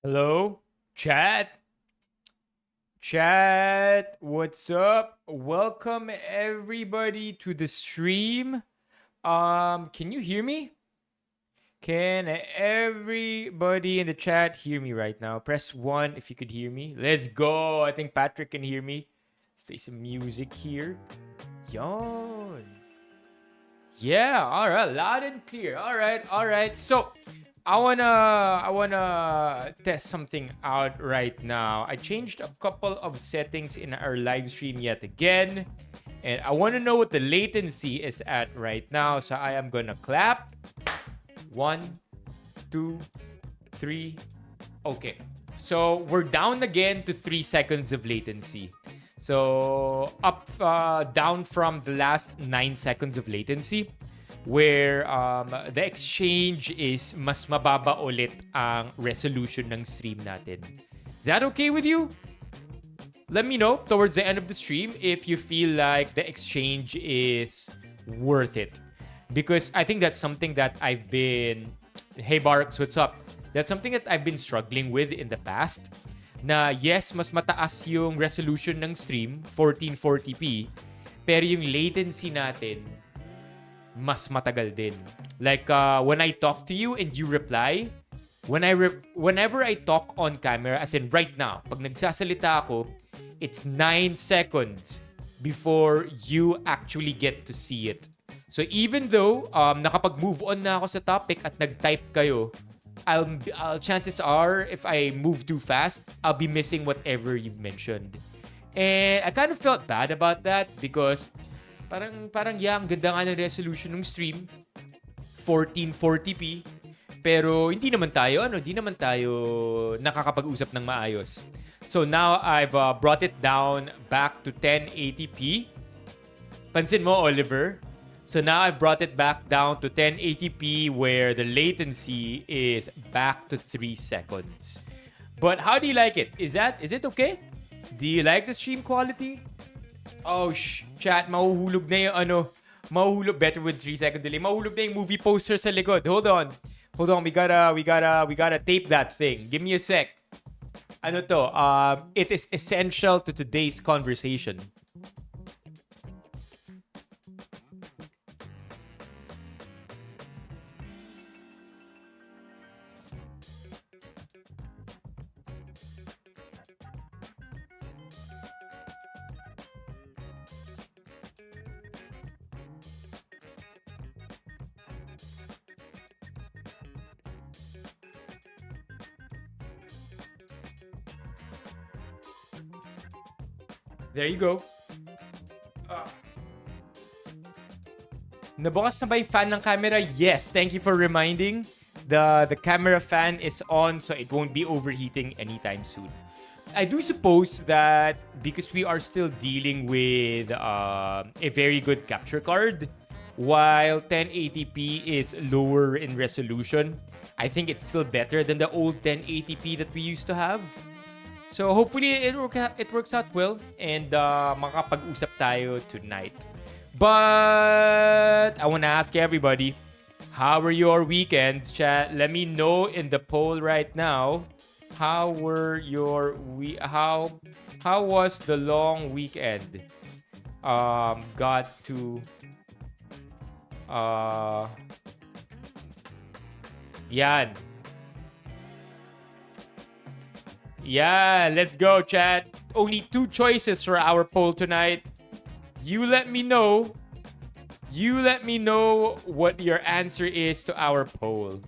Hello? Chat? Chat, what's up? Welcome everybody to the stream. Can you hear me? Can everybody in the chat hear me right now? Press 1 if you could hear me. Let's go. I think Patrick can hear me. Let's play some music here. Yawn. Yeah, all right, loud and clear. All right, all right. So, I wanna test something out right now. I changed a couple of settings in our live stream yet again, and I want to know what the latency is at right now. So I am gonna clap. 1, 2, 3. Okay. So we're down again to 3 seconds of latency. So down from the last 9 seconds of latency, where the exchange is mas mababa ulit ang resolution ng stream natin. Is that okay with you? Let me know towards the end of the stream if you feel like the exchange is worth it. Because I think that's something that I've been... Hey Barks, what's up? That's something that I've been struggling with in the past. Na yes, mas mataas yung resolution ng stream, 1440p, pero yung latency natin, mas matagal din. Like when I talk to you and you reply, whenever I talk on camera, as in right now, pag nagsasalita ako, it's 9 seconds before you actually get to see it. So even though nakapag-move on na ako sa topic at nag-type kayo, chances are, if I move too fast, I'll be missing whatever you've mentioned. And I kind of felt bad about that because parang yeah, ang ganda nga ng resolution ng stream, 1440p, pero hindi naman tayo nakakapag-usap ng maayos. So now I've brought it down back to 1080p. Pansin mo, Oliver? So now I've brought it back down to 1080p where the latency is back to 3 seconds. But how do you like it? Is it okay? Do you like the stream quality? Oh, chat, mahuhulog na yung mahuhulog, better with 3 second delay. Mahuhulog na yung movie poster sa likod. Hold on. We gotta tape that thing. Give me a sec. Ano to? It is essential to today's conversation. There you go. Nabukas na ba yung fan ng camera? Yes, thank you for reminding. The camera fan is on so it won't be overheating anytime soon. I do suppose that because we are still dealing with a very good capture card, while 1080p is lower in resolution, I think it's still better than the old 1080p that we used to have. So hopefully it works out well and makapag-usap tayo tonight. But I want to ask everybody, how were your weekends, chat? Let me know in the poll right now. How was the long weekend? Got to yan. Yeah, let's go, chat. Only 2 choices for our poll tonight. You let me know. You let me know what your answer is to our poll.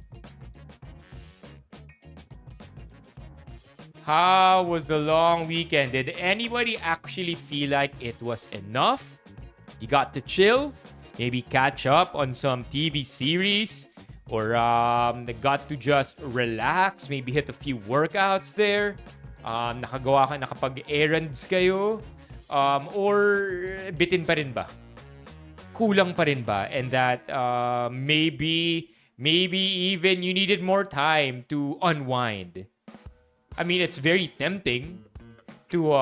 How was the long weekend? Did anybody actually feel like it was enough? You got to chill? Maybe catch up on some TV series? Or got to just relax, maybe hit a few workouts there. Nakapag-errands kayo. Or bitin pa rin ba? Kulang pa rin ba? And that maybe even you needed more time to unwind. I mean, it's very tempting to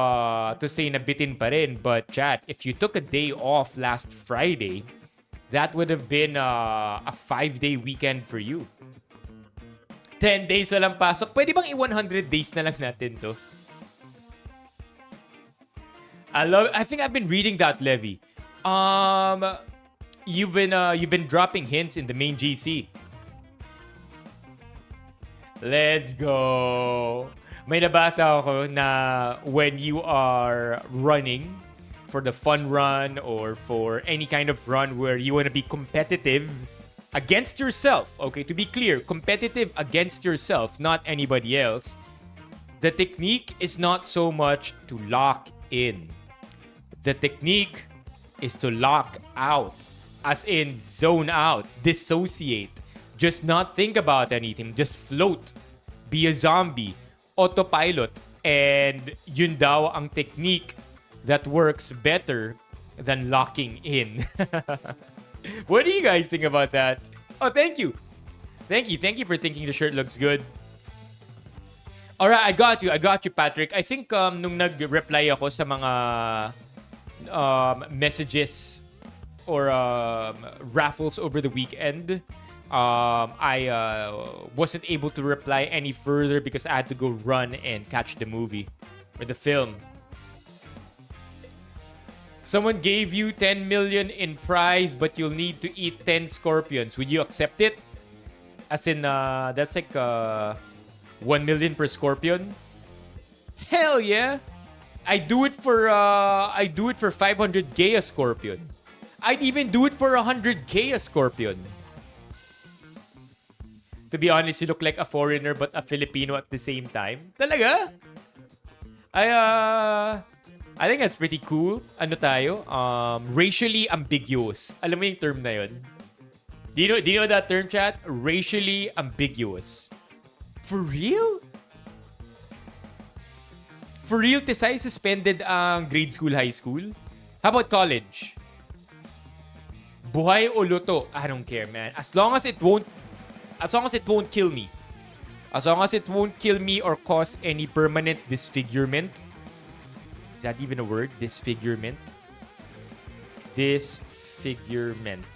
say na bitin pa rin. But chat, if you took a day off last Friday, that would have been a 5-day weekend for you. 10 days walang pasok. Pwede bang i-100 days na lang natin to? I think I've been reading that, Levy. You've been dropping hints in the main GC. Let's go. May nabasa ako na when you are running for the fun run or for any kind of run where you want to be competitive against yourself. Okay, to be clear, competitive against yourself, not anybody else. The technique is not so much to lock in. The technique is to lock out, as in zone out, dissociate. Just not think about anything. Just float. Be a zombie. Autopilot. And yun daw ang technique that works better than locking in. What do you guys think about that? Oh, thank you. Thank you for thinking the shirt looks good. Alright, I got you, Patrick. I think nung nag-reply ako sa mga messages or raffles over the weekend, I wasn't able to reply any further because I had to go run and catch the movie or the film. Someone gave you 10 million in prize, but you'll need to eat 10 scorpions. Would you accept it? As in, that's like 1 million per scorpion. Hell yeah! I do it for 500k a scorpion. I'd even do it for 100k a scorpion. To be honest, you look like a foreigner but a Filipino at the same time. Talaga? I think that's pretty cool. Ano tayo? Racially ambiguous. Alam mo yung term na yun? Do you know that term, chat? Racially ambiguous. For real? For real, Tisay, suspended ang grade school, high school? How about college? Buhay o luto? I don't care, man. As long as it won't kill me. As long as it won't kill me or cause any permanent disfigurement. Is that even a word? Disfigurement? Disfigurement.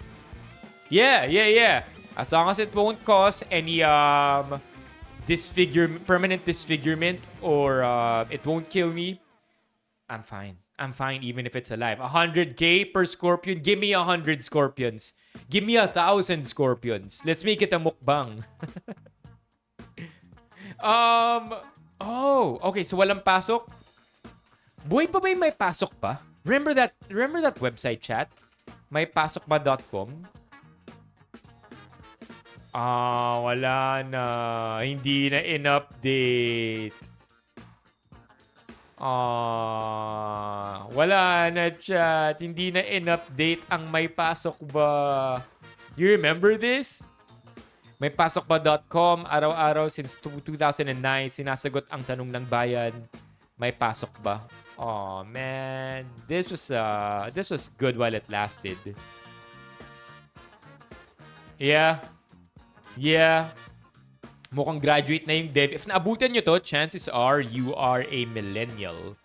Yeah. As long as it won't cause any permanent disfigurement or it won't kill me, I'm fine. I'm fine even if it's alive. 100k per scorpion? Give me 100 scorpions. Give me 1,000 scorpions. Let's make it a mukbang. Okay, so walang pasok. Buhay pa ba yung may pasok pa? Remember that website, chat? Maypasokba.com? Wala na. Hindi na in-update. Wala na, chat. Hindi na in-update ang may pasok ba. You remember this? Maypasokba.com, araw-araw since 2009, sinasagot ang tanong ng bayan. May pasok ba? Oh man, this was good while it lasted. Yeah. Mukhang graduate na yung dev. If naabutan nyo to, chances are you are a millennial.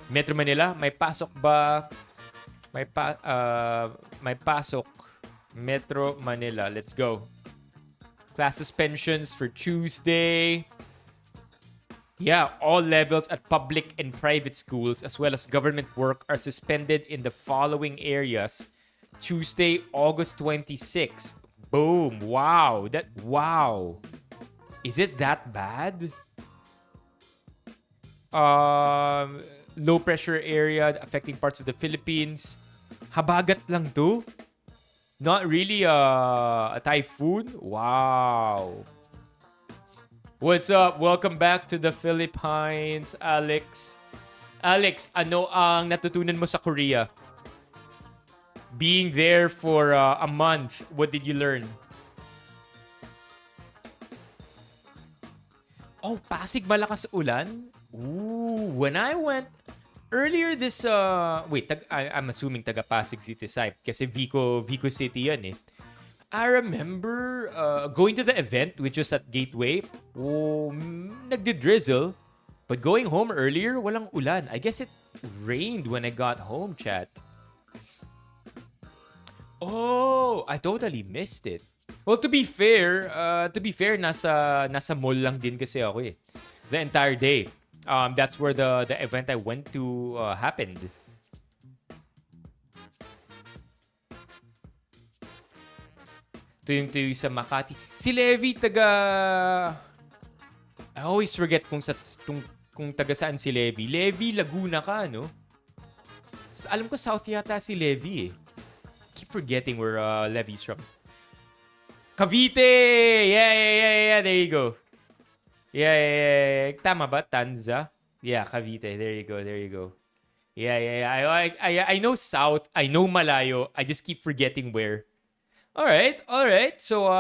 Metro Manila, may pasok ba? May pasok. Metro Manila, let's go. Class suspensions for Tuesday. Yeah, all levels at public and private schools as well as government work are suspended in the following areas. Tuesday, August 26. Boom. Wow. Is it that bad? Low pressure area affecting parts of the Philippines. Habagat lang to? Not really a typhoon? Wow. What's up? Welcome back to the Philippines, Alex. Alex, ano ang natutunan mo sa Korea? Being there for a month, what did you learn? Oh, Pasig malakas ulan? Ooh, when I went earlier this I'm assuming taga Pasig City site kasi Vico City yan eh. I remember going to the event which was at Gateway. Oh, nagdi-drizzle. But going home earlier, walang ulan. I guess it rained when I got home, chat. Oh, I totally missed it. Well, to be fair, nasa mall lang din kasi ako eh. The entire day. That's where the event I went to happened. Tuyong-tuyo sa Makati. Si Levi I always forget kung taga saan si Levi. Levi, Laguna ka, no? Alam ko South yata si Levi eh. Keep forgetting where Levi's from. Cavite! Yeah. There you go. Yeah. Tama ba? Tanza? Yeah, Cavite. There you go. Yeah. I know South. I know Malayo. I just keep forgetting where. All right. So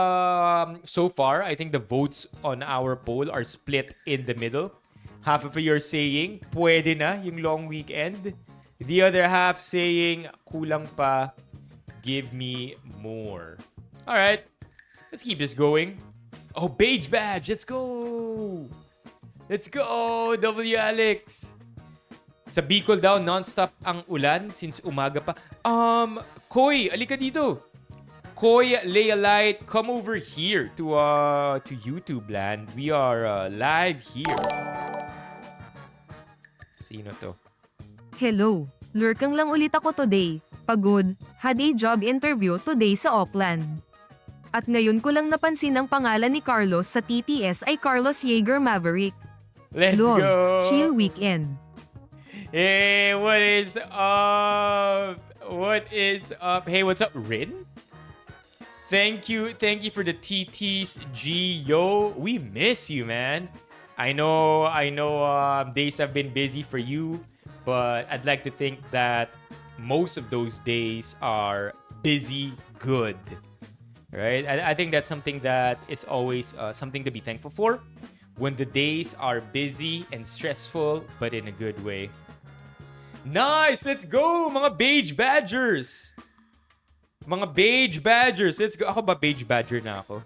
far, I think the votes on our poll are split in the middle. Half of you are saying, pwede na yung long weekend. The other half saying, kulang pa, give me more. All right. Let's keep this going. Oh, beige badge. Let's go, W Alex. Sa Bicol daw, non-stop ang ulan since umaga pa. Koy, alika dito. Koy, Lealite, come over here to YouTube land. We are live here. Sino to? Hello, lurkang lang ulit ako today. Pagod, had a job interview today sa Auckland. At ngayon ko lang napansin ang pangalan ni Carlos sa TTS ay Carlos Yeager Maverick. Let's Lol, go! chill weekend. Hey, what is up? Hey, what's up, Rin? Thank you for the TTs, Gio. We miss you, man. I know. Days have been busy for you, but I'd like to think that most of those days are busy good, right? I think that's something that is always something to be thankful for. When the days are busy and stressful, but in a good way. Nice! Let's go, mga beige badgers! Let's go. Ako ba beige badger na ako?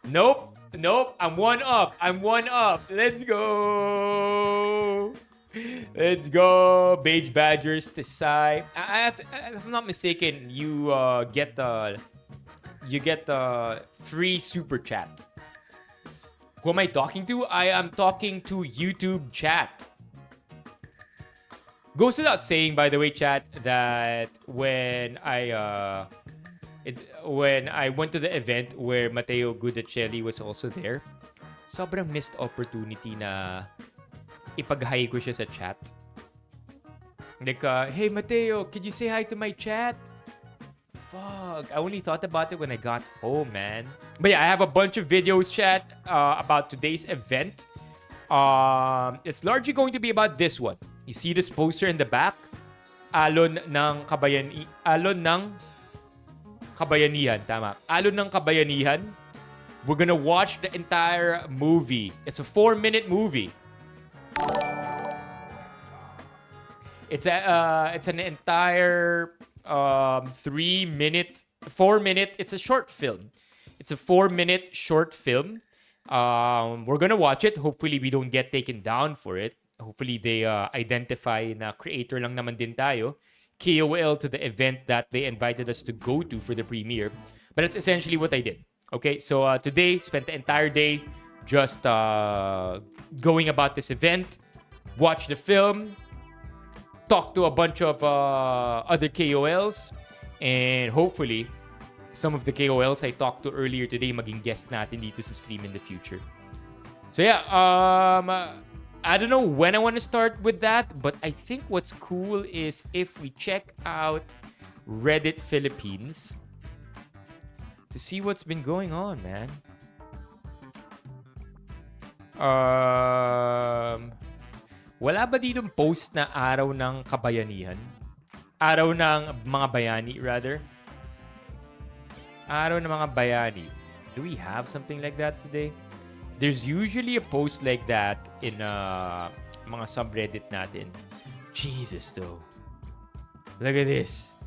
Nope. I'm one up. Let's go. Beige badgers to Sai. If I'm not mistaken, you get the free super chat. Who am I talking to? I am talking to YouTube chat. Goes without saying, by the way, chat, that when I went to the event where Matteo Guidicelli was also there, sobrang missed opportunity na ipag-hi ko siya sa chat. Like, hey Matteo, could you say hi to my chat? Fuck, I only thought about it when I got home, man. But yeah, I have a bunch of videos, chat, about today's event. It's largely going to be about this one. You see this poster in the back? Alon ng Kabayanihan, tama. Alon ng Kabayanihan. We're gonna watch the entire movie. It's a 4-minute movie. It's an entire 4-minute. It's a short film. It's a 4-minute short film. We're gonna watch it. Hopefully, we don't get taken down for it. Hopefully, they identify na creator lang naman din tayo. KOL to the event that they invited us to go to for the premiere. But it's essentially what I did. Okay, so today, spent the entire day just going about this event, watch the film, talk to a bunch of other KOLs, and hopefully, some of the KOLs I talked to earlier today maging guest natin dito sa stream in the future. So yeah, I don't know when I want to start with that, but I think what's cool is if we check out Reddit Philippines to see what's been going on, man. Wala ba ditong post na araw ng kabayanihan? Araw ng mga bayani, rather. Araw ng mga bayani. Do we have something like that today? There's usually a post like that in mga subreddit natin. Jesus, though. Look at this.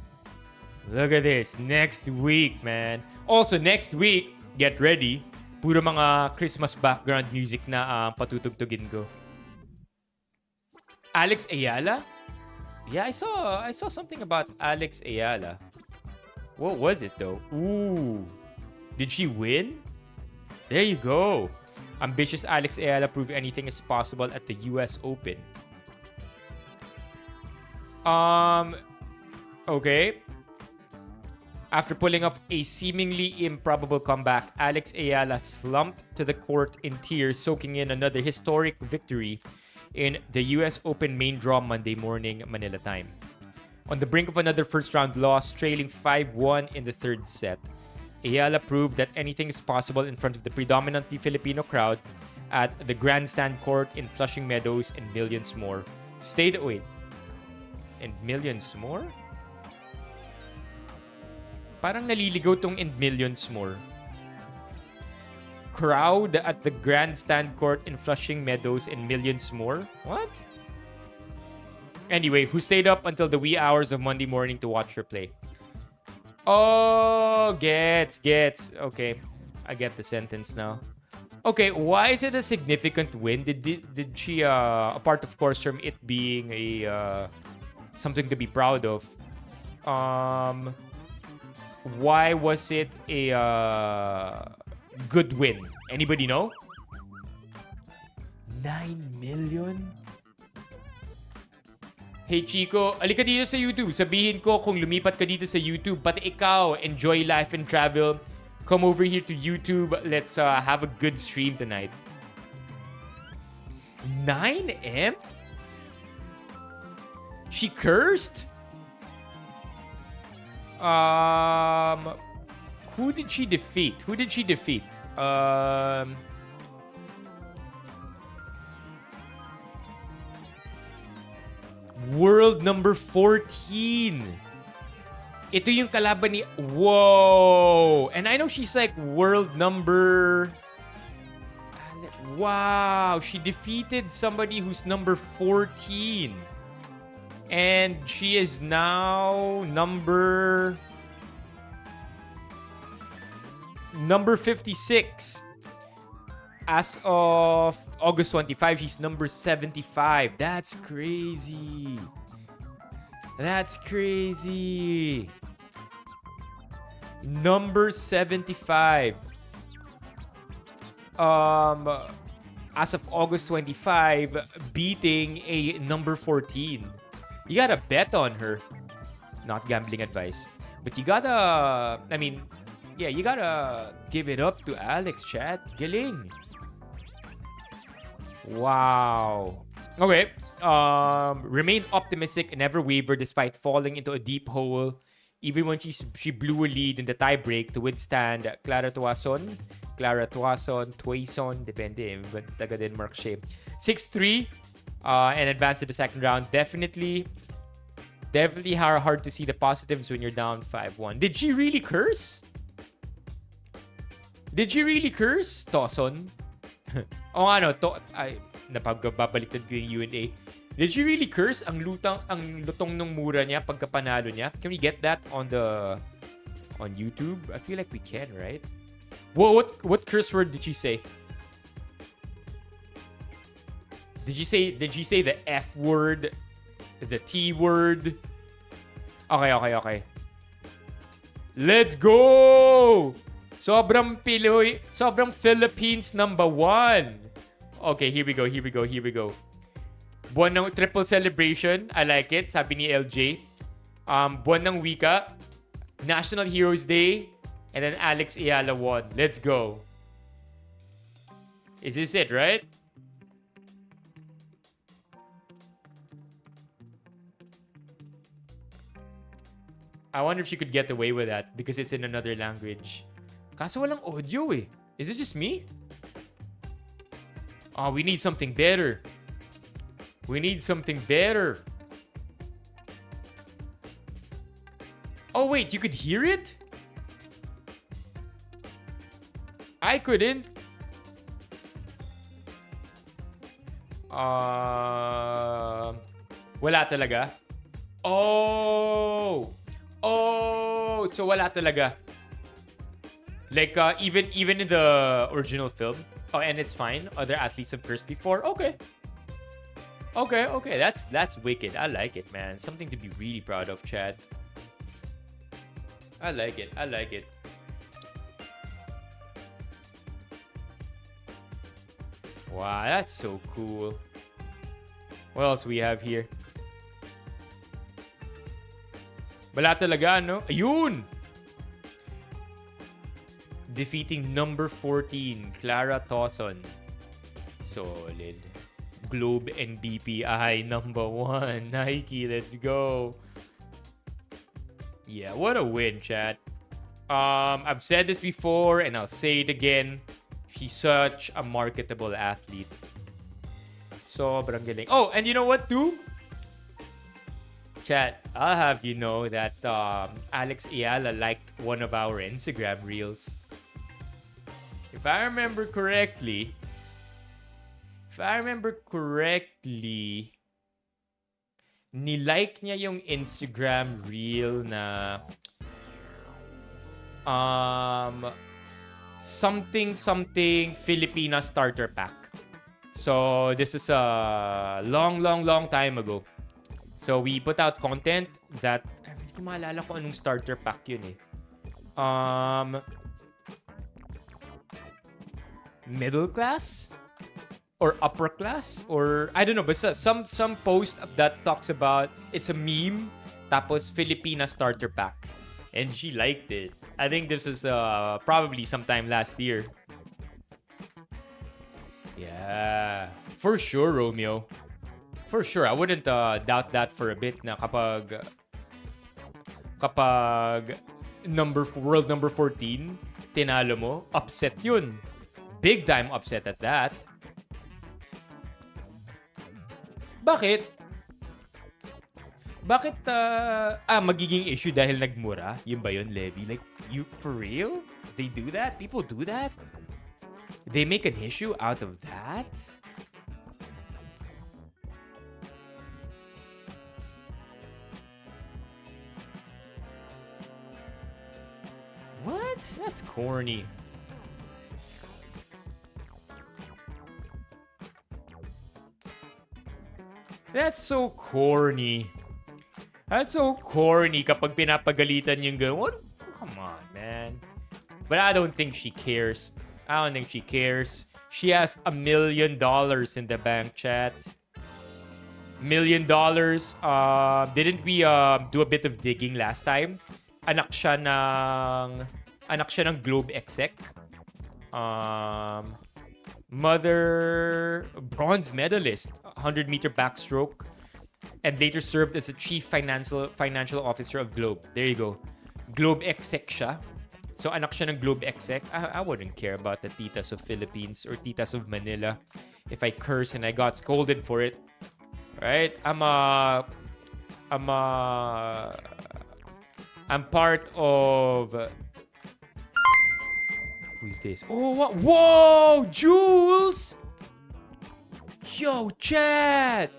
Next week, man. Also, next week, get ready. Puro mga Christmas background music na patutugtugin ko. Alex Ayala? Yeah, I saw something about Alex Ayala. What was it though? Ooh. Did she win? There you go. Ambitious Alex Ayala proved anything is possible at the US Open. Okay. After pulling off a seemingly improbable comeback, Alex Ayala slumped to the court in tears, soaking in another historic victory in the US Open main draw Monday morning, Manila time. On the brink of another first-round loss, trailing 5-1 in the third set, Ayala proved that anything is possible in front of the predominantly Filipino crowd at the grandstand court in Flushing Meadows and millions more. And millions more? Parang naliligaw tong and millions more. Crowd at the grandstand court in Flushing Meadows and millions more? What? Anyway, who stayed up until the wee hours of Monday morning to watch her play? Oh, gets. Okay, I get the sentence now. Okay, why is it a significant win? Did she, apart of course from it being a something to be proud of, why was it a good win? Anybody know? 9 million? Hey Chico, alika dito sa YouTube. Sabihin ko kung lumipat ka dito sa YouTube, pati ikaw, enjoy life and travel. Come over here to YouTube. Let's have a good stream tonight. 9M? She cursed? Who did she defeat? World number 14. Ito yung kalaban ni... Whoa! And I know she's like world number... Wow! She defeated somebody who's number 14. And she is now number 56. As of August 25, she's number 75. That's crazy. Number 75. As of August 25, beating a number 14. You gotta bet on her. Not gambling advice. But you gotta... you gotta give it up to Alex, chat. Galing. Wow. Okay. Remained optimistic and never wavered despite falling into a deep hole. Even when she blew a lead in the tiebreak to withstand Clara Tuason, depende, but taga Denmark siya. 6-3 and advanced to the second round. Definitely hard to see the positives when you're down 5-1. Did she really curse? Toson? O ano, napabaliktad ko yung UNA. Did she really curse ang lutong nung mura niya pagka panalo niya? Can we get that on YouTube? I feel like we can, right? What curse word did she say? Did she say the F word? The T word? Okay. Let's go! Sobrang Philippines number 1. Okay, here we go. Buwan ng triple celebration. I like it. Sabi ni LJ. Buwan ng wika. National Heroes Day. And then Alex Ayala won. Let's go. Is this it, right? I wonder if she could get away with that because it's in another language. Kaso walang audio eh. Is it just me? Oh, we need something better. Oh, wait. You could hear it? I couldn't. Wala talaga? Oh, so wala talaga. Like, even in the original film. Oh, and it's fine. Other athletes have cursed before. Okay. That's wicked. I like it, man. Something to be really proud of, Chad. I like it. I like it. Wow, that's so cool. What else we have here? Wala talaga, no? Ayun! Defeating number 14, Clara Tawson. Solid. Globe and BPI number 1. Nike, let's go. Yeah, what a win, chat. I've said this before and I'll say it again. She's such a marketable athlete. Sobrang galing. Oh, and you know what too? Chat, I'll have you know that Alex Ayala liked one of our Instagram reels. If I remember correctly, nilike niya yung Instagram reel na something Filipina starter pack. So this is a long time ago. So we put out content that hindi ko maalala ko anong starter pack yun eh. Middle class or upper class or I don't know, but some post that talks about it's a meme tapos Filipina starter pack and she liked it. I think this is probably sometime last year. Yeah, for sure, Romeo. For sure, I wouldn't doubt that for a bit na kapag world number 14 tinalo mo, upset yun. Big time upset at that. Bakit? Magiging issue dahil nagmura? Yun ba yun, Levy? Like, you, for real? They do that? People do that? They make an issue out of that? What? That's corny. That's so corny. That's so corny kapag pinapagalitan yung girl. What? Come on, man. But I don't think she cares. She has $1 million in the bank, chat. $1 million. Didn't we do a bit of digging last time? Anak siya ng Globe exec. Mother bronze medalist, 100-meter backstroke, and later served as a chief financial officer of Globe. There you go. Globe exec siya. So anak siya ng Globe exec. I wouldn't care about the titas of Philippines or titas of Manila if I curse and I got scolded for it. Right? I'm part of... Who's this? Oh, what? Whoa! Jules! Yo, chat!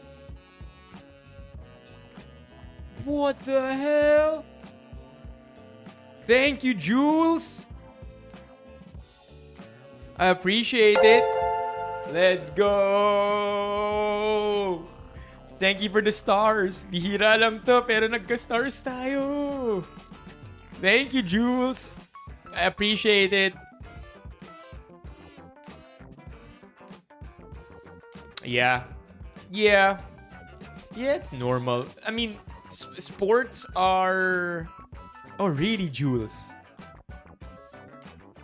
What the hell? Thank you, Jules! I appreciate it. Let's go! Thank you for the stars. Bihira lang to, pero nagka-stars tayo. Thank you, Jules. I appreciate it. Yeah, it's normal. I mean, sports are... Oh, really, Jules?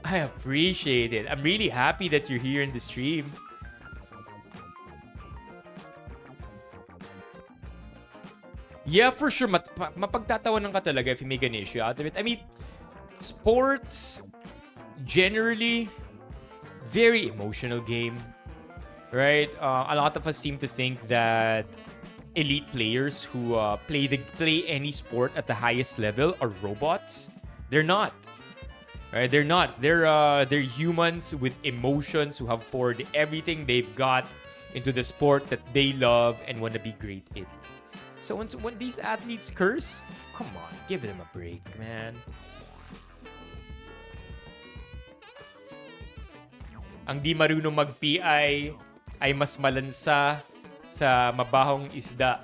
I appreciate it. I'm really happy that you're here in the stream. Yeah, for sure. Mapagtatawanan ka talaga if you make an issue out of it. I mean, sports, generally, very emotional game. Right? A lot of us seem to think that elite players who play any sport at the highest level are robots. They're not. Right? They're not. They're humans with emotions who have poured everything they've got into the sport that they love and want to be great in. So when these athletes curse, come on, give them a break, man. Ang di marunong mag-PI ay mas malansa sa mabahong isda.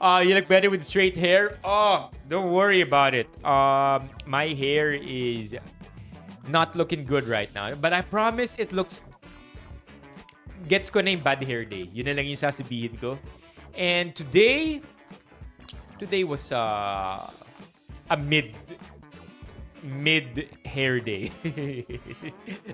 You look better with straight hair. Oh, don't worry about it. My hair is not looking good right now. But I promise it looks... Gets ko na yung bad hair day. Yun na lang yung sasabihin ko. And today was a mid hair day.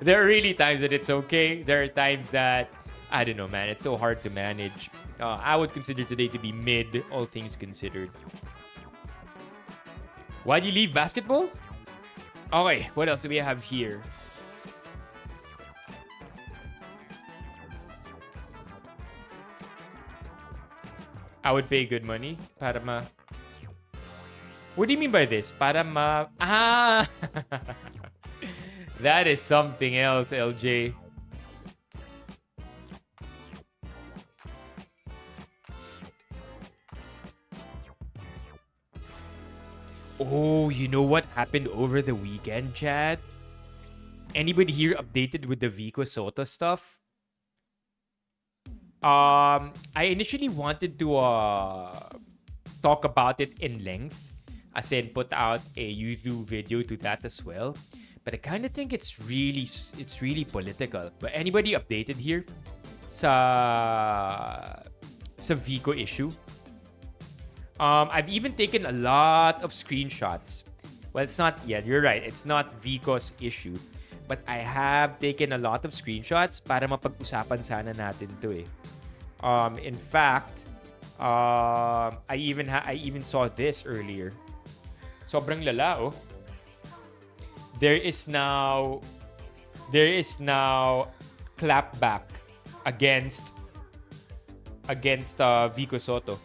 There are really times that it's okay. There are times that, I don't know, man, it's so hard to manage. I would consider today to be mid, all things considered. Why'd you leave basketball? Okay, what else do we have here? I would pay good money para ma... What do you mean by this? Para ma... Ah! That is something else, LJ. Oh, you know what happened over the weekend, Chad? Anybody here updated with the Vico Soto stuff? I initially wanted to talk about it in length, as in put out a YouTube video to that as well. But I kind of think it's really political. But anybody updated here sa Vico issue? I've even taken a lot of screenshots. Well, it's not yet. You're right. It's not Vico's issue. But I have taken a lot of screenshots para mapag-usapan sana natin to eh. In fact, I even saw this earlier. Sobrang lala, oh. There is now clapback against Vico Soto.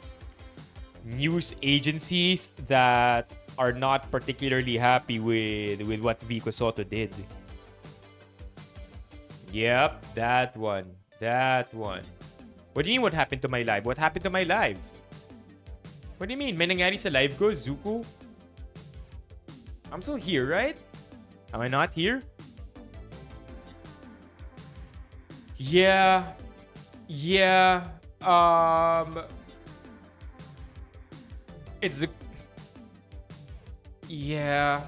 News agencies that are not particularly happy with what Vico Soto did. Yep, that one. What do you mean what happened to my live? What happened to my live? What do you mean? May nangyari sa live ko, Zuko? I'm still here, right? Am I not here? Yeah. It's a... Yeah.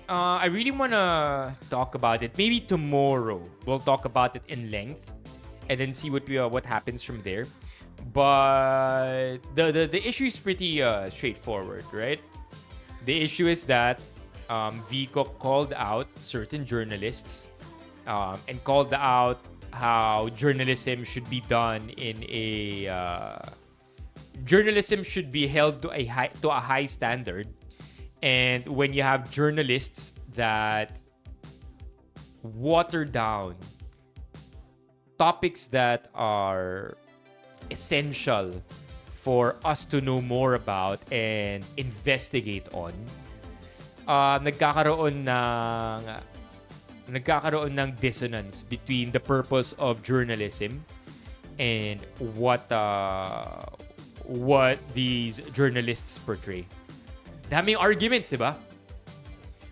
I really want to talk about it. Maybe tomorrow we'll talk about it in length and then see what happens from there. But the issue is pretty straightforward, right? The issue is that Vico called out certain journalists and called out how journalism should be done in a... journalism should be held to a high standard. And when you have journalists that water down topics that are essential for us to know more about and investigate on, nagkakaroon ng dissonance between the purpose of journalism and what these journalists portray. Daming arguments, diba?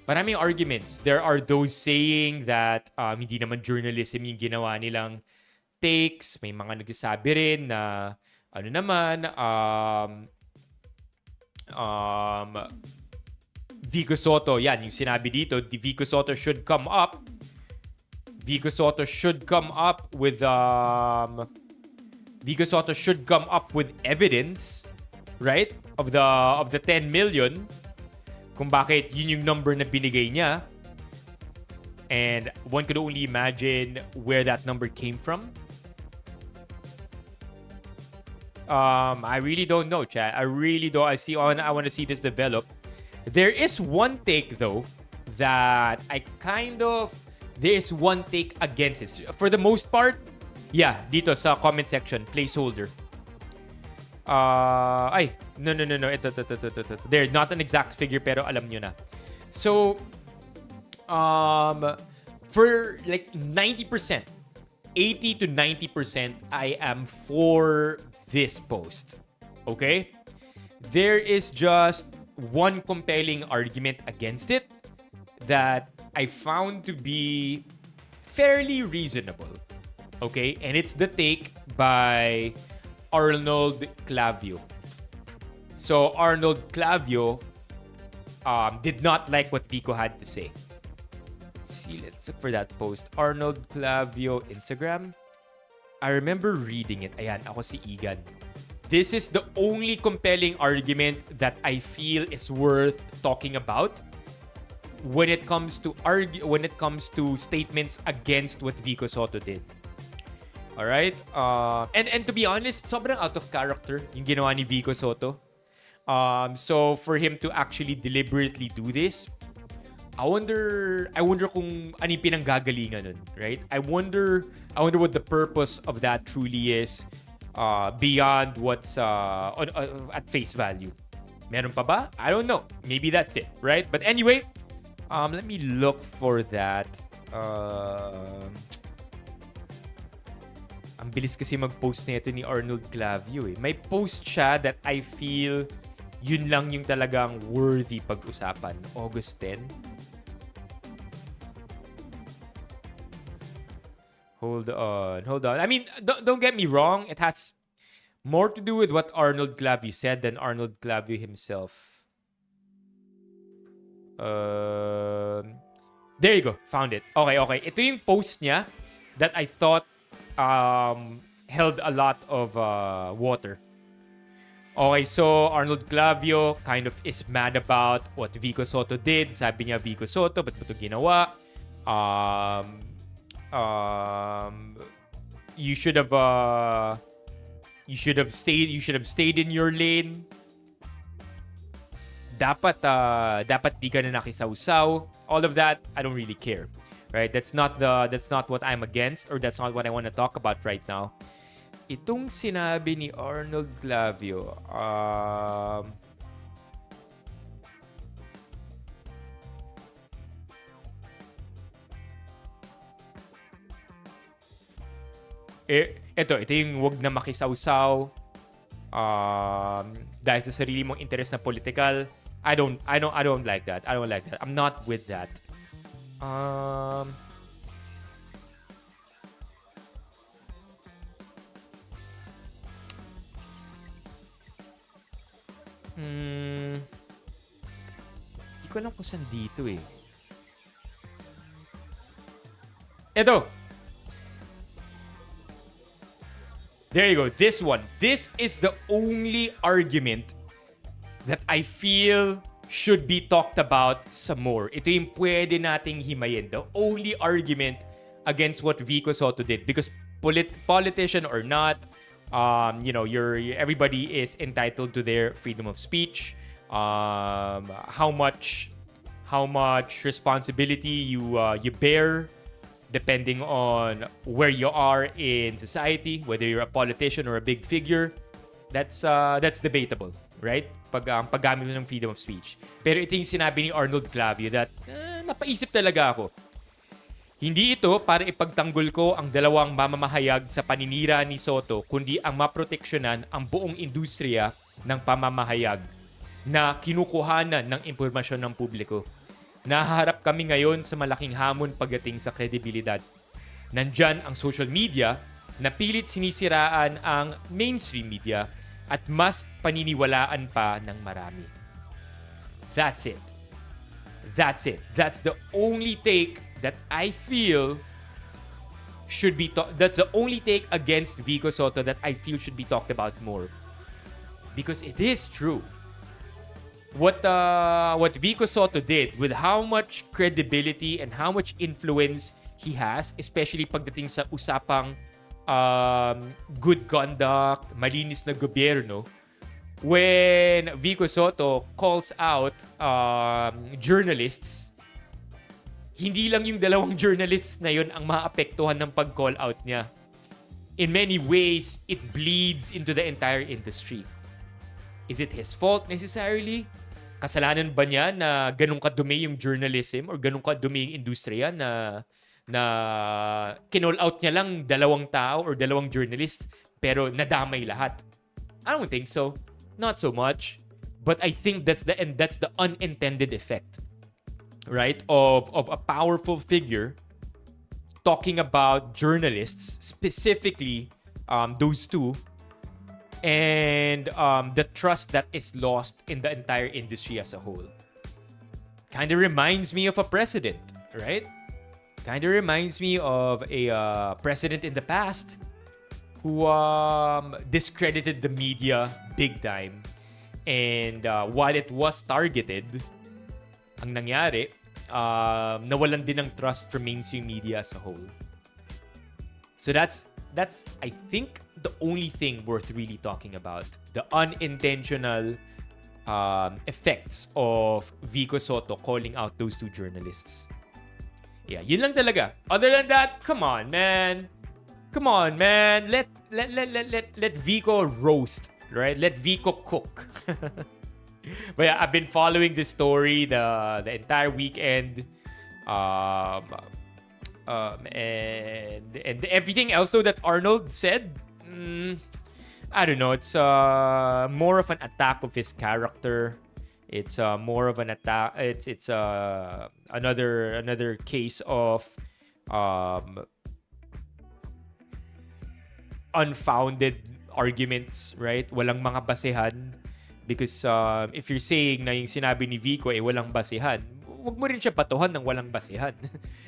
Maraming arguments. There are those saying that hindi naman journalism yung ginawa nilang takes. May mga nagsasabi rin na Vico Soto, yan, yung sinabi dito, Vico Soto should come up. Vico Soto should come up with evidence, right? Of the 10 million, kung bakit yun yung number na binigay niya. And one could only imagine where that number came from. I really don't know, chat. I really don't. I want to see this develop. There is one take though that there is one take against it. For the most part, yeah, dito sa comment section, placeholder. No. Ito. There, not an exact figure, pero alam nyo na. So, for like 90%, 80 to 90%, I am for this post. Okay? There is just one compelling argument against it that I found to be fairly reasonable. Okay? And it's the take by Arnold Clavio. So Arnold Clavio did not like what Vico had to say. Let's see, let's look for that post. Arnold Clavio Instagram. I remember reading it. Ayan, ako si Igan. This is the only compelling argument that I feel is worth talking about when it comes to statements against what Vico Soto did. All right? And to be honest, sobrang out of character yung ginawa ni Vico Soto. So for him to actually deliberately do this, I wonder kung ano yung pinanggagalingan nun, right? I wonder what the purpose of that truly is beyond what's at face value. Meron pa ba? I don't know. Maybe that's it, right? But anyway, let me look for that. Ang bilis kasi mag-post nito ni Arnold Clavio eh. May post siya that I feel yun lang yung talagang worthy pag-usapan. August 10. Hold on. I mean, don't get me wrong. It has more to do with what Arnold Clavio said than Arnold Clavio himself. There you go. Found it. Okay. Ito yung post niya that I thought held a lot of water. Okay, so Arnold Clavio kind of is mad about what Vico Soto did. Sabi niya, Vico Soto, ba't mo ito ginawa? You should have stayed in your lane. Dapat di ka na nakisawsaw. All of that, I don't really care. Right? That's not what I'm against, or that's not what I want to talk about right now. Itong sinabi ni Arnold Clavio, ito yung wag na makisawsaw dahil sa sarili mong interest na political. I don't like that. I'm not with that. Hindi ko alam kung saan dito eh. Ito. There you go. This one. This is the only argument that I feel should be talked about some more. Ito yung pwede nating himayin. The only argument against what Vico Soto did. Because politician or not, everybody is entitled to their freedom of speech. How much responsibility you bear depending on where you are in society, whether you're a politician or a big figure, that's debatable, right? Paggamit mo ng freedom of speech. Pero ito yung sinabi ni Arnold Clavio that napaisip talaga ako. Hindi ito para ipagtanggol ko ang dalawang mamamahayag sa paninira ni Soto, kundi ang maproteksyonan ang buong industriya ng pamamahayag na kinukuhanan ng impormasyon ng publiko. Nahaharap kami ngayon sa malaking hamon pagdating sa kredibilidad. Nandyan ang social media na pilit sinisiraan ang mainstream media at mas paniniwalaan pa ng marami. That's it. That's the only take that I feel should be that's the only take against Vico Soto that I feel should be talked about more. Because it is true. What Vico Soto did, with how much credibility and how much influence he has, especially pagdating sa usapang good conduct, malinis na gobyerno, when Vico Soto calls out journalists, hindi lang yung dalawang journalists na yun ang maapektuhan ng pag-call out niya. In many ways, it bleeds into the entire industry. Is it his fault necessarily? Kasalanan ba niya na ganun kadumi yung journalism or ganun kadumi yung industriya na kinall out niya lang dalawang tao or dalawang journalists pero nadamay lahat? I don't think so. Not so much. But I think that's the unintended effect, right? Of a powerful figure talking about journalists, specifically those two, and the trust that is lost in the entire industry as a whole. Kind of reminds me of a president, right? Kind of reminds me of a president in the past who discredited the media big time. And while it was targeted, ang nangyari, nawalan din ng trust from mainstream media as a whole. So that's I think the only thing worth really talking about. The unintentional effects of Vico Soto calling out those two journalists. Yeah, yun lang talaga. Other than that, come on, man. Let Vico roast, right? Let Vico cook. But yeah, I've been following this story the entire weekend. And everything else though that Arnold said, I don't know. It's more of an attack of his character. It's more of an attack. It's another case of unfounded arguments, right? Walang mga basehan. Because if you're saying na yung sinabi ni Vico walang basehan, wag mo rin siya batuhan ng walang basehan.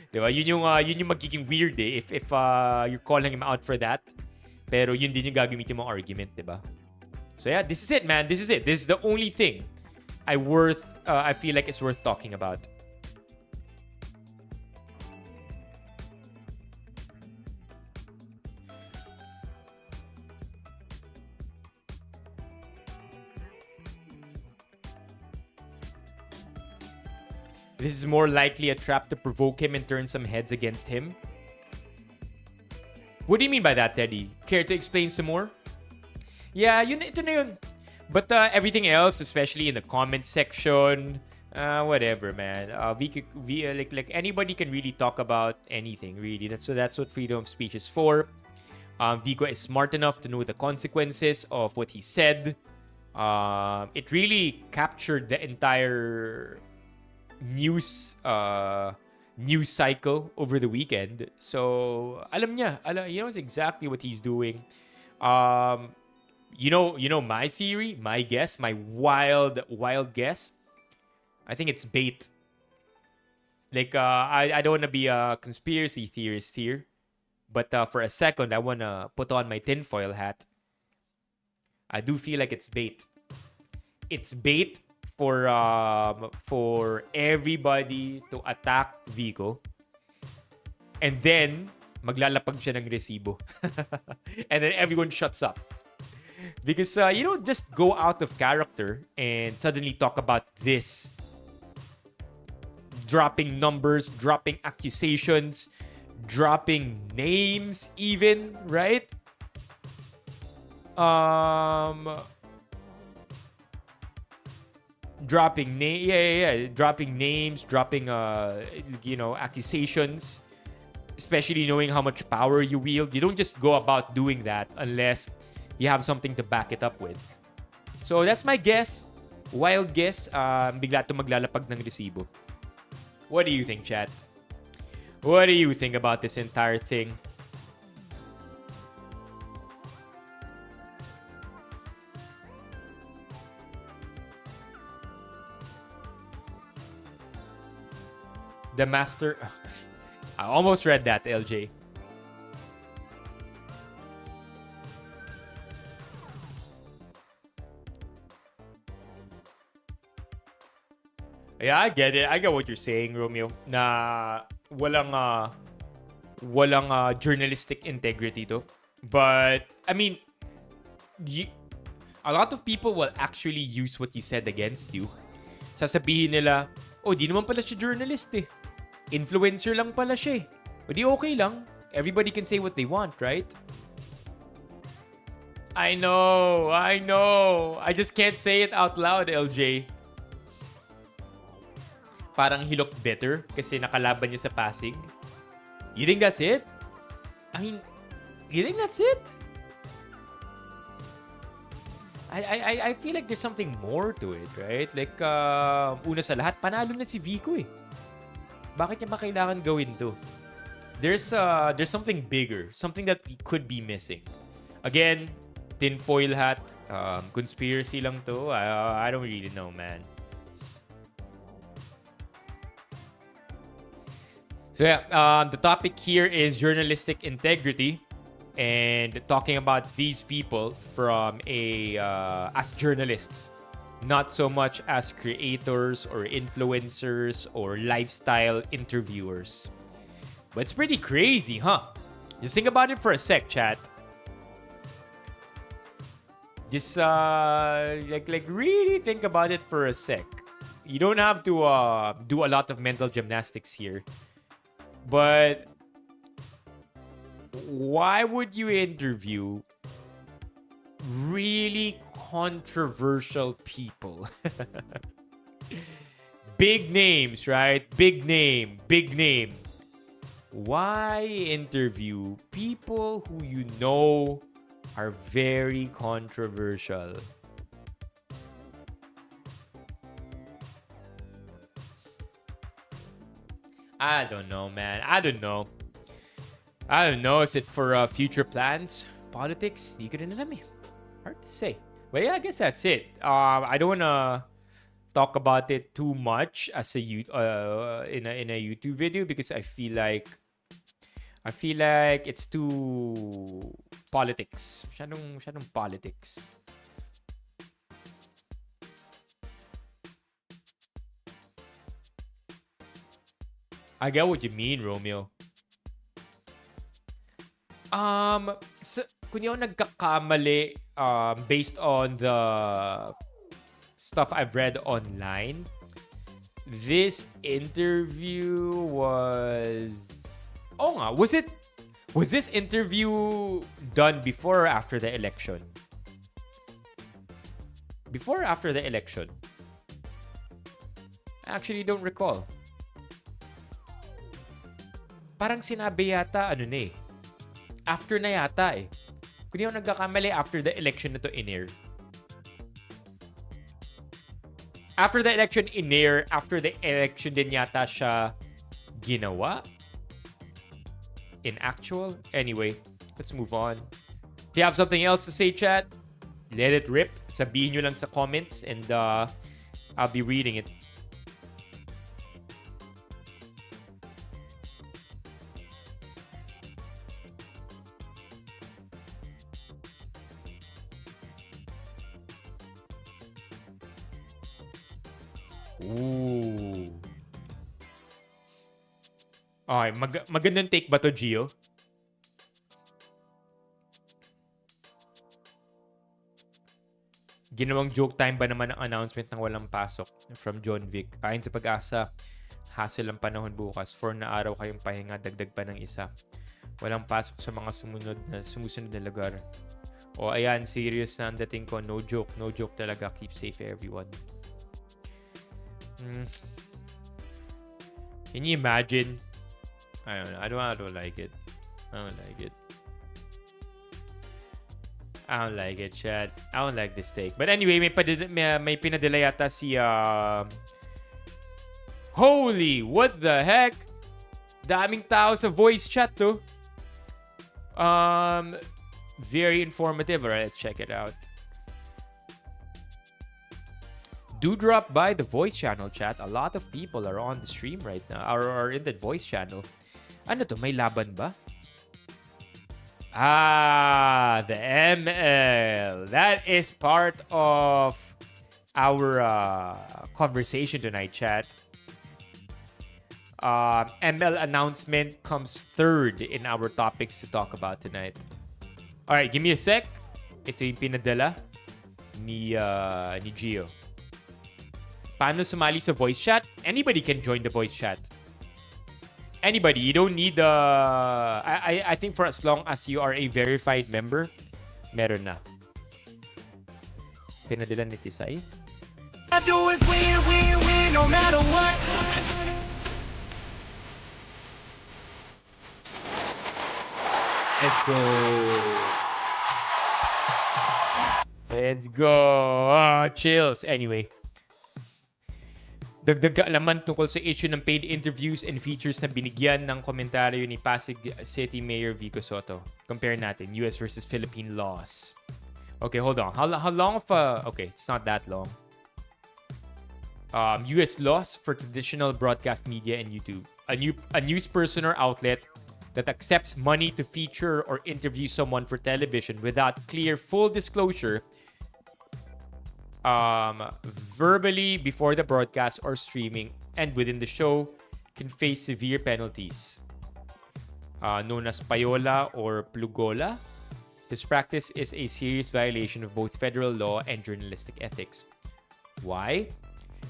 'Di ba? Yun yung magiging weird if you're calling him out for that. Pero yun din yung gagamitin mong argument, 'di ba? So yeah, this is it, man. This is it. This is the only thing I feel like it's worth talking about. This is more likely a trap to provoke him and turn some heads against him. What do you mean by that, Teddy? Care to explain some more? Yeah, ito na yun. But everything else, especially in the comment section, whatever, man. Like anybody can really talk about anything, really. That's what freedom of speech is for. Vico is smart enough to know the consequences of what he said. It really captured the entire news cycle over the weekend. So alam niya, he knows exactly what he's doing. You know my theory, my guess, my wild guess. I think it's bait. Like I don't want to be a conspiracy theorist here, but for a second I want to put on my tinfoil hat. I do feel like it's bait. It's bait for everybody to attack Vico, and then maglalapag siya ng resibo. And then everyone shuts up. Because you don't just go out of character and suddenly talk about this. Dropping numbers, dropping accusations, dropping names even, right? Dropping names, dropping accusations, especially knowing how much power you wield. You don't just go about doing that unless you have something to back it up with. So that's my guess. Wild guess. Bigla to maglalapag ng resibo. What do you think, chat? What do you think about this entire thing? The master... I almost read that, LJ. Yeah, I get it. I get what you're saying, Romeo. Na walang journalistic integrity to. But, I mean, a lot of people will actually use what you said against you. Sasabihin nila, oh, di naman pala siya journalist eh. Influencer lang pala siya eh. O di okay lang. Everybody can say what they want, right? I know. I just can't say it out loud, LJ. Parang he looked better kasi nakalaban niya sa Pasig. You think that's it? I mean, you think that's it? I feel like there's something more to it, right? Like, una sa lahat, panalo na si Vico eh. Bakit niya ba kailangan gawin to? There's something bigger, something that we could be missing. Again, tinfoil hat. Conspiracy lang to. I don't really know, man. So yeah, the topic here is journalistic integrity, and talking about these people from as journalists, not so much as creators or influencers or lifestyle interviewers. But it's pretty crazy, huh? Just think about it for a sec, chat. Just like really think about it for a sec. You don't have to do a lot of mental gymnastics here. But why would you interview really controversial people? Big names, right? Big name. Why interview people who you know are very controversial? I don't know, man. I don't know. Is it for future plans? Politics? Di ko rin alam eh. Hard to say. But yeah, I guess that's it. I don't wanna talk about it too much as a in a YouTube video, because I feel like it's too politics. Masyadong politics. I get what you mean, Romeo. Kung yung nagkakamali, based on the stuff I've read online, this interview was... Oh nga, was this interview done before or after the election? Before or after the election? I actually don't recall. Parang sinabi yata, after na yata eh. Kung di ako nagkakamali, after the election na to in-air. After the election in-air, after the election din yata siya ginawa. In actual. Anyway, let's move on. If you have something else to say, chat, let it rip. Sabihin nyo lang sa comments and I'll be reading it. Ooh. Okay, magandang take ba to, Gio? Ginawang joke time ba naman ang announcement ng walang pasok from John Vic? Ayon sa Pag-asa, hassle ang panahon bukas. 4 na araw kayong pahinga, dagdag pa ng isa. Walang pasok sa mga sumusunod na lugar. O ayan, serious na ang dating ko. No joke talaga. Keep safe, everyone. Can you imagine? I don't know. I don't like it. I don't like it, chat. I don't like this take. But anyway, may pinadala yata si Holy, what the heck? Daming tao sa voice chat to. Very informative. Alright, let's check it out. Do drop by the voice channel, chat. A lot of people are on the stream right now, or in that voice channel. Ano to? May laban ba? The ML. That is part of our conversation tonight, chat. ML announcement comes third in our topics to talk about tonight. Alright, give me a sec. Ito yung pinadala ni Gio. Paano sumali sa voice chat? Anybody can join the voice chat. Anybody. You don't need I think for as long as you are a verified member, meron na. Pinadala ni Tisay. I do it win, no matter what. Let's go. Let's go. Chills. Anyway. Dagdag kaalaman tungkol sa issue ng paid interviews and features na binigyan ng komentaryo ni Pasig City Mayor Vico Soto. Compare natin, US versus Philippine laws. Okay, hold on. How long of a... Okay, it's not that long. U.S. laws for traditional broadcast media and YouTube. A news person or outlet that accepts money to feature or interview someone for television without clear full disclosure verbally before the broadcast or streaming and within the show can face severe penalties known as payola or plugola. This practice is a serious violation of both federal law and journalistic ethics. Why?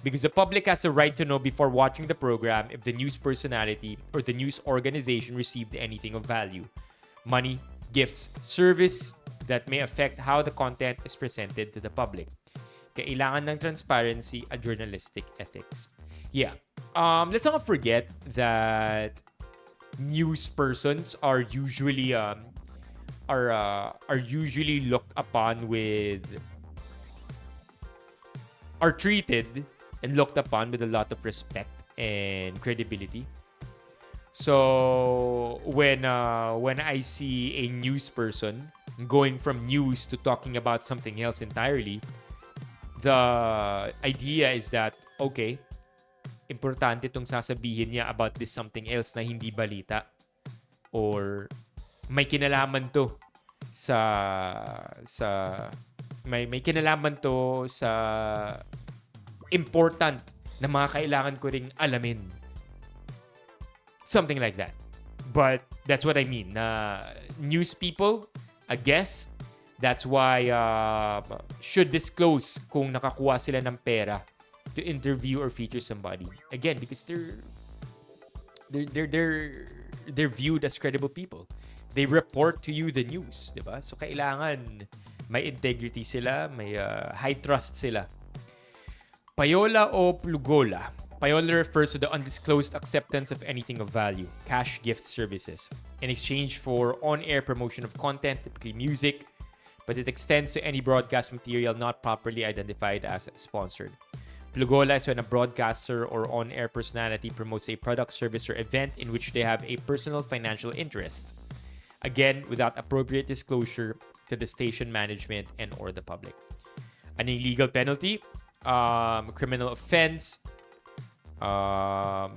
Because the public has the right to know before watching the program if the news personality or the news organization received anything of value, money, gifts, service that may affect how the content is presented to the public. Kailangan ng transparency at journalistic ethics. Yeah. Let's not forget that news persons are usually usually looked upon with are treated and looked upon with a lot of respect and credibility. So when I see a news person going from news to talking about something else entirely, the idea is that, okay, importante itong sasabihin niya about this something else na hindi balita. Or may kinalaman to may kinalaman to sa important na mga kailangan ko ring alamin. Something like that. But that's what I mean. News people, I guess, that's why should disclose kung nakakuha sila ng pera to interview or feature somebody. Again, because they're viewed as credible people. They report to you the news, diba? So kailangan may integrity sila, may high trust sila. Payola o plugola. Payola refers to the undisclosed acceptance of anything of value, cash, gift, services, in exchange for on-air promotion of content, typically music, but it extends to any broadcast material not properly identified as sponsored. Plugola is when a broadcaster or on-air personality promotes a product, service, or event in which they have a personal financial interest. Again, without appropriate disclosure to the station management and or the public. An illegal penalty, criminal offense, and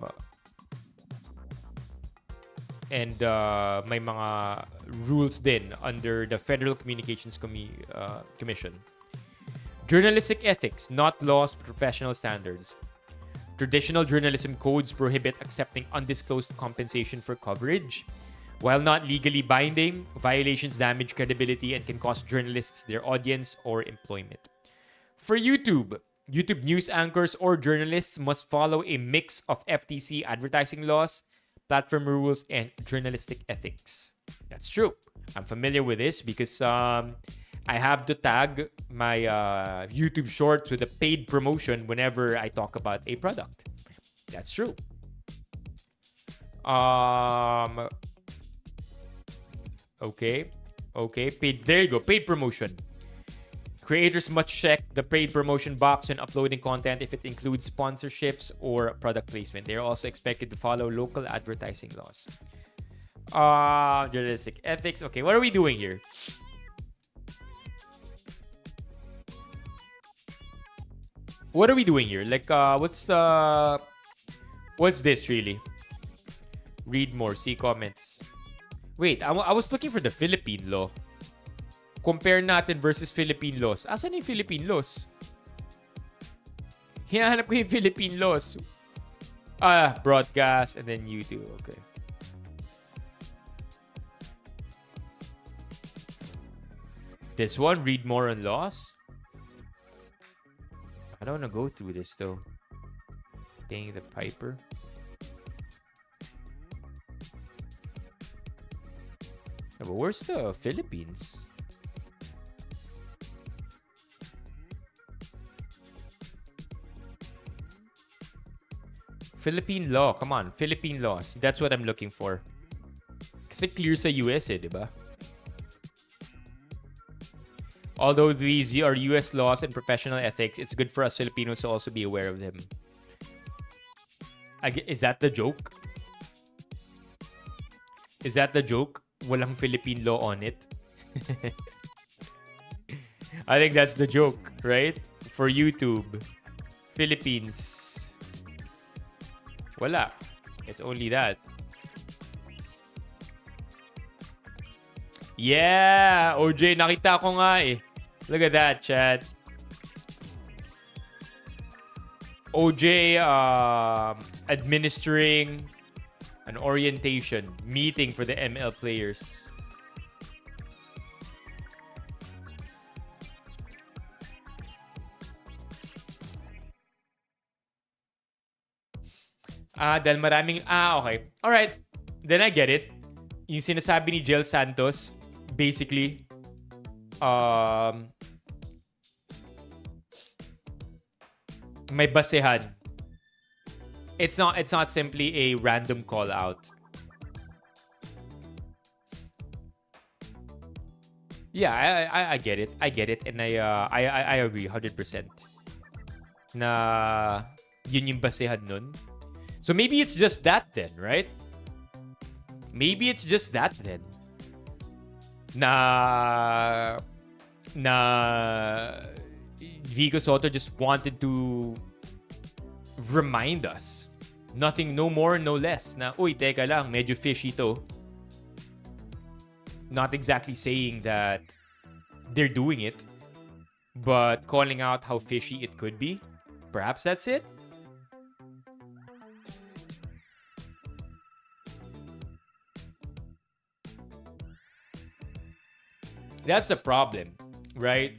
may mga rules din under the Federal Communications Commission. Journalistic ethics, not laws but professional standards. Traditional journalism codes prohibit accepting undisclosed compensation for coverage. While not legally binding, violations damage credibility and can cost journalists their audience or employment. For YouTube news anchors or journalists must follow a mix of FTC advertising laws, platform rules, and journalistic ethics. That's true. I'm familiar with this because I have to tag my YouTube shorts with a paid promotion whenever I talk about a product. That's true. Okay. There you go. Paid promotion. Creators must check the paid promotion box when uploading content if it includes sponsorships or product placement. They are also expected to follow local advertising laws. Journalistic ethics. Okay, what are we doing here? What are we doing here? Like, what's this really? Read more. See comments. Wait, I was looking for the Philippine law. Compare natin versus Philippine laws. Asan yung Philippine laws? Hinahanap ko yung Philippine laws. Broadcast and then YouTube. Okay. This one, read more on laws. I don't want to go through this though. Paying the piper. Yeah, but where's the Philippines? Philippine law. Come on. Philippine laws. That's what I'm looking for. Kasi clear sa US eh, diba? Although these are US laws and professional ethics, it's good for us Filipinos to also be aware of them. Is that the joke? Is that the joke? Walang Philippine law on it? I think that's the joke, right? For YouTube. Philippines. Wala. It's only that. Yeah! OJ, nakita ko nga eh. Look at that, chat. OJ administering an orientation meeting for the ML players. Dahil maraming... okay. Alright. Then I get it. Yung sinasabi ni Jel Santos, basically, may basehan. It's not simply a random call out. Yeah, I get it. I get it, and I agree 100%. Na yun yung basehan nun. So maybe it's just that then, right? Maybe it's just that then. Na Vico Soto just wanted to remind us. Nothing, no more, no less. Na, uy, teka lang, medyo fishy to. Not exactly saying that they're doing it, but calling out how fishy it could be. Perhaps that's it. That's the problem, right?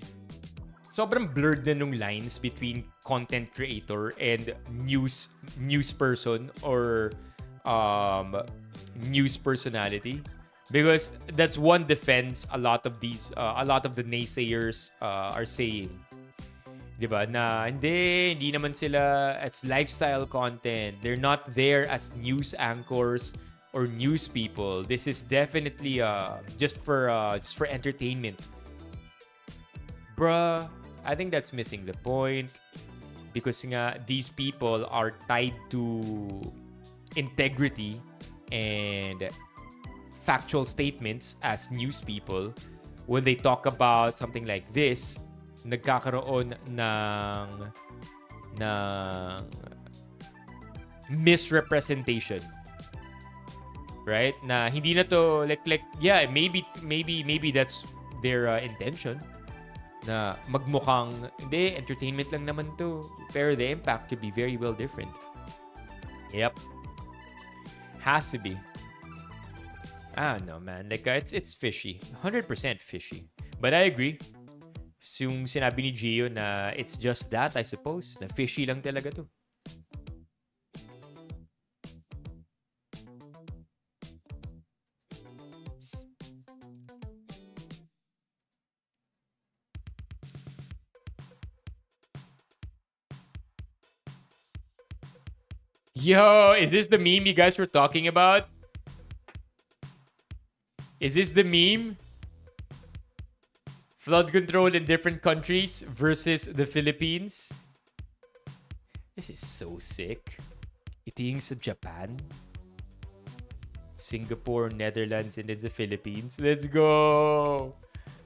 Sobrang blurred na nung lines between content creator and news person or news personality, because that's one defense a lot of the naysayers are saying. Diba? Na hindi naman sila, it's lifestyle content. They're not there as news anchors or news people. This is definitely just for entertainment. Bruh, I think that's missing the point, because nga these people are tied to integrity and factual statements as news people. When they talk about something like this, nagkakaroon ng misrepresentation. Right? Na hindi na to like yeah, maybe that's their intention, na magmukhang hindi, entertainment lang naman to, pero the impact could be very well different. Yep. Has to be. No man, like it's fishy. 100% fishy. But I agree. Yung sinabi ni Gio na it's just that, I suppose, na fishy lang talaga to. Yo, is this the meme you guys were talking about? Is this the meme? Flood control in different countries versus the Philippines? This is so sick. Ito yung sa Japan, Singapore, Netherlands, and then the Philippines. Let's go!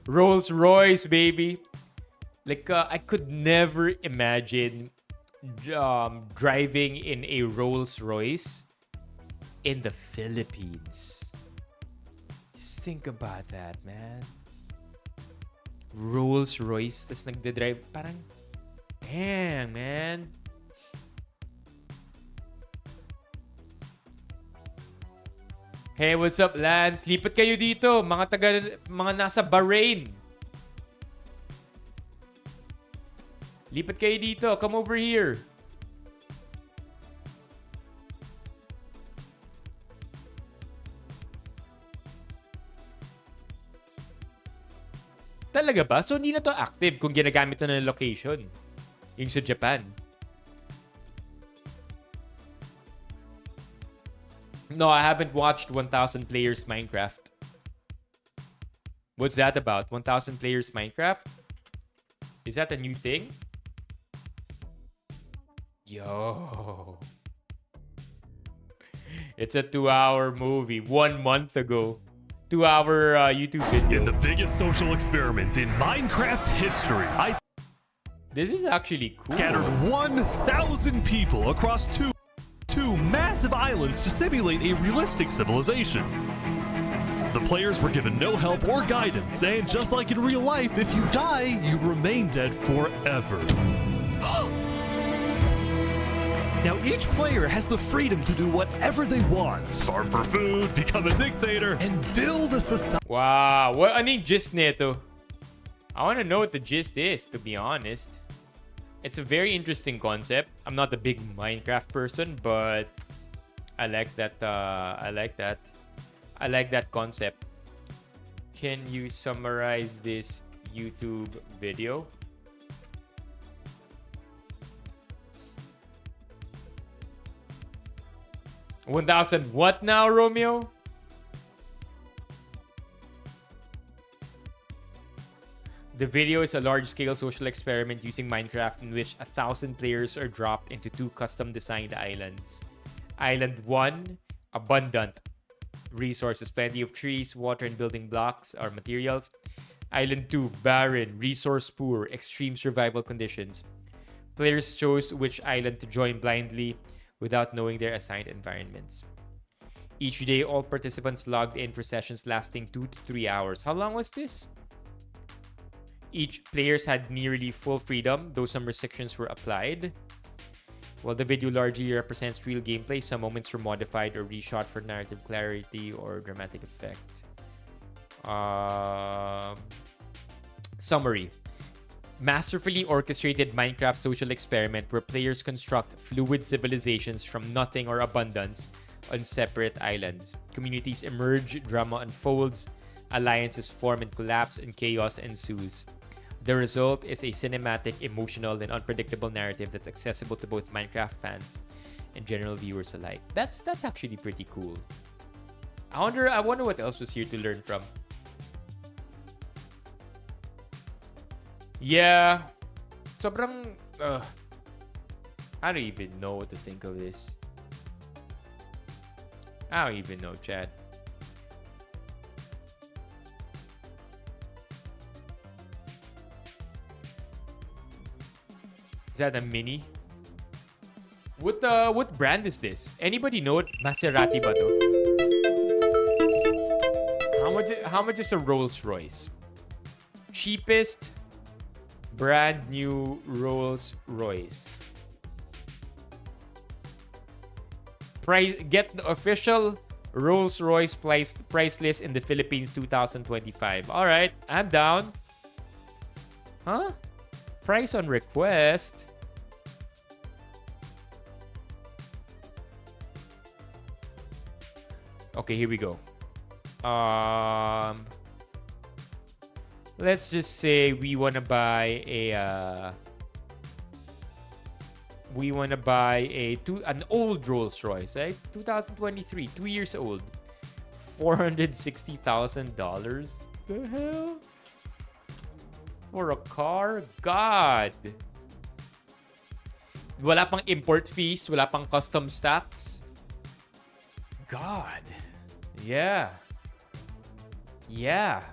Rolls Royce, baby! Like, I could never imagine driving in a Rolls Royce in the Philippines. Just think about that, man. Rolls Royce, tas nagde-drive, parang, damn, man. Hey, what's up, Lance? Lipat kayo dito, mga nasa Bahrain. Lipat kayo dito, come over here. Talaga ba? So, hindi na to active kung ginagamit na ng location. Yung sa Japan. No, I haven't watched 1,000 Players Minecraft. What's that about? 1,000 Players Minecraft? Is that a new thing? Yo. It's a 2-hour movie. 1 month ago. 2-hour YouTube video. In the biggest social experiment in Minecraft history, I This is actually cool. scattered 1,000 people across two massive islands to simulate a realistic civilization. The players were given no help or guidance, and just like in real life, if you die, you remain dead forever. Now each player has the freedom to do whatever they want. Farm for food, become a dictator, and build a society. Wow. What ano yung gist nito? I want to know what the gist is, to be honest. It's a very interesting concept. I'm not a big Minecraft person, but I like that. I like that concept. Can you summarize this YouTube video? $1,000 what now, Romeo? The video is a large-scale social experiment using Minecraft in which 1,000 players are dropped into 2 custom-designed islands. Island 1, abundant resources, plenty of trees, water, and building blocks or materials. Island 2, barren, resource poor, extreme survival conditions. Players chose which island to join blindly without knowing their assigned environments. Each day, all participants logged in for sessions lasting 2 to 3 hours. How long was this? Each players had nearly full freedom, though some restrictions were applied. While the video largely represents real gameplay, some moments were modified or reshot for narrative clarity or dramatic effect. Summary. Masterfully orchestrated Minecraft social experiment where players construct fluid civilizations from nothing or abundance on separate islands. Communities emerge, drama unfolds, alliances form and collapse, and chaos ensues. The result is a cinematic, emotional, and unpredictable narrative that's accessible to both Minecraft fans and general viewers alike. That's actually pretty cool. I wonder what else was here to learn from. Yeah. Sobrang I don't even know what to think of this. I don't even know, Chad. Is that a mini? What brand is this? Anybody know it? Maserati ba to? How much is a Rolls Royce? Cheapest brand new Rolls Royce. Get the official Rolls Royce price list in the Philippines 2025. All right, I'm down. Huh? Price on request. Okay, here we go. Let's just say we want to buy an old Rolls Royce, right? 2023, 2 years old. $460,000. The hell? For a car? God. Wala pang import fees, wala pang customs tax. God. Yeah. Yeah.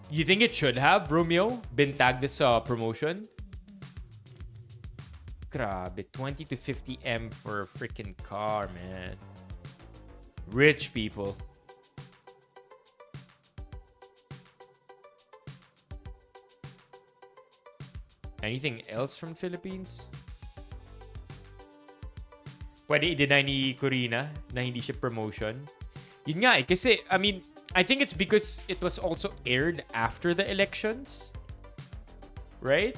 You think it should have, Romeo, been tagged as a promotion? Grabe, 20 to 50 M for a freaking car, man. Rich people. Anything else from Philippines? Pwede i-deny ni Corina na hindi siya promotion. Yun nga eh, kasi, I mean, I think it's because it was also aired after the elections. Right?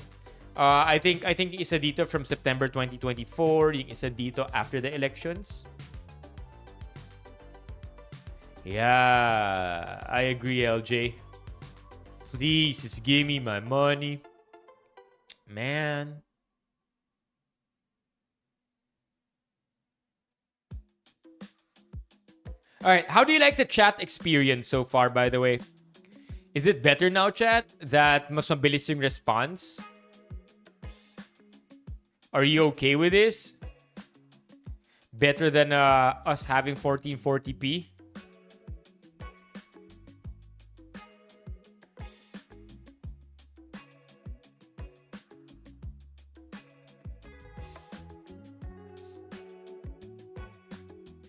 I think isa dito from September 2024, yung isa dito after the elections. Yeah, I agree, LJ. Please, just give me my money. Man. All right, how do you like the chat experience so far, by the way? Is it better now, chat? That mas mabilis yung response? Are you okay with this? Better than us having 1440p?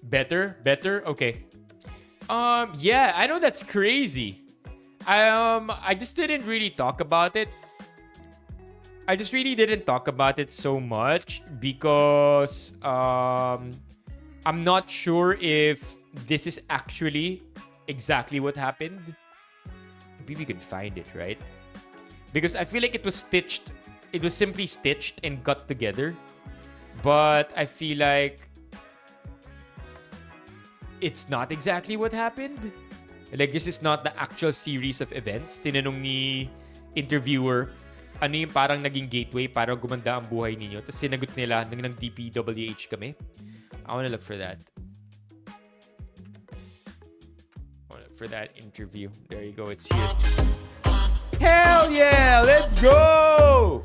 Better? Okay. Yeah, I know that's crazy. I just didn't really talk about it. I just really didn't talk about it so much because I'm not sure if this is actually exactly what happened. Maybe we can find it, right? Because I feel like it was stitched. It was simply stitched and cut together. But I feel like it's not exactly what happened. Like, this is not the actual series of events. Tinanong ni interviewer, ano yung parang naging gateway para gumanda ang buhay ninyo. Tapos sinagot nila ng DPWH kami. I wanna look for that. I wanna look for that interview. There you go, it's here. Hell yeah! Let's go!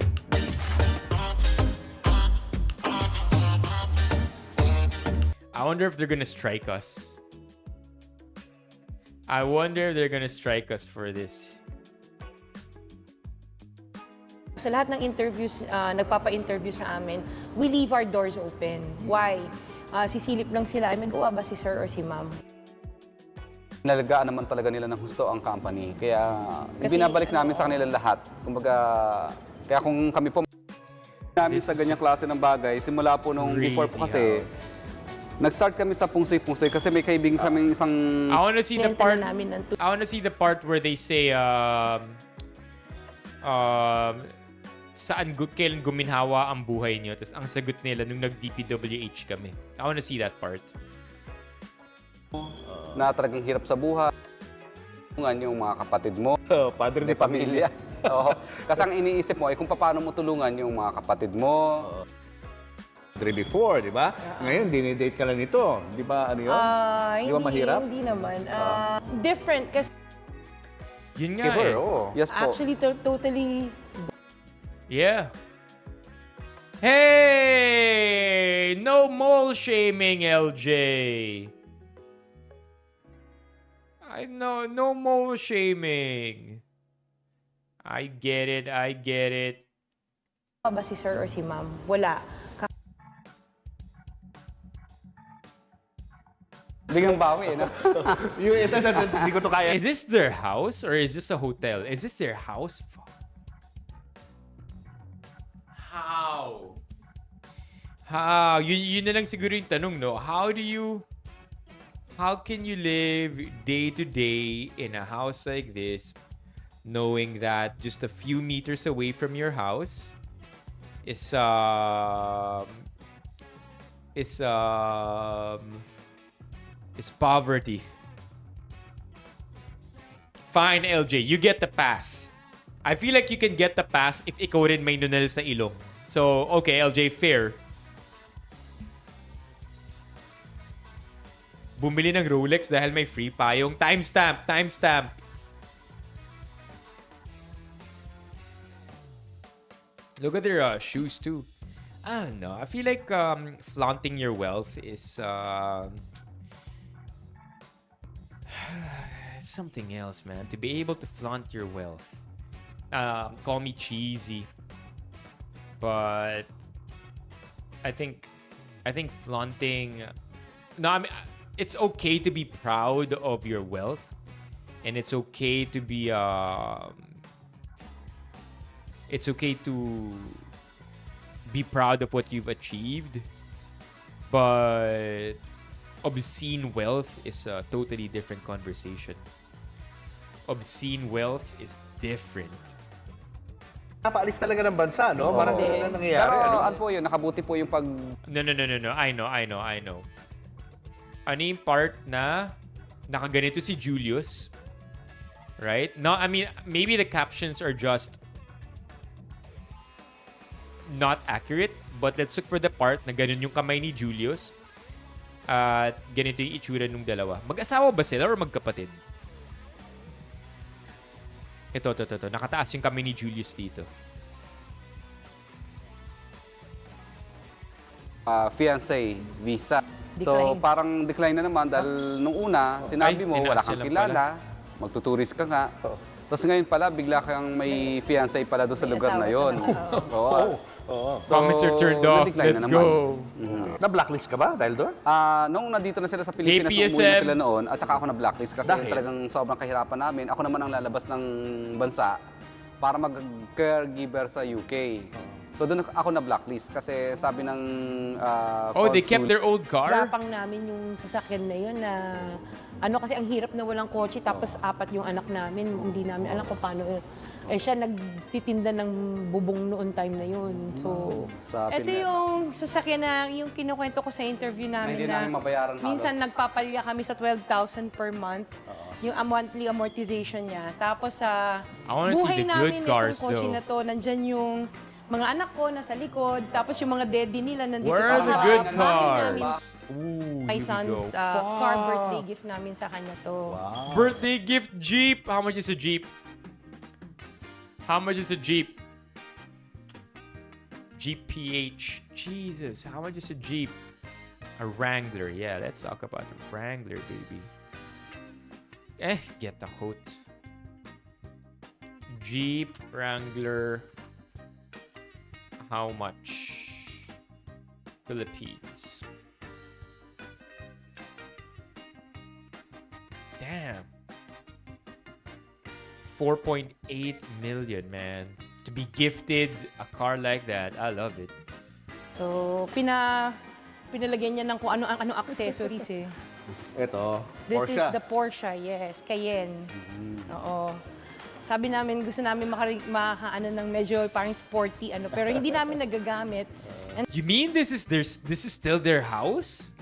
I wonder if they're gonna strike us. I wonder if they're gonna strike us for this. Sa lahat ng interviews, nagpapa-interview sa amin, we leave our doors open. Why? Sisilip lang sila, ay may gawa ba si sir or si ma'am? Nalagaan naman talaga nila ng husto ang company. Kaya Kasi, binabalik namin sa kanila lahat. Kumbaga, kaya kung kami po namin sa ganyang klase ng bagay, simula po nung before po kasi, nag-start kami sa pungsoy-pungsoy kasi may kaibigan kami isang... I wanna see the Benta part. na namin ng I wanna see the part where they say saan kailan guminhawa ang buhay niyo. Tapos ang sagot nila nung nag-DPWH kami. I wanna see that part. na talagang hirap sa buhay. Yung mga kapatid mo, Padre may pamilya. Oo. Kasi ang iniisip mo ay kung paano mo tulungan yung mga kapatid mo. Padre before, di ba? Ngayon, dinidate ka lang nito. Di ba, ano yun? Di ba mahirap? Hindi naman. Different kasi Yun nga Giver, eh. oo. Yes po. actually totally Yeah. Hey! No mole shaming, LJ. I know, no mole shaming. I get it. ba si sir or si ma'am? Wala. Biglang bawi, no? Yung ito, hindi ko to kaya. Is this their house or is this a hotel? Is this their house? How? Yun na lang siguro yung tanong, no? How can you live day to day in a house like this, knowing that just a few meters away from your house is poverty? Fine, LJ, you get the pass. I feel like you can get the pass if ikaw rin may nunal sa ilong. So, okay, LJ, fair. Bumili ng Rolex dahil may free payong. Timestamp. Look at their shoes too. I don't know. I feel like flaunting your wealth is it's something else, man. To be able to flaunt your wealth. Call me cheesy, but I think flaunting. No, I mean, it's okay to be proud of your wealth, and it's okay to be proud of what you've achieved, but obscene wealth is a totally different conversation. Obscene wealth is different. Napaalis talaga ng bansa, no? Parang ganun ang nangyayari. Pero ano? ano po yun, nakabuti po yung pag... No. I know. Ano yung part na nakaganito si Julius? Right? No, I mean, maybe the captions are just not accurate, but let's look for the part na ganun yung kamay ni Julius at ganito yung itsura nung dalawa. Mag-asawa ba sila or magkapatid? Ito. Nakataas yung kamay ni Julius dito. fiancé visa. So, Decline. parang decline na naman dahil nung una, sinabi mo, wala kang pinaasalan kilala, magtuturist ka nga. Tapos ngayon pala, bigla kang may fiancé pala doon sa May lugar na asawa yon. ka na, Oo. Oo. So, Comments are turned off. na-decline Let's na naman. go. Na-blacklist ka ba dahil doon? Nung nandito na sila sa Pilipinas, Hey, umuwi na PSM. sila noon, at saka ako na-blacklist kasi Dahil? talagang sobrang kahirapan namin. Ako naman ang lalabas ng bansa para mag-caregiver sa UK. So doon ako na-blacklist kasi sabi ng Oh, they kept consul, their old car? Gapang namin yung sasakyan na yun na ano kasi ang hirap na walang kotse tapos apat yung anak namin. Hindi namin alam kung paano. Eh siya nagtitinda ng bubong noon time na yun. So, Sa ito Pineda. yung sasakyan na yung kinukwento ko sa interview namin hindi na namin mabayaran halos. minsan nagpapalya kami sa 12,000 per month. Yung monthly amortization niya. Tapos sa I wanna see buhay the good namin cars, itong kotse though. na to, nandyan yung mga anak ko nasa likod, tapos yung mga daddy nila nandito Where sa are the harap. good Mami namin, cars? Ooh, my here we son's go. car Fuck. birthday gift namin sa kanya to. Birthday gift Jeep. How much is a Jeep? How much is a Jeep? Jeep PH. Jesus, how much is a Jeep? A Wrangler. Yeah, let's talk about the Wrangler, baby. Get the quote. Jeep Wrangler. How much? Philippines. Damn. 4.8 million, man. To be gifted a car like that, I love it. So, pinalagyan niya ng kung ano accessories eh. Ito, This Porsche. is the Porsche, yes, Cayenne. Oo. Sabi namin, gusto namin makaano ng medyo parang sporty, pero hindi namin nagagamit. And You mean this is still their house?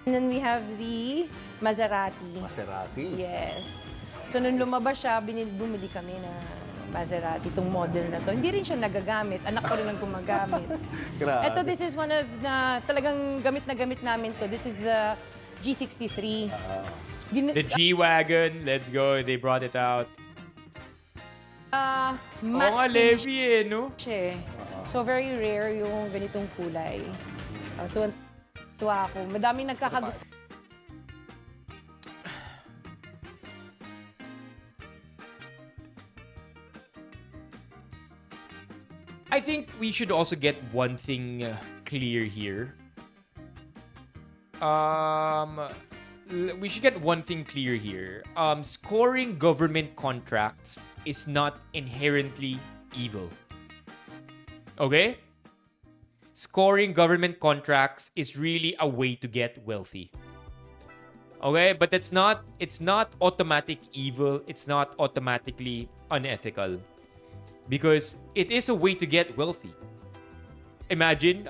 then we have the Maserati. Maserati. Yes. So, nung lumabas siya, bumili kami na Maserati, itong model na to. Hindi rin siya nagagamit. Anak ko rin ang gumagamit. Grabe. Ito, this is one of na talagang gamit na gamit namin to. This is the G63. The G-Wagon, let's go. They brought it out. Oo Matte nga, finish Levi eh, no? siya eh. So, very rare yung ganitong kulay. Tuwa ako. Madaming nagkakagusto. I think we should also get one thing clear here. We should get one thing clear here. Scoring government contracts is not inherently evil. Okay? Scoring government contracts is really a way to get wealthy. Okay? But it's not automatic evil. It's not automatically unethical. Because it is a way to get wealthy. Imagine,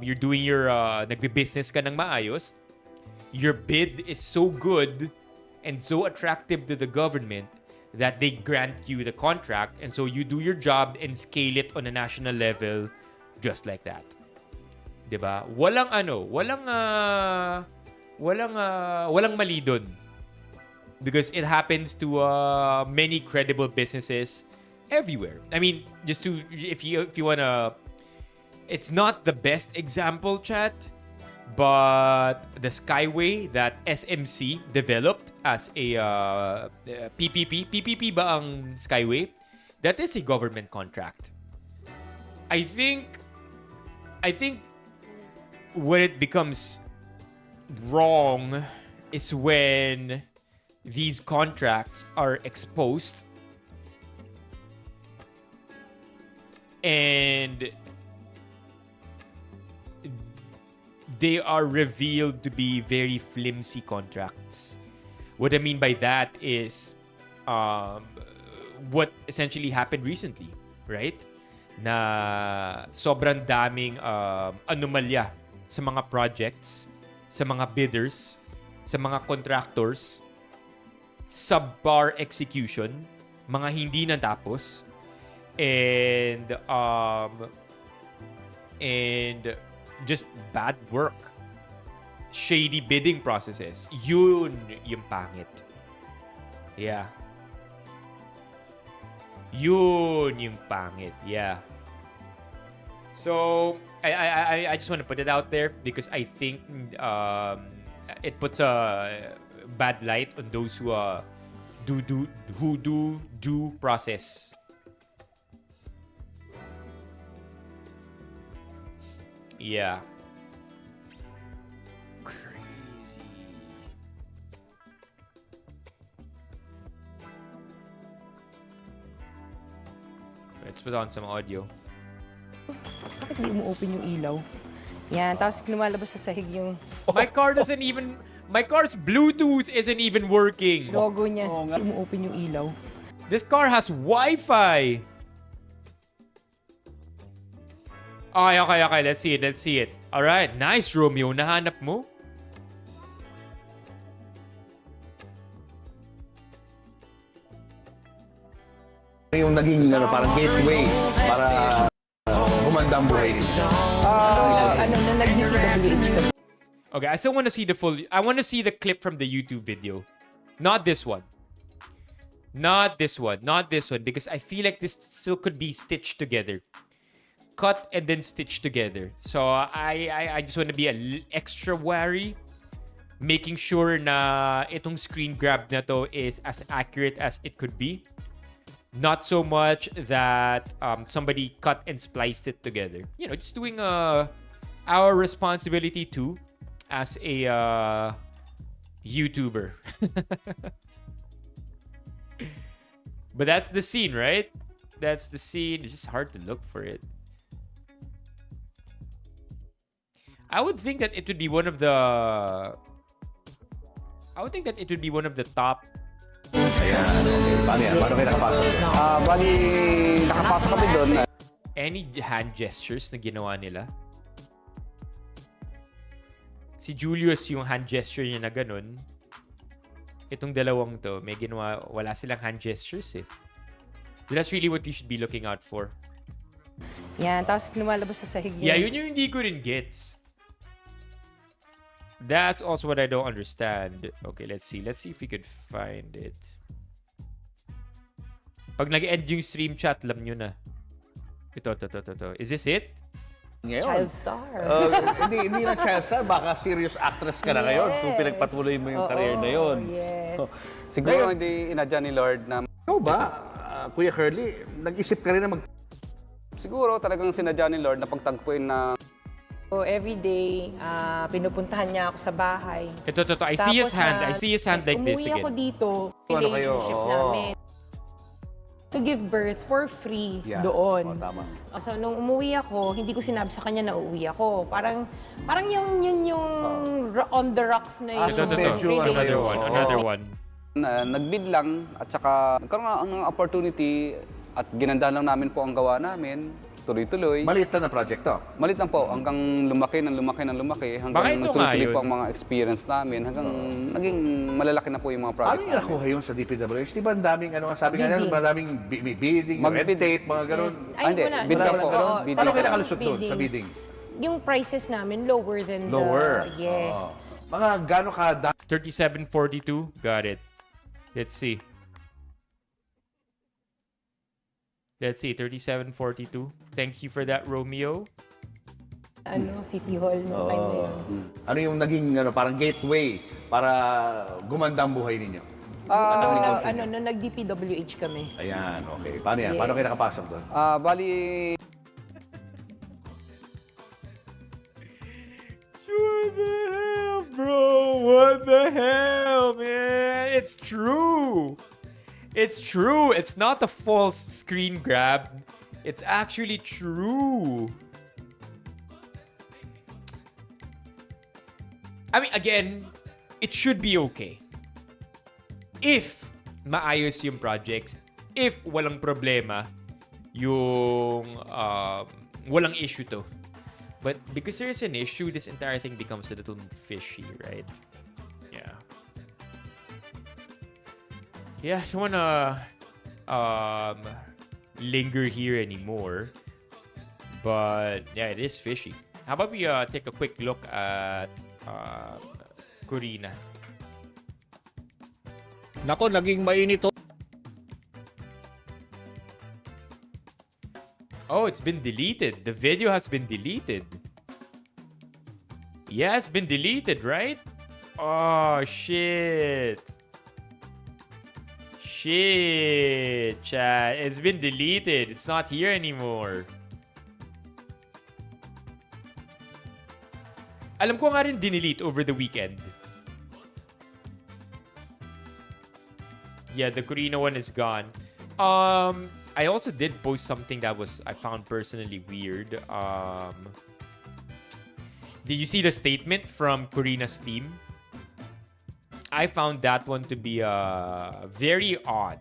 you're doing your, nagbe-business ka ng maayos. Your bid is so good and so attractive to the government that they grant you the contract. And so you do your job and scale it on a national level just like that. Diba? Walang mali dun. Because it happens to many credible businesses everywhere. I mean, just to if you wanna, it's not the best example, chat, but the Skyway that SMC developed as a PPP ba ang Skyway? That is a government contract. I think when it becomes wrong is when these contracts are exposed and they are revealed to be very flimsy contracts. What I mean by that is what essentially happened recently, right? Na sobrang daming anomalya sa mga projects, sa mga bidders, sa mga contractors, subpar execution, mga hindi natapos, and just bad work, shady bidding processes. Yun yung pangit. Yeah. Yun yung pangit. Yeah. So, I just want to put it out there because I think it puts a bad light on those who do process. Yeah. Crazy. Let's put on some audio. Bakit di mo open yung ilaw? Yan, tapos lumalabas sa sahig yung My car's Bluetooth isn't even working. logo niya. Di mo open yung ilaw. This car has Wi-Fi. Okay. Let's see it. All right, nice, Romeo. Nahanap mo? Yung naging parang gateway para gumanda ang buhay ninyo. Na nag-DPWH ka. Okay, I still want to see the full. I want to see the clip from the YouTube video, not this one. Not this one, because I feel like this still could be stitched together. Cut and then stitched together. So I just want to be extra wary, making sure na itong screen grab na to is as accurate as it could be. Not so much that somebody cut and spliced it together. You know, just doing our responsibility too as a YouTuber. But that's the scene, right? That's the scene. It's just hard to look for it. I would think that it would be one of the top. Ayan, okay. Paano yan? Paano kayo nakapasok? Bali, nakapasok kami doon. Any hand gestures na ginawa nila? Si Julius, yung hand gesture niya na ganun. Itong dalawang to, may ginawa, wala silang hand gestures eh. So that's really what you should be looking out for. Yan, tapos lumalabas sa sahig Yeah, yun yung hindi ko rin gets. That's also what I don't understand. Okay, let's see. Let's see if we could find it. Pag nag-end yung stream chat, alam nyo na. Ito. Is this it? Ngayon. Child star. Hindi na child star. Baka serious actress ka na ngayon kung pinagpatuloy mo yung career na yun. Yes. Siguro hindi inadya ni Lord na... Ikaw ba, Kuya Curly, nag-isip ka rin na Siguro talagang sinadya ni Lord na pagtagpuin na... So, every day, pinupuntahan niya ako sa bahay. Ito. I see his hand. I see his hand like this Umuwi ako again. dito, Ano kayo? relationship namin. To give birth for free doon. Tama. So, nung umuwi ako, hindi ko sinabi sa kanya na uuwi ako. Parang yun yung on the rocks na yung Ito. Another one. Nagbid lang at saka nagkaroon ng opportunity at ginandahan lang namin po ang gawa namin. Tuloy-tuloy. Maliit lang na project to. Maliit lang po hanggang lumaki hanggang Baka ito nga tuloy-tuloy yun. po ang mga experience namin hanggang naging malalaki na po yung mga Ano projects yung nakuha yun sa DPWH? Di ba ang daming, sabi nga nila, madaming bidding, red tape, mga ganun. Hindi, bid lang po. Bid Ano lang kayo po. nakalusot doon sa bidding? Yung prices namin lower than Lower. the... Yes. Mga gano'n ka 3742. Got it. Let's see. 3742. Thank you for that, Romeo. City Hall nung time na yun. Ano yung naging parang gateway para gumanda ang buhay ninyo? Nung nag-DPWH kami. Ayan, okay. Paano yan? Yes. Paano kayo nakapasok doon? Bali, What the hell, bro? What the hell, man? It's true. It's true. It's not a false screen grab. It's actually true. I mean, again, it should be okay. If maayos yung projects, if walang problema, yung walang issue to. But because there is an issue, this entire thing becomes a little fishy, right? Yeah. Yeah, I don't wanna linger here anymore. But yeah, it is fishy. How about we take a quick look at Corina? Nako, naging mainit to. Oh, it's been deleted. The video has been deleted. Yeah, it's been deleted, right? Oh, shit. Shit, chat. It's been deleted. It's not here anymore. Alam ko nga rin dinelete over the weekend. Yeah, the Corina one is gone. I also did post something that I found personally weird. Did you see the statement from Corina's team? I found that one to be very odd.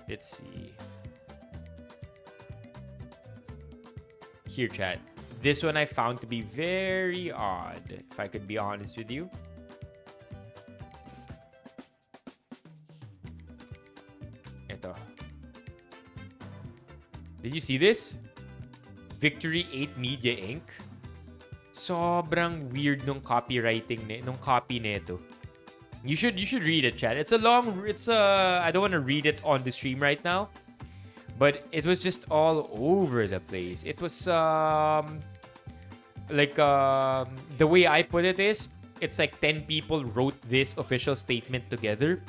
Let's see. Here, chat. This one I found to be very odd, if I could be honest with you. Ito. Did you see this? Victory 8 Media Inc. Sobrang weird nung copywriting nung copy nito. You should read it, chat. It's I don't want to read it on the stream right now, but it was just all over the place. It was the way I put it is, it's like 10 people wrote this official statement together,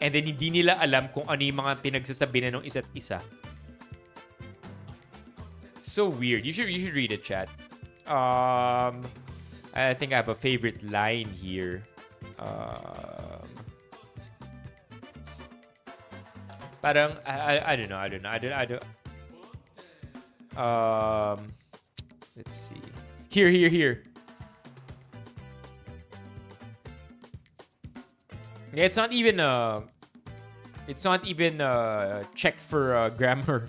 and then hindi nila alam kung ano yung mga pinagsasabi na ng isa't isa. It's so weird. You should read it, chat. I think I have a favorite line here. Parang I don't know. Let's see. Here. Yeah, it's not even check for grammar.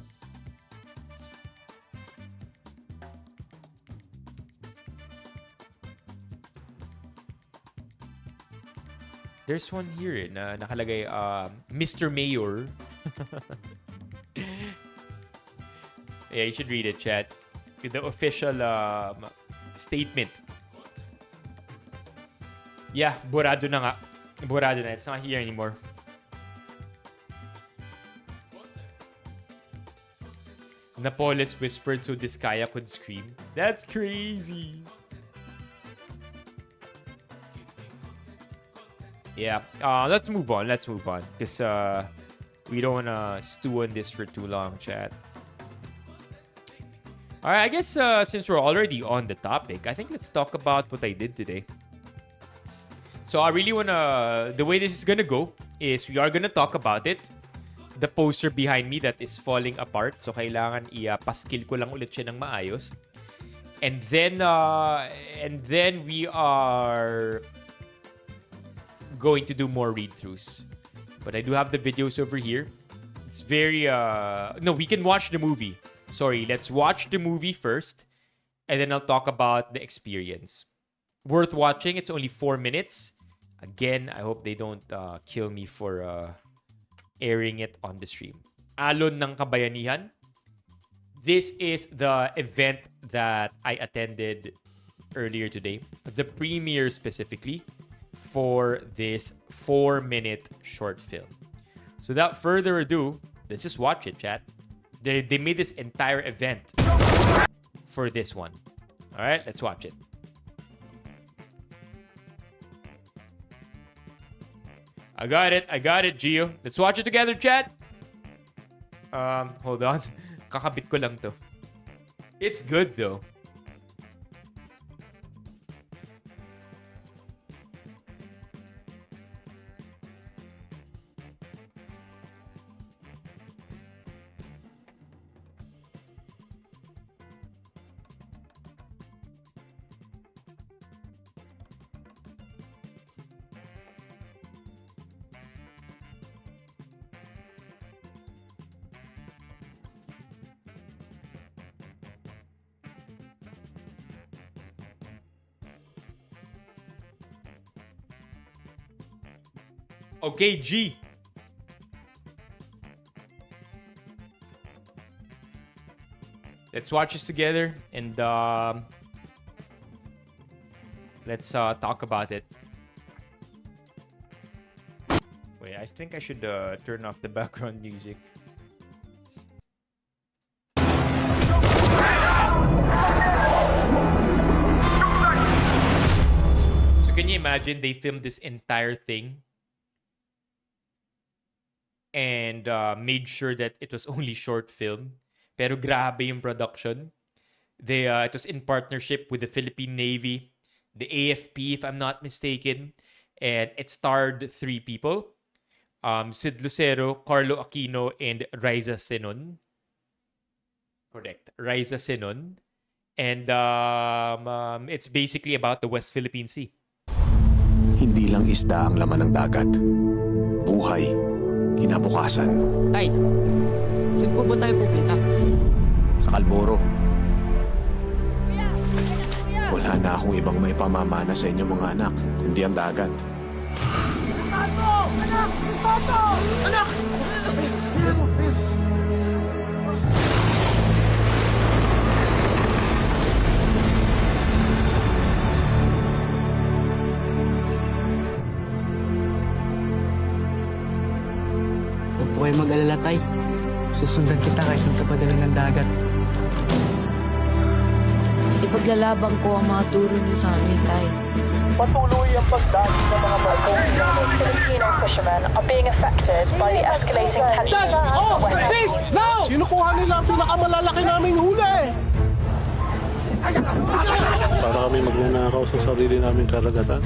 There's one here na nakalagay Mr. Mayor. Yeah, you should read it, chat. The official statement. Yeah, borado na nga. Borado na. It's not here anymore. Napoles whispered so Diskaya could scream. That's crazy. Yeah, let's move on. Because we don't want to stew on this for too long, chat. Alright, I guess since we're already on the topic, I think let's talk about what I did today. So I really want to... The way this is going to go is we are going to talk about it. The poster behind me that is falling apart. So kailangan i-paskill ko lang ulit siya ng maayos. And then we are... going to do more read-throughs. But I do have the videos over here. It's very... No, we can watch the movie. Sorry, let's watch the movie first. And then I'll talk about the experience. Worth watching. It's only 4 minutes. Again, I hope they don't kill me for airing it on the stream. Alon ng Kabayanihan. This is the event that I attended earlier today. The premiere specifically. For this 4-minute short film. So without further ado, let's just watch it, chat. They made this entire event for this one. All right, let's watch it. I got it, Gio. Let's watch it together, chat. Hold on. Kakabit ko lang to. It's good though. Okay, G. Let's watch this together and let's talk about it. Wait, I think I should turn off the background music. So can you imagine they filmed this entire thing and made sure that it was only short film. Pero grabe yung production. It was in partnership with the Philippine Navy, the AFP, if I'm not mistaken, and it starred 3 people: Sid Lucero, Carlo Aquino, and Riza Senon. Correct, Riza Senon, and it's basically about the West Philippine Sea. Hindi lang isda ang laman ng dagat. Buhay, kinabukasan. Tay, saan po ba tayo pupunta? Sa Kalboro. Wala na akong ibang may pamamana sa inyo mga anak, kundi ang dagat. Huwag po kayo mag-alala, Tay. Susundan kita kahit saan ka padala ng dagat. Ipaglalaban ko ang mga turo niyo sa amin, Tay. Patuloy ang pagdali ng mga barkong Filipino fishermen are being affected by the escalating tensions on the West Coast. Kinukuha nila ang pinakamalalaki naming huli. Para kami magnanakaw sa sarili naming karagatan.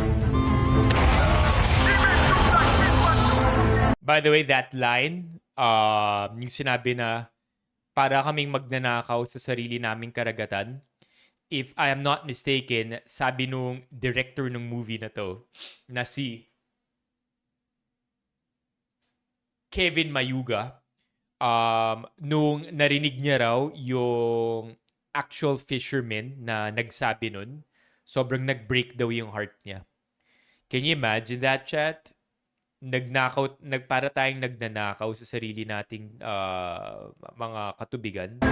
By the way, that line, yung sinabi na para kaming magnanakaw sa sarili naming karagatan, if I am not mistaken, sabi nung director ng movie na to, na si Kevin Mayuga, nung narinig niya raw yung actual fisherman na nagsabi nun, sobrang nag-break daw yung heart niya. Can you imagine that, chat? Para tayong nagnanakaw sa sarili nating mga katubigan.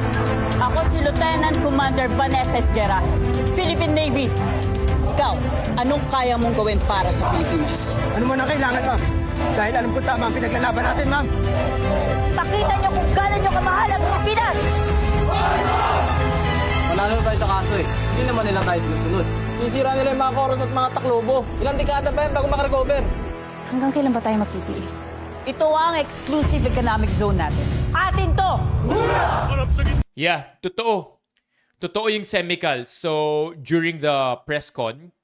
Ako si Lieutenant Commander Vanessa Esguera, Philippine Navy. Ikaw, anong kaya mong gawin para sa Pilipinas? Ano man ang kailangan, ma'am? Dahil alam ko tama ang pinaglalaban natin, ma'am. Pakita niyo kung gano'n niyo kamahal ang Pilipinas! Manalo tayo sa kaso eh. Hindi naman nila tayo sinusunod. Sisira nila yung mga koros at mga taklobo. Ilang dekada pa yan bago makarecover. Hanggang kailan ba tayo magtitiis? Ito ang exclusive economic zone natin. Atin to! Yeah, totoo. Totoo yung Semical. So, during the press con,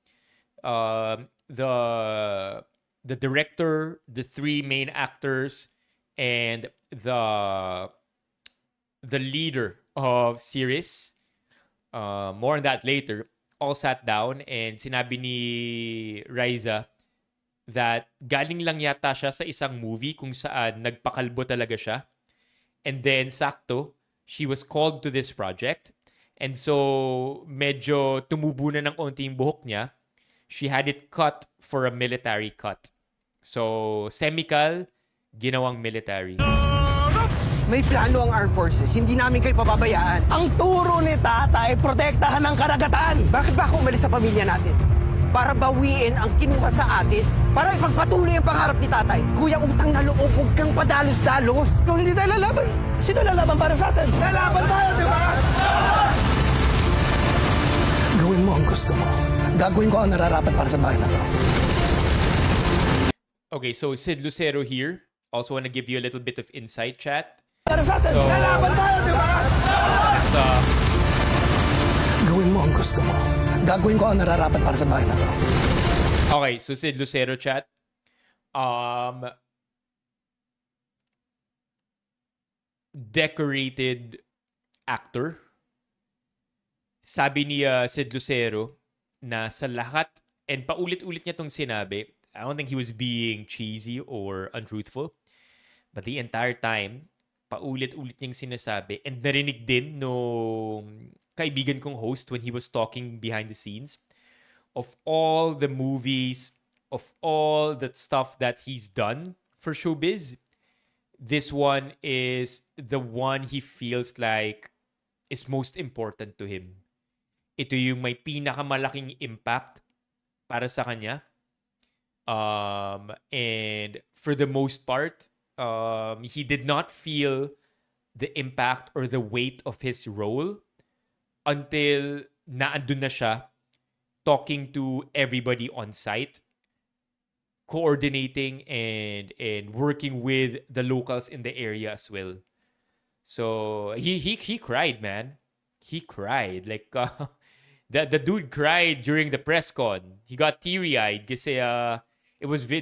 the director, the 3 main actors, and the leader of series, more on that later, all sat down and sinabi ni Riza that galing lang yata siya sa isang movie kung saan nagpakalbo talaga siya. And then, sakto, she was called to this project. And so, medyo tumubo na ng onti yung buhok niya. She had it cut for a military cut. So, Semical, ginawang military. May plano ang Armed Forces, hindi namin kayo pababayaan. Ang turo ni Tatay, protektahan ang karagatan. Bakit ba ako umalis sa pamilya natin? Para bawiin ang kinuha sa atin, para ipagpatuloy ang pangarap ni Tatay. Kuya, utang na loob, huwag kang padalos-dalos. Kung hindi tayo lalaban, sino lalaban para sa atin? Lalaban tayo, di ba? Gawin mo ang gusto mo. Gagawin ko ang nararapat para sa bahay na to. Okay, so Sid Lucero here. Also want to give you a little bit of insight, chat. Para sa atin, lalaban tayo, di ba? It's Gawin mo ang gusto mo. Gagawin ko ang nararapat para sa bahay na to. okay, so Sid Lucero, chat. Decorated actor. Sabi ni Sid Lucero na sa lahat, and paulit-ulit niya itong sinabi, I don't think he was being cheesy or untruthful, but the entire time, paulit-ulit niyang sinasabi, and narinig din nung kaibigan kong host when he was talking behind the scenes, of all the movies, of all that stuff that he's done for showbiz, this one is the one he feels like is most important to him. Ito yung may pinakamalaking impact para sa kanya. And for the most part, he did not feel the impact or the weight of his role until naandun na siya talking to everybody on site, coordinating and working with the locals in the area as well. So he cried, man. He cried. Like the dude cried during the press con. He got teary-eyed kasi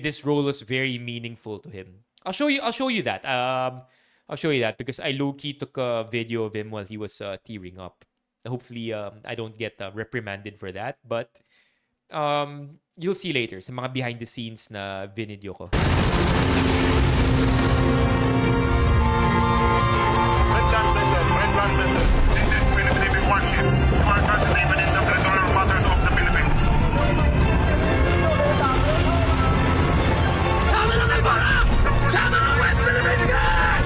this role was very meaningful to him. I'll show you that. I'll show you that because I low-key took a video of him while he was tearing up. Hopefully I don't get reprimanded for that, but you'll see later sa mga behind the scenes na video ko. Redland vessel. This is Philippine warship. You are currently within the territorial waters of the Philippines. Sama na kayo para! Sama ng West Philippines Gang!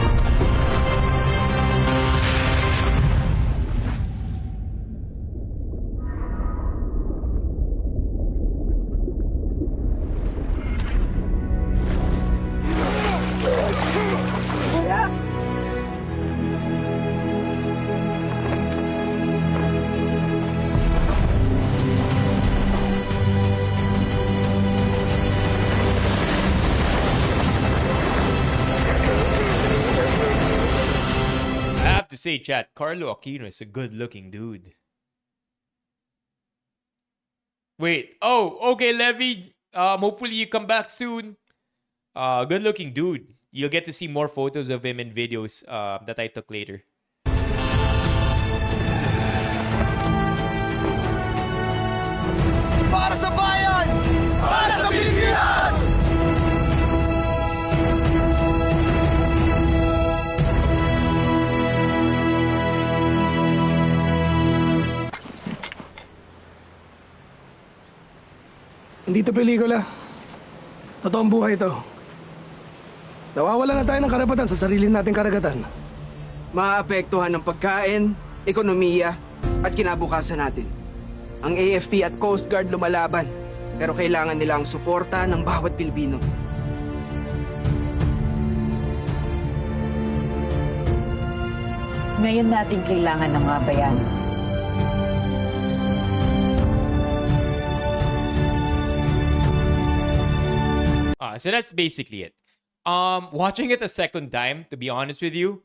To say, chat, Carlo Aquino is a good-looking dude. Wait. Oh, okay, Levy. Hopefully you come back soon. Good-looking dude. You'll get to see more photos of him in videos that I took later. Para sa bayan! Para sa Pilipinas! Hindi ito pelikula. Totoong buhay ito. Nawawala na tayo ng karapatan sa sarili nating karagatan. Maapektuhan ng pagkain, ekonomiya, at kinabukasan natin. Ang AFP at Coast Guard lumalaban, pero kailangan nila ang suporta ng bawat Pilipino. Ngayon natin kailangan ng mga bayan. So that's basically it. Watching it a second time, to be honest with you,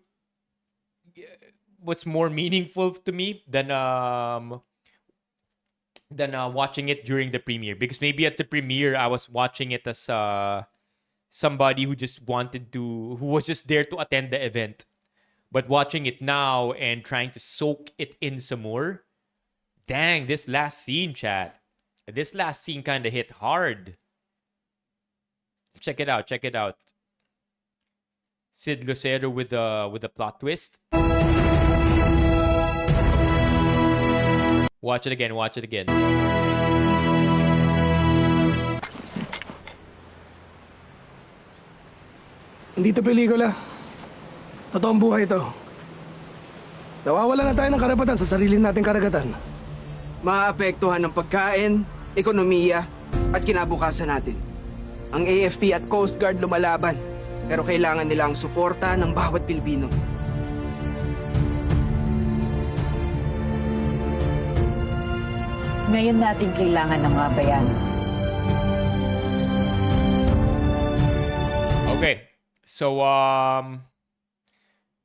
what's more meaningful to me than watching it during the premiere. Because maybe at the premiere, I was watching it as somebody who was just there to attend the event. But watching it now and trying to soak it in some more, dang, this last scene, chat. This last scene kind of hit hard. Check it out. Sid Lucero with a plot twist. Watch it again. Hindi ito pelikula. Totoong buhay ito. Nawawala na tayo ng karapatan sa sarili nating karagatan. Maapektuhan ng pagkain, ekonomiya, at kinabukasan natin. Ang AFP at Coast Guard lumalaban, pero kailangan nila ang suporta ng bawat Pilipino. Ngayon natin kailangan ng mga bayan. Okay. So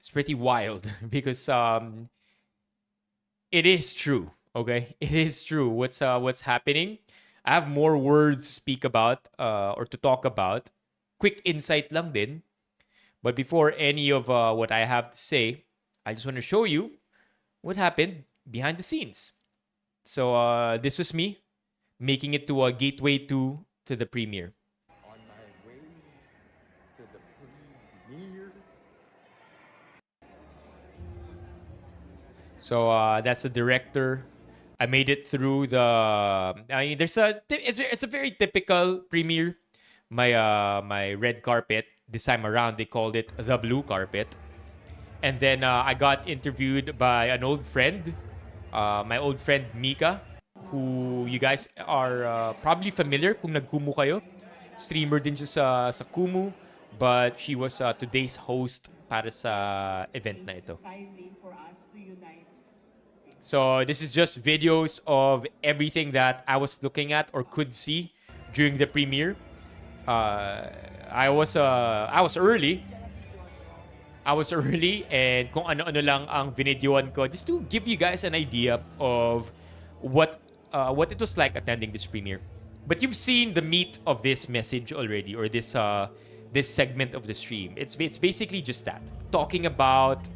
it's pretty wild because it is true, okay? It is true what's happening. I have more words to speak about or to talk about. Quick insight lang din. But before any of what I have to say, I just want to show you what happened behind the scenes. So this was me making it to a gateway to the premiere. On my way to the premiere. So that's the director. I made it through the. I mean, it's a very typical premiere. My red carpet. This time around, they called it the blue carpet. And then I got interviewed by an old friend, my old friend Mika, who you guys are probably familiar kung nag-Kumu kayo. Streamer din siya sa Kumu, but she was today's host para sa event na ito. So this is just videos of everything that I was looking at or could see during the premiere. I was early. I was early and kung ano-ano lang ang binidyoan ko just to give you guys an idea of what it was like attending this premiere. But you've seen the meat of this message already, or this segment of the stream. It's basically just that, talking about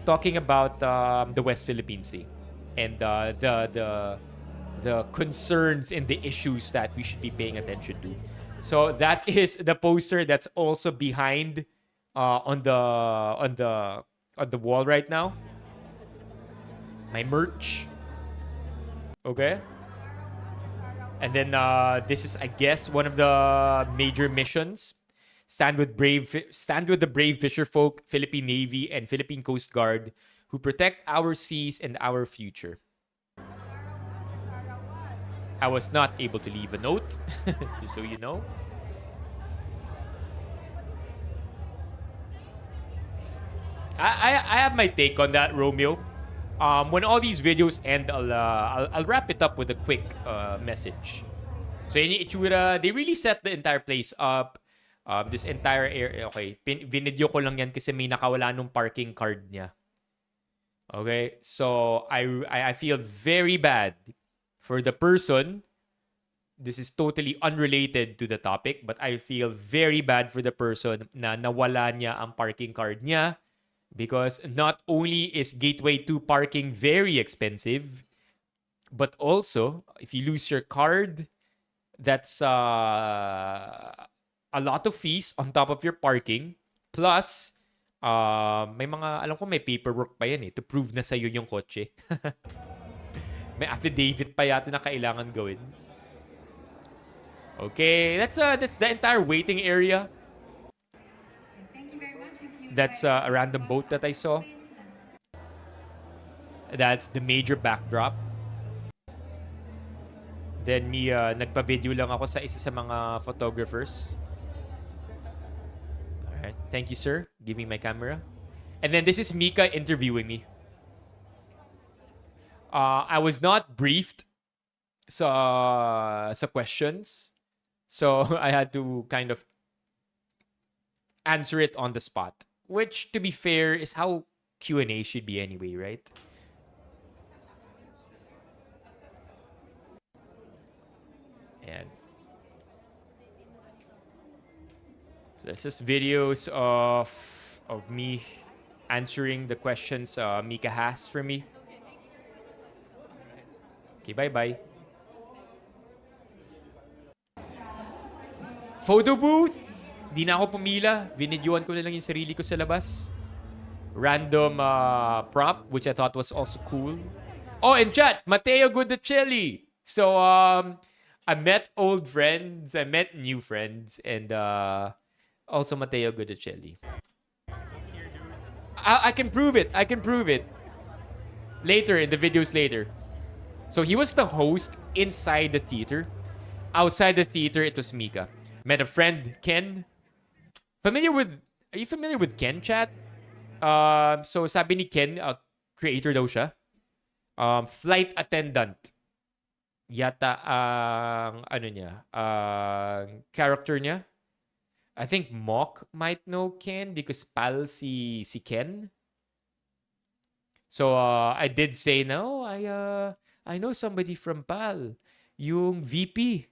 the West Philippine Sea and the concerns and the issues that we should be paying attention to. So that is the poster that's also behind on the wall right now. My merch. Okay. And then this is, I guess, one of the major missions. Stand with the brave fisherfolk, Philippine Navy, and Philippine Coast Guard who protect our seas and our future. I was not able to leave a note, just so you know. I have my take on that, Romeo. When all these videos end, I'll wrap it up with a quick message. So yun yung itsura. They really set the entire place up. This entire area. Okay, vinidyo ko lang yan kasi may nakawala nung parking card niya. Okay, so I feel very bad for the person. This is totally unrelated to the topic, but I feel very bad for the person na nawala niya ang parking card niya. Because not only is Gateway 2 parking very expensive, but also, if you lose your card, that's a lot of fees on top of your parking. Plus, may mga, alam ko may paperwork pa yan to prove na sa'yo yung kotse. May affidavit pa yata na kailangan gawin. Okay, that's the entire waiting area. That's a random boat that I saw. That's the major backdrop. Then me, nagpa-video lang ako sa isa sa mga photographers. Alright, thank you sir. Give me my camera. And then this is Mika interviewing me. I was not briefed sa questions. So I had to kind of answer it on the spot. Which, to be fair, is how Q&A should be anyway, right? And so this is videos of me answering the questions Mika has for me. Okay, bye-bye. Photo booth! Di na ako pumila. Vinidyoan ko na lang yung sarili ko sa labas. Random prop, which I thought was also cool. Oh, and chat, Matteo Guidicelli. So, I met old friends. I met new friends. And also Matteo Guidicelli. I can prove it. I can prove it. Later, in the videos later. So, he was the host inside the theater. Outside the theater, it was Mika. Met a friend, Ken. Are you familiar with Ken, chat? So sabi ni Ken, creator daw siya. Flight attendant. Yata ang character niya. I think Mock might know Ken because pal si Ken. So I did say no, I know somebody from PAL. Yung VP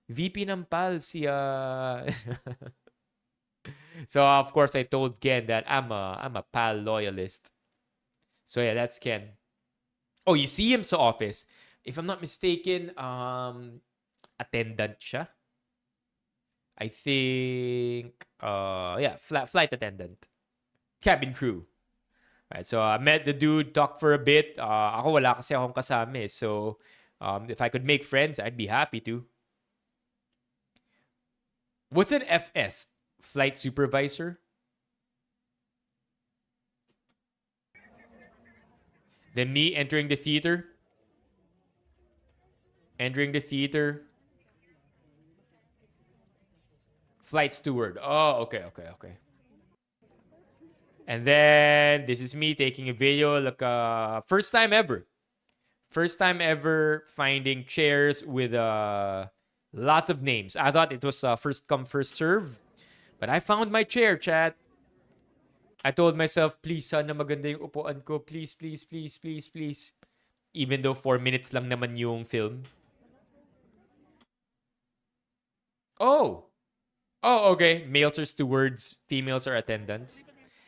ng PAL si So of course I told Ken that I'm a PAL loyalist. So yeah, that's Ken. Oh, you see him sa office. If I'm not mistaken, attendant siya. I think flight attendant. Cabin crew. Right, so I met the dude, talked for a bit. Ako wala kasi akong kasama. So if I could make friends, I'd be happy to. What's an FS? Flight supervisor? Then me entering the theater. Flight steward. Oh, okay. And then this is me taking a video, like first time ever First time ever finding chairs with lots of names. I thought it was first come, first serve. But I found my chair, chat. I told myself, please, sana maganda yung upuan ko. Please, please, please, please, please. Even though 4 minutes lang naman yung film. Oh, okay. Males are stewards, females are attendants.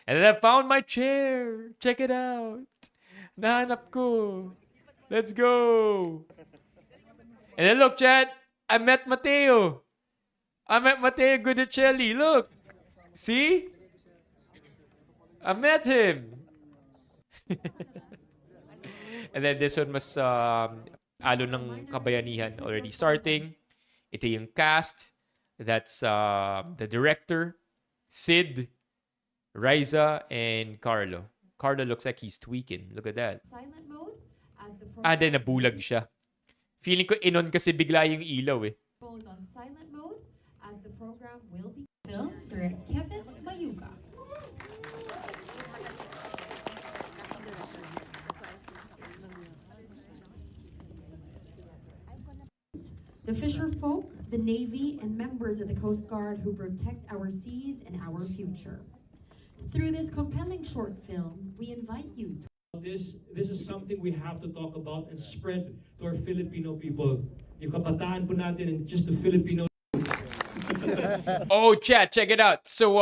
And then I found my chair. Check it out. Nahanap ko. Let's go. And then look, chat. I met Matteo. I met Matteo Guidicelli. Look. See? I met him. And then this one was Alo ng Kabayanihan already starting. Ito yung cast. That's the director, Sid, Riza, and Carlo. Carlo looks like he's tweaking. Look at that. Silent mode as the Then nabulag siya. Feeling ko inon kasi bigla yung ilaw eh. phones on silent mode as the program will be filmed through Kevin Mayuga. The fisher folk, the Navy, and members of the Coast Guard who protect our seas and our future. Through this compelling short film, we invite you to This is something we have to talk about and spread to our Filipino people. Yung kabataan po natin and just the Filipino. Oh, chat, check it out. So,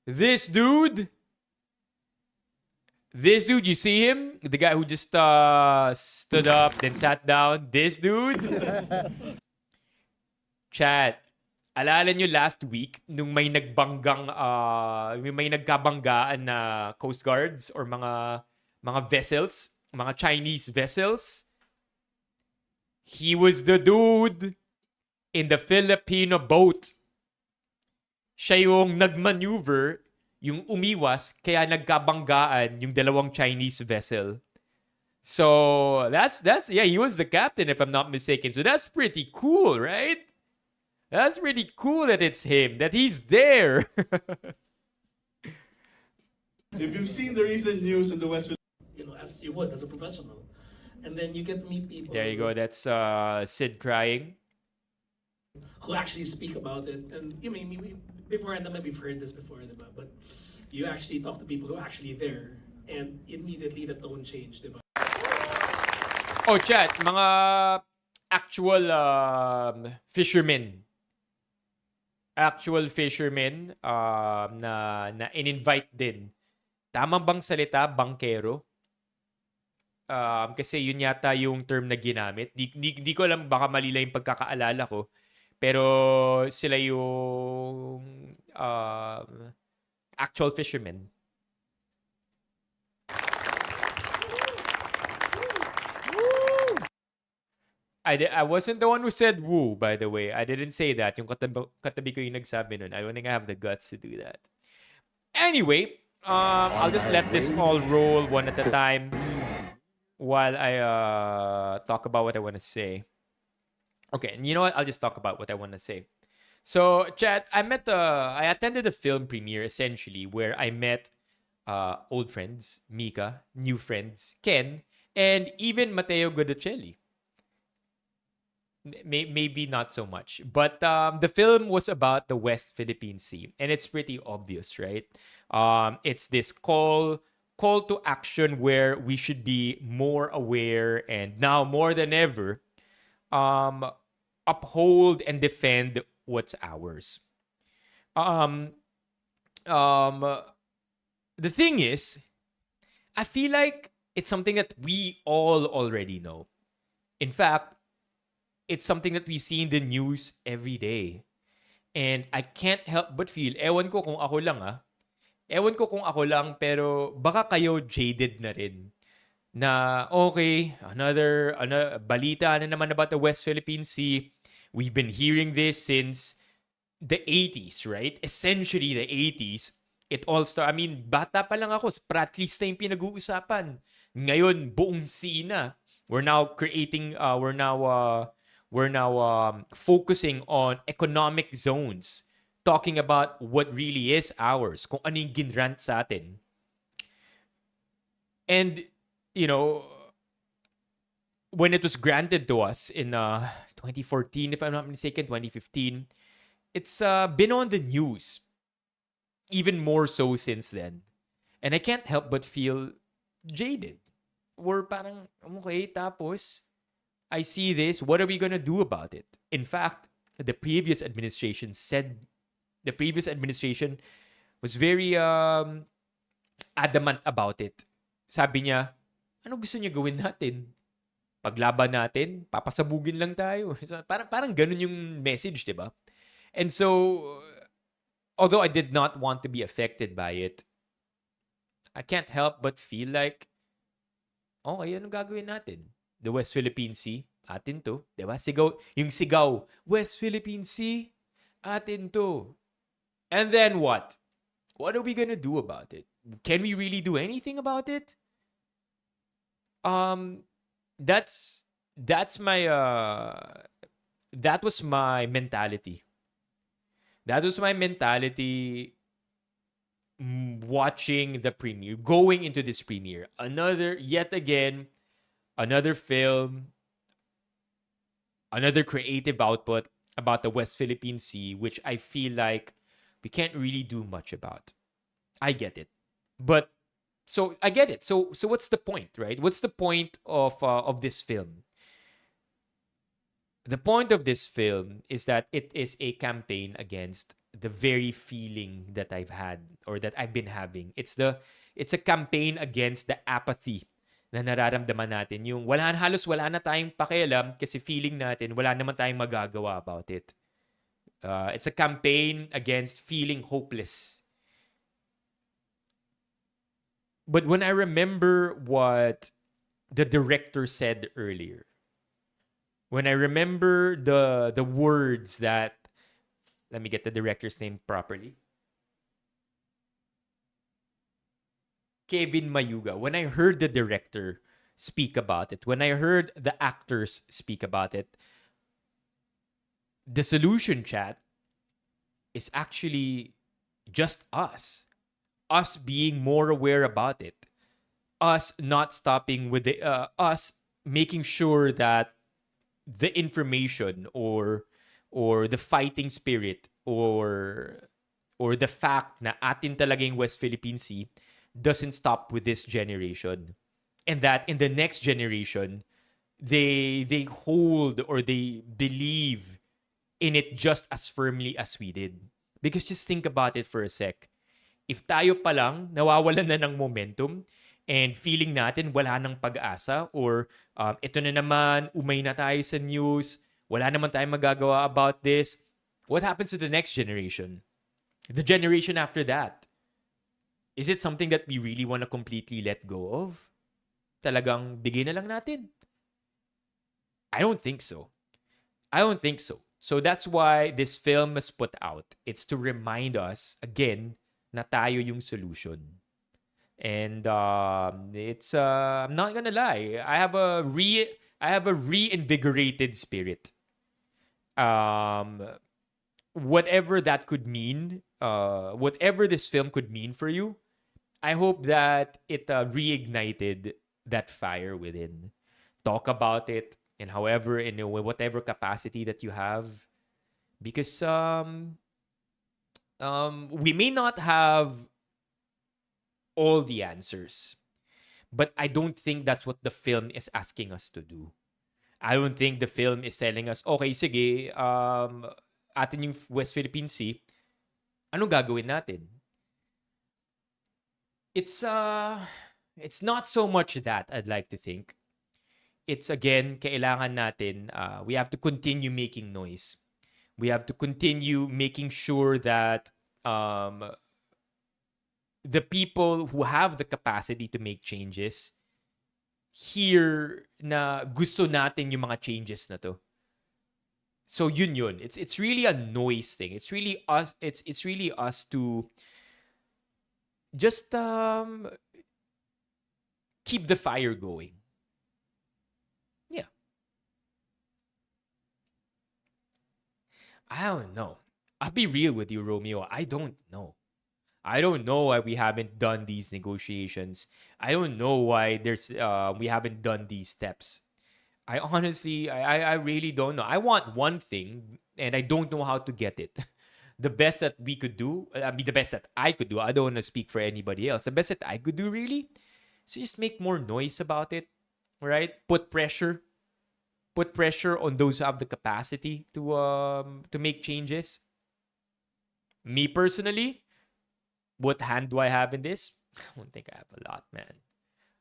this dude, you see him? The guy who just stood up, then sat down. This dude. Chat, alala nyo last week nung may nagkabanggaan na Coast Guards or mga vessels, mga Chinese vessels? He was the dude in the Filipino boat. Siya yung nagmaneuver, yung umiwas, kaya nagkabanggaan yung dalawang Chinese vessel. So, that's yeah, he was the captain if I'm not mistaken. So that's pretty cool, right? That's pretty cool that it's him, that he's there. If you've seen the recent news in the West, as you would as a professional, and then you get to meet people. There you go. That's Sid crying. Who actually speak about it, and you mean before and maybe we've heard this before, but you actually talk to people who are actually there, and immediately the tone changed, diba? Oh, chat, mga actual fishermen. Actual fishermen na in-invite din. Tamang bang salita, bangkero? Kasi yun yata yung term na ginamit. Di ko alam, baka mali lang yung pagkakaalala ko. Pero sila yung actual fishermen. I wasn't the one who said woo, by the way. I didn't say that. Yung katabi ko yung nagsabi nun. I don't think I have the guts to do that. Anyway, I'll just let this all roll one at a time while I talk about what I want to say. Okay, and you know what? I'll just talk about what I want to say. So, chat, I attended a film premiere, essentially, where I met old friends, Mika, new friends, Ken, and even Matteo Guidicelli. Maybe not so much. But the film was about the West Philippine Sea. And it's pretty obvious, right? It's this call to action where we should be more aware and now more than ever uphold and defend what's ours. The thing is, I feel like it's something that we all already know. In fact, it's something that we see in the news every day. And I can't help but feel, ewan ko kung ako lang, pero baka kayo jaded na rin. Na, okay, another balita na naman about the West Philippine Sea. We've been hearing this since the 80s, right? Essentially, the 80s. It all started, bata pa lang ako, Spratlys na yung pinag-uusapan. Ngayon, buong sea na. We're now focusing on economic zones, talking about what really is ours, kung ano yung ginrant sa atin. And, when it was granted to us in 2014, if I'm not mistaken, 2015, it's been on the news even more so since then. And I can't help but feel jaded. Or parang, okay, tapos, I see this, what are we gonna do about it? In fact, the previous administration was very adamant about it. Sabi niya, ano gusto niya gawin natin? Paglaban natin, papasabugin lang tayo. So, parang ganun yung message, di ba? And so, although I did not want to be affected by it, I can't help but feel like, okay, anong gagawin natin? The West Philippine Sea, atin to. Diba? Sigaw, West Philippine Sea, atin to. And then what? What are we gonna do about it? Can we really do anything about it? That's my that was my mentality. That was my mentality watching the premiere, going into this premiere. Yet again, another film, another creative output about the West Philippine Sea, which I feel like we can't really do much about. I get it. But, so I get it. So what's the point, right? What's the point of this film? The point of this film is that it is a campaign against the very feeling that I've had or that I've been having. It's a campaign against the apathy na nararamdaman natin. Yung halos wala na tayong pakialam kasi feeling natin wala naman tayong magagawa about it. It's a campaign against feeling hopeless. But when I remember what the director said earlier, when I remember the words that, let me get the director's name properly, Kevin Mayuga, when I heard the director speak about it, when I heard the actors speak about it, the solution chat is actually just us. Us being more aware about it. Us not stopping with us making sure that the information or the fighting spirit or the fact na atin talaga yung West Philippine Sea doesn't stop with this generation. And that in the next generation, they hold or they believe in it just as firmly as we did. Because just think about it for a sec. If tayo pa lang nawawalan na ng momentum and feeling natin wala nang pag-asa or ito na naman, umay na tayo sa news, wala naman tayong magagawa about this, what happens to the next generation? The generation after that? Is it something that we really want to completely let go of? Talagang bigay na lang natin? I don't think so. So that's why this film was put out. It's to remind us, again, na tayo yung solution. And it's I'm not gonna lie, I have a reinvigorated spirit. Whatever that could mean, whatever this film could mean for you, I hope that it reignited that fire within. Talk about it in whatever capacity that you have, because we may not have all the answers, but I don't think that's what the film is asking us to do. I don't think the film is telling us, okay, sige, atin yung West Philippine Sea, ano gagawin natin? It's not so much that, I'd like to think. It's again, kailangan natin, we have to continue making noise. We have to continue making sure that the people who have the capacity to make changes hear na gusto natin yung mga changes na to. So yun. It's really a noise thing. It's really us. It's really us to just keep the fire going. Yeah. I don't know. I'll be real with you, Romeo. I don't know. I don't know why we haven't done these negotiations. I don't know why we haven't done these steps. I honestly, I really don't know. I want one thing, and I don't know how to get it. The best that we could do, I mean, the best that I could do, I don't want to speak for anybody else. The best that I could do, really, is just make more noise about it, right? Put pressure on those who have the capacity to make changes. Me personally, what hand do I have in this? I don't think I have a lot, man.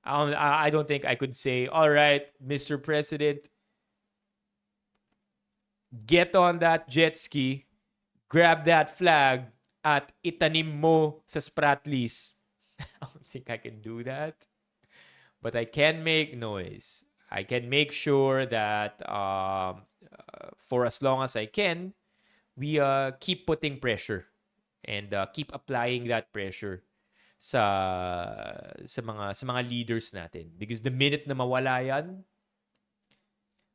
I don't think I could say, all right, Mr. President, get on that jet ski, grab that flag, at itanim mo sa Spratleys. I don't think I can do that. But I can make noise. I can make sure that for as long as I can, we keep putting pressure and keep applying that pressure sa mga leaders natin, because the minute na mawala yan,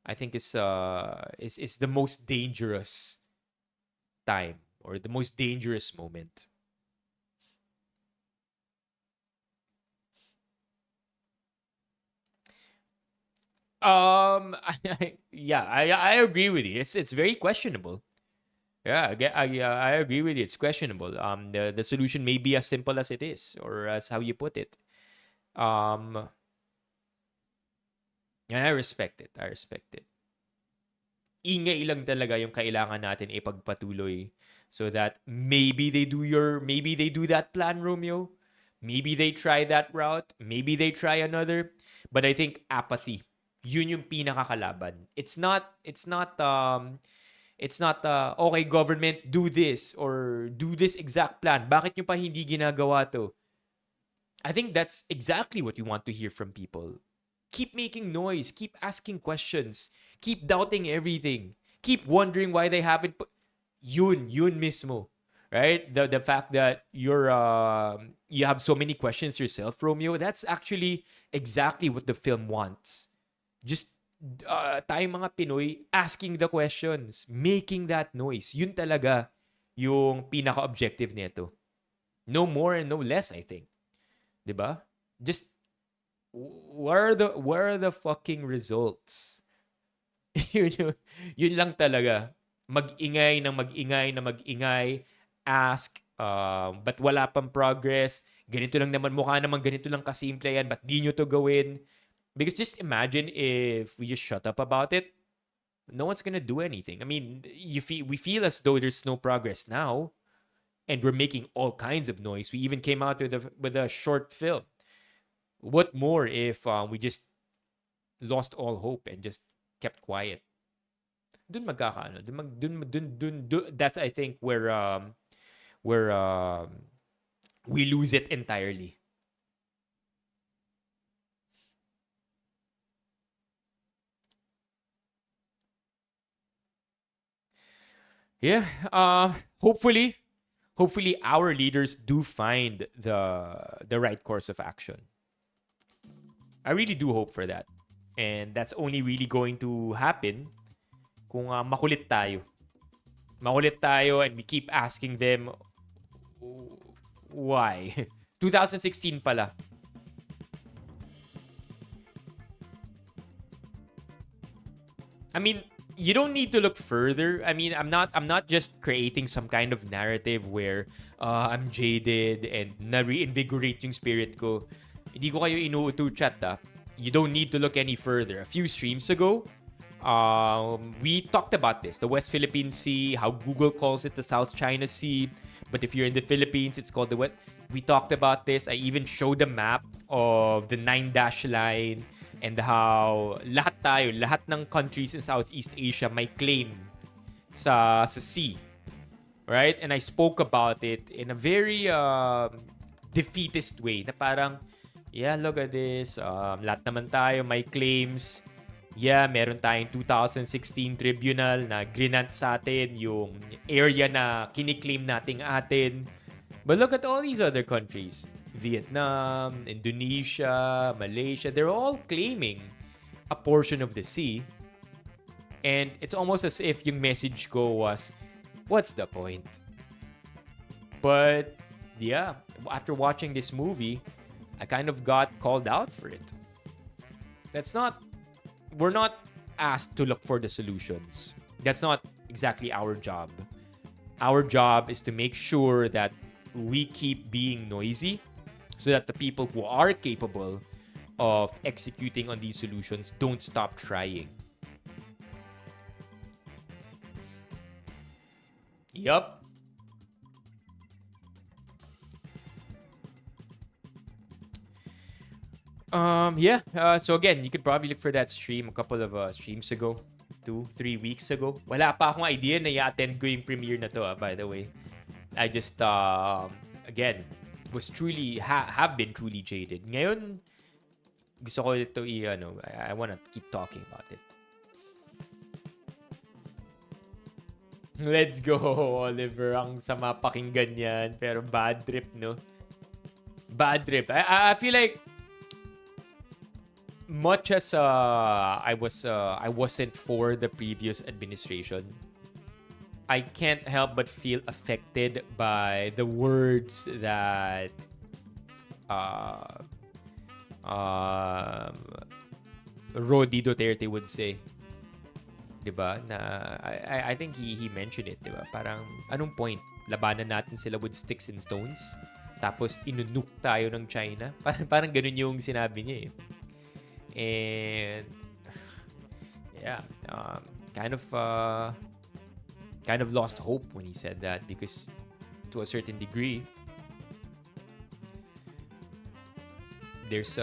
I think is the most dangerous time or the most dangerous moment. I agree with you. It's very questionable. Yeah, I agree with you. It's questionable. The solution may be as simple as it is, or as how you put it. And I respect it. I respect it. Ingay lang talaga yung kailangan natin ipagpatuloy, so that maybe they do that plan, Romeo. Maybe they try that route. Maybe they try another. But I think apathy, yun yung pinakakalaban. It's not okay, government, do this or do this exact plan. Bakit nyo pa hindi ginagawa to? I think that's exactly what you want to hear from people. Keep making noise. Keep asking questions. Keep doubting everything. Keep wondering why they haven't put... Yun mismo. Right? The fact that you have so many questions yourself, Romeo, that's actually exactly what the film wants. Just tayong mga Pinoy asking the questions, making that noise. Yun talaga yung pinaka-objective nito. No more and no less, I think. 'Di ba? Just where are the fucking results? yun lang talaga. Mag-ingay na mag-ingay, ask, but wala pang progress. Ganito lang naman, mukha naman ganito lang kasimple yan, but di nyo to gawin. Because just imagine if we just shut up about it, no one's gonna do anything. I mean, we feel as though there's no progress now, and we're making all kinds of noise. We even came out with a short film. What more if we just lost all hope and just kept quiet? Dun magkakaano. That's, I think, where we lose it entirely. Yeah, hopefully our leaders do find the right course of action. I really do hope for that. And that's only really going to happen kung makulit tayo. Makulit tayo and we keep asking them why. 2016 pala. I mean, you don't need to look further. I mean, I'm not just creating some kind of narrative where I'm jaded and na-reinvigorate yung spirit ko. Hindi ko kayo inuuto chat, ah. You don't need to look any further. A few streams ago, we talked about this. The West Philippine Sea, how Google calls it the South China Sea. But if you're in the Philippines, it's called the what? We talked about this. I even showed a map of the 9-dash line and how lahat ng countries in Southeast Asia may claim sa sea. Right? And I spoke about it in a very defeatist way. Na parang, yeah, look at this. Lahat naman tayo may claims. Yeah, meron tayong 2016 tribunal na grinant sa atin yung area na kiniklaim nating atin. But look at all these other countries. Vietnam, Indonesia, Malaysia, they're all claiming a portion of the sea. And it's almost as if yung message ko was, what's the point? But yeah, after watching this movie, I kind of got called out for it. We're not asked to look for the solutions. That's not exactly our job. Our job is to make sure that we keep being noisy so that the people who are capable of executing on these solutions don't stop trying. Yup. So again, you could probably look for that stream a couple of streams ago. 2-3 weeks ago. Wala pa akong idea na i-attend ko yung premiere na to, by the way. I just, again, was truly, have been truly jaded. Ngayon, gusto ko ito I wanna keep talking about it. Let's go, Oliver. Ang sama pakinggan yan. Pero bad trip, no? Bad trip. I feel like much as I wasn't for the previous administration, I can't help but feel affected by the words that Rodi Duterte would say. Diba? Na I think he mentioned it, diba? Parang anong point? Labanan natin sila with sticks and stones. Tapos inunuk tayo ng China. Parang ganun yung sinabi niya eh. And yeah, kind of lost hope when he said that, because to a certain degree there's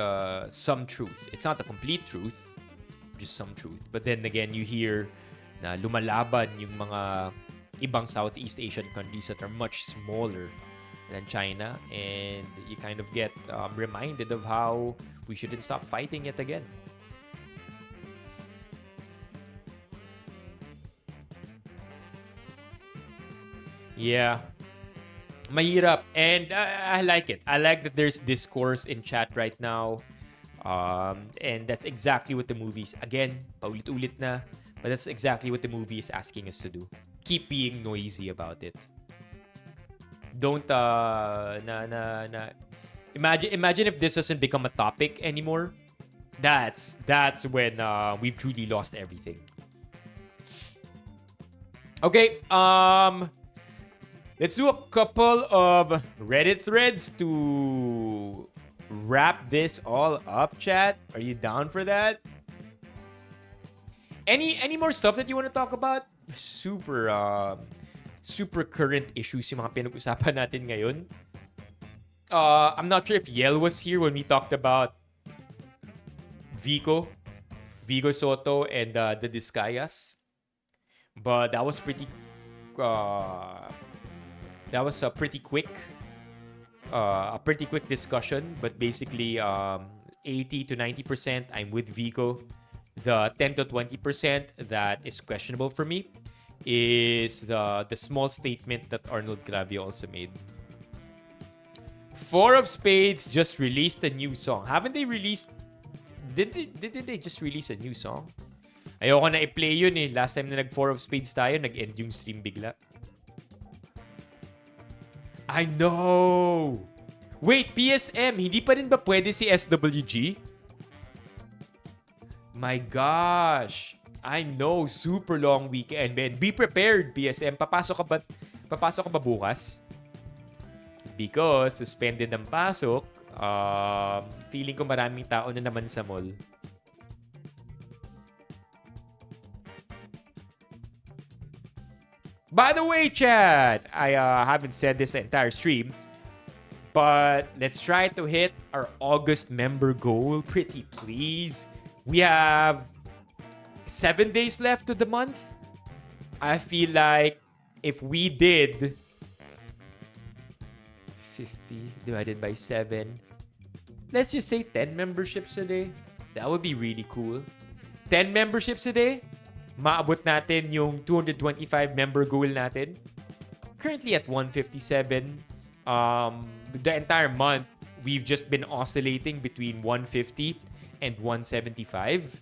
some truth. It's not the complete truth, just some truth. But then again, you hear na lumalaban yung mga ibang Southeast Asian countries that are much smaller than China, and you kind of get reminded of how we shouldn't stop fighting yet again. Yeah. Mahirap. And I like it. I like that there's discourse in chat right now. And that's exactly what the movie's, again, paulit-ulit na, but that's exactly what the movie is asking us to do. Keep being noisy about it. Don't imagine if this doesn't become a topic anymore. That's when we've truly lost everything. Okay, let's do a couple of Reddit threads to wrap this all up, chat. Are you down for that? Any more stuff that you want to talk about? Super current issues yung mga pinag-usapan natin ngayon. I'm not sure if Yel was here when we talked about Vico Soto and the Discayas, but that was pretty a pretty quick discussion. But basically 80 to 90% I'm with Vico. The 10 to 20% that is questionable for me is the small statement that Arnold Clavio also made. Four of Spades just released a new song. Haven't they released... Did they just release a new song? Ayoko na i-play yun eh. Last time na nag Four of Spades tayo, nag-end yung stream bigla. I know! Wait, PSM, hindi pa rin ba pwede si SWG? My gosh! I know, super long weekend, man. Be prepared, PSM. Papasok ka ba bukas? Because suspended ang pasok, feeling ko maraming tao na naman sa mall. By the way, chat, I haven't said this the entire stream, but let's try to hit our August member goal. Pretty please. We have 7 days left to the month. I feel like if we did 50 divided by 7, let's just say 10 memberships a day. That would be really cool. 10 memberships a day, maabot natin yung 225 member goal natin. Currently at 157. The entire month, we've just been oscillating between 150 and 175.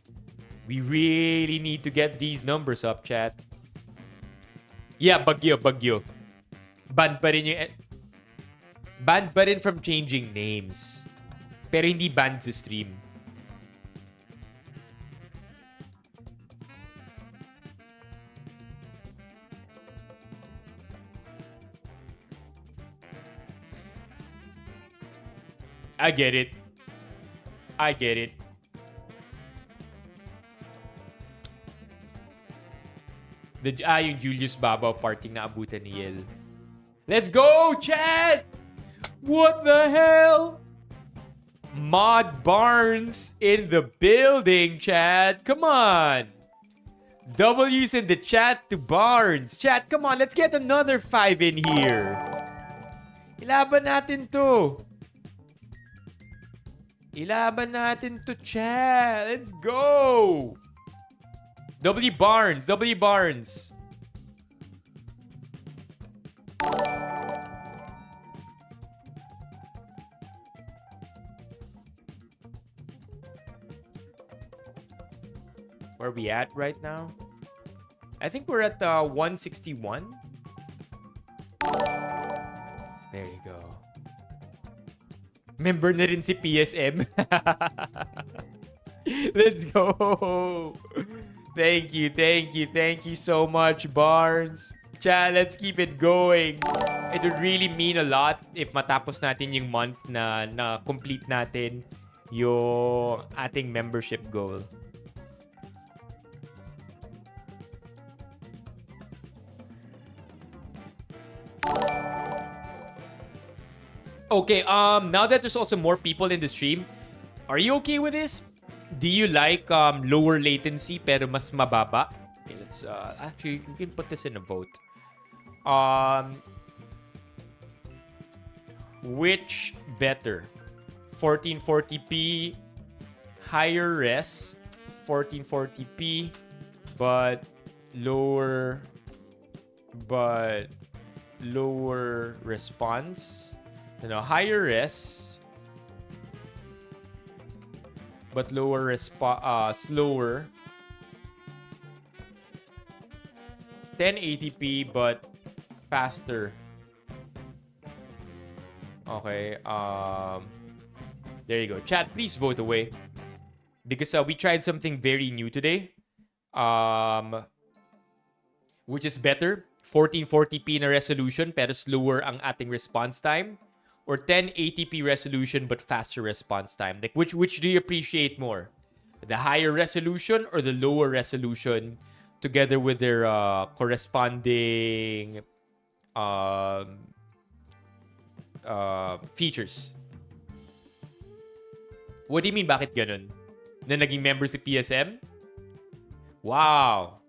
We really need to get these numbers up, chat. Yeah, bagyo. Banned pa rin from changing names. Pero hindi banned sa stream. I get it. I get it. Yung Julius Babaw parting na abutan ni Yel. Let's go, Chad! What the hell? Mod Barnes in the building, Chad. Come on. W's in the chat to Barnes. Chat, come on. Let's get another 5 in here. Ilaban natin to. Ilaban natin to, Chad. Let's go. W Barnes. W Barnes. Where are we at right now? I think we're at 161. There you go. Member na rin si PSM. Let's go. Thank you, thank you, thank you so much, Barnes. Chat, let's keep it going. It would really mean a lot if matapos natin yung month na complete natin yung ating membership goal. Okay, now that there's also more people in the stream, are you okay with this? Do you like lower latency pero mas mababa? Okay, let's actually you can put this in a vote. Which better? 1440p higher res, 1440p but lower response. Higher res but slower. 1080p but faster. Okay, there you go. Chat, please vote away because we tried something very new today, which is better. 1440p na resolution pero slower ang ating response time, or 1080p resolution but faster response time. Like which do you appreciate more? The higher resolution or the lower resolution together with their corresponding features? What do you mean bakit ganun? Na naging member si PSM? Wow.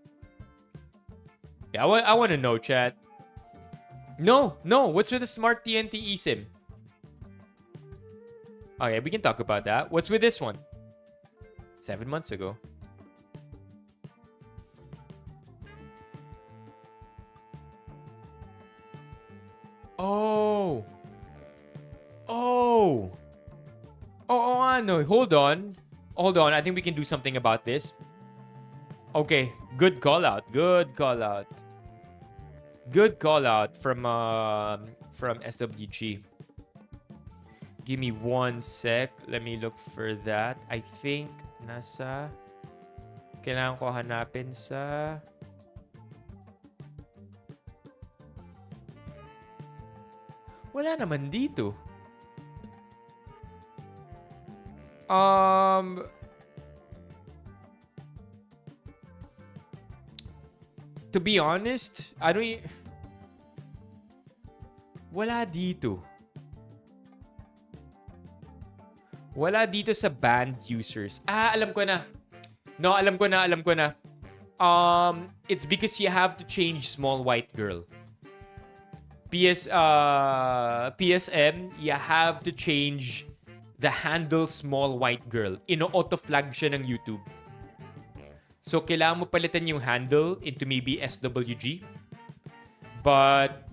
Yeah, I want to know, chat. No. What's with the smart TNT eSIM? Okay, we can talk about that. What's with this one? 7 months ago. Oh, no. Hold on. I think we can do something about this. Okay, good call out from SWG. Give me 1 sec. Let me look for that. I think kailangan ko hanapin sa wala naman dito. To be honest, wala dito. Wala dito sa banned users. Alam ko na. No, alam ko na. It's because you have to change small white girl. PSM, you have to change the handle small white girl. Ino-auto-flag siya ng YouTube. So, kailangan mo palitan yung handle into maybe SWG. But,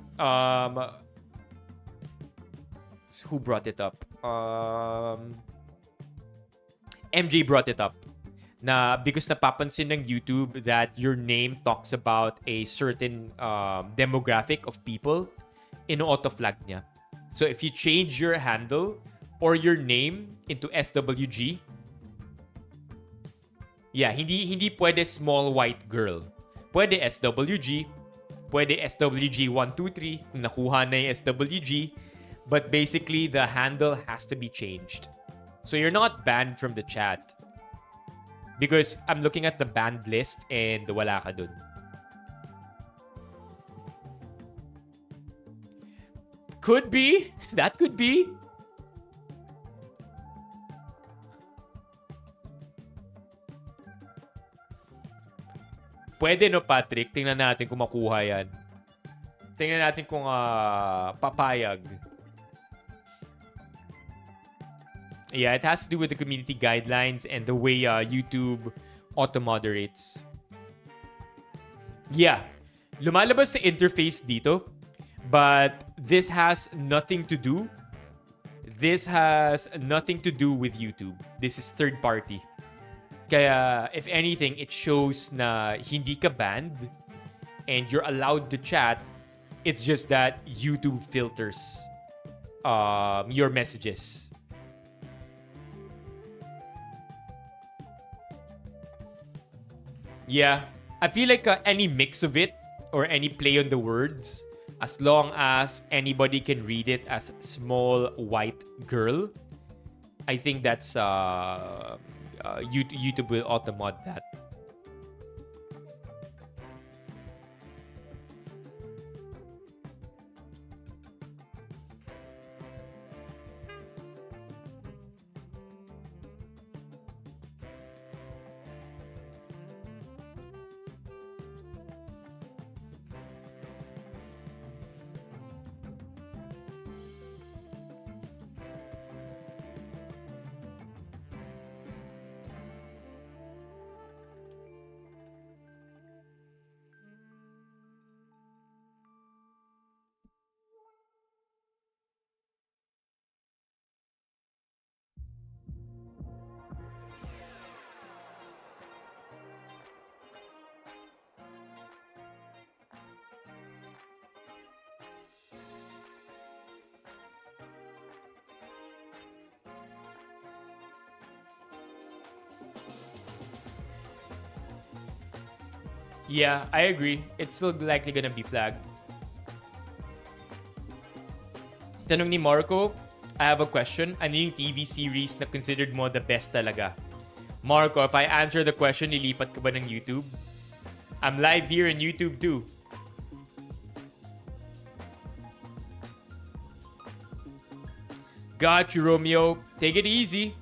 who brought it up? MJ brought it up. Na because napapansin ng YouTube that your name talks about a certain demographic of people, ino-auto-flag niya. So, if you change your handle or your name into SWG, yeah, hindi pwede small white girl. Pwede SWG, pwede SWG 123 kung nakuha na yung SWG. But basically, the handle has to be changed. So you're not banned from the chat. Because I'm looking at the banned list and wala ka dun. Could be. That could be. Pwede no, Patrick? Tingnan natin kung makuha yan. Tingnan natin kung papayag. Yeah, it has to do with the community guidelines and the way YouTube auto-moderates. Yeah. Lumalabas sa interface dito. But this has nothing to do. This has nothing to do with YouTube. This is third party. Kaya, if anything, it shows na hindi ka banned and you're allowed to chat. It's just that YouTube filters your messages. Yeah, I feel like any mix of it or any play on the words, as long as anybody can read it as small white girl, I think that's YouTube will auto-mod that. Yeah, I agree. It's still likely gonna be flagged. Tanong ni Marco, I have a question. Ano yung TV series na considered mo the best talaga? Marco, if I answer the question, nilipat ka ba ng YouTube? I'm live here in YouTube too. Got you, Romeo. Take it easy.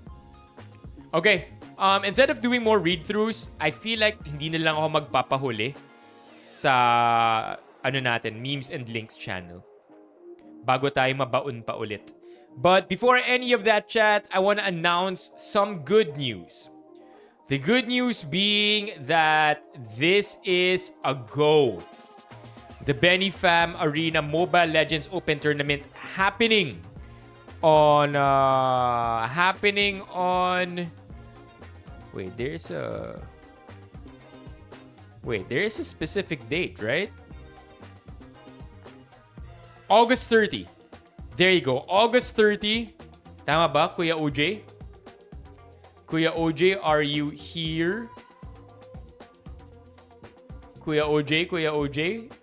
Okay. Instead of doing more read-throughs, I feel like hindi na lang ako magpapahuli sa memes and links channel. Bago tayo mabaon pa ulit. But before any of that, chat, I want to announce some good news. The good news being that this is a go. The Benifam Arena Mobile Legends Open Tournament happening on Wait, there is a specific date, right? August 30. There you go. August 30. Tama ba, Kuya OJ? Kuya OJ, are you here? Kuya OJ?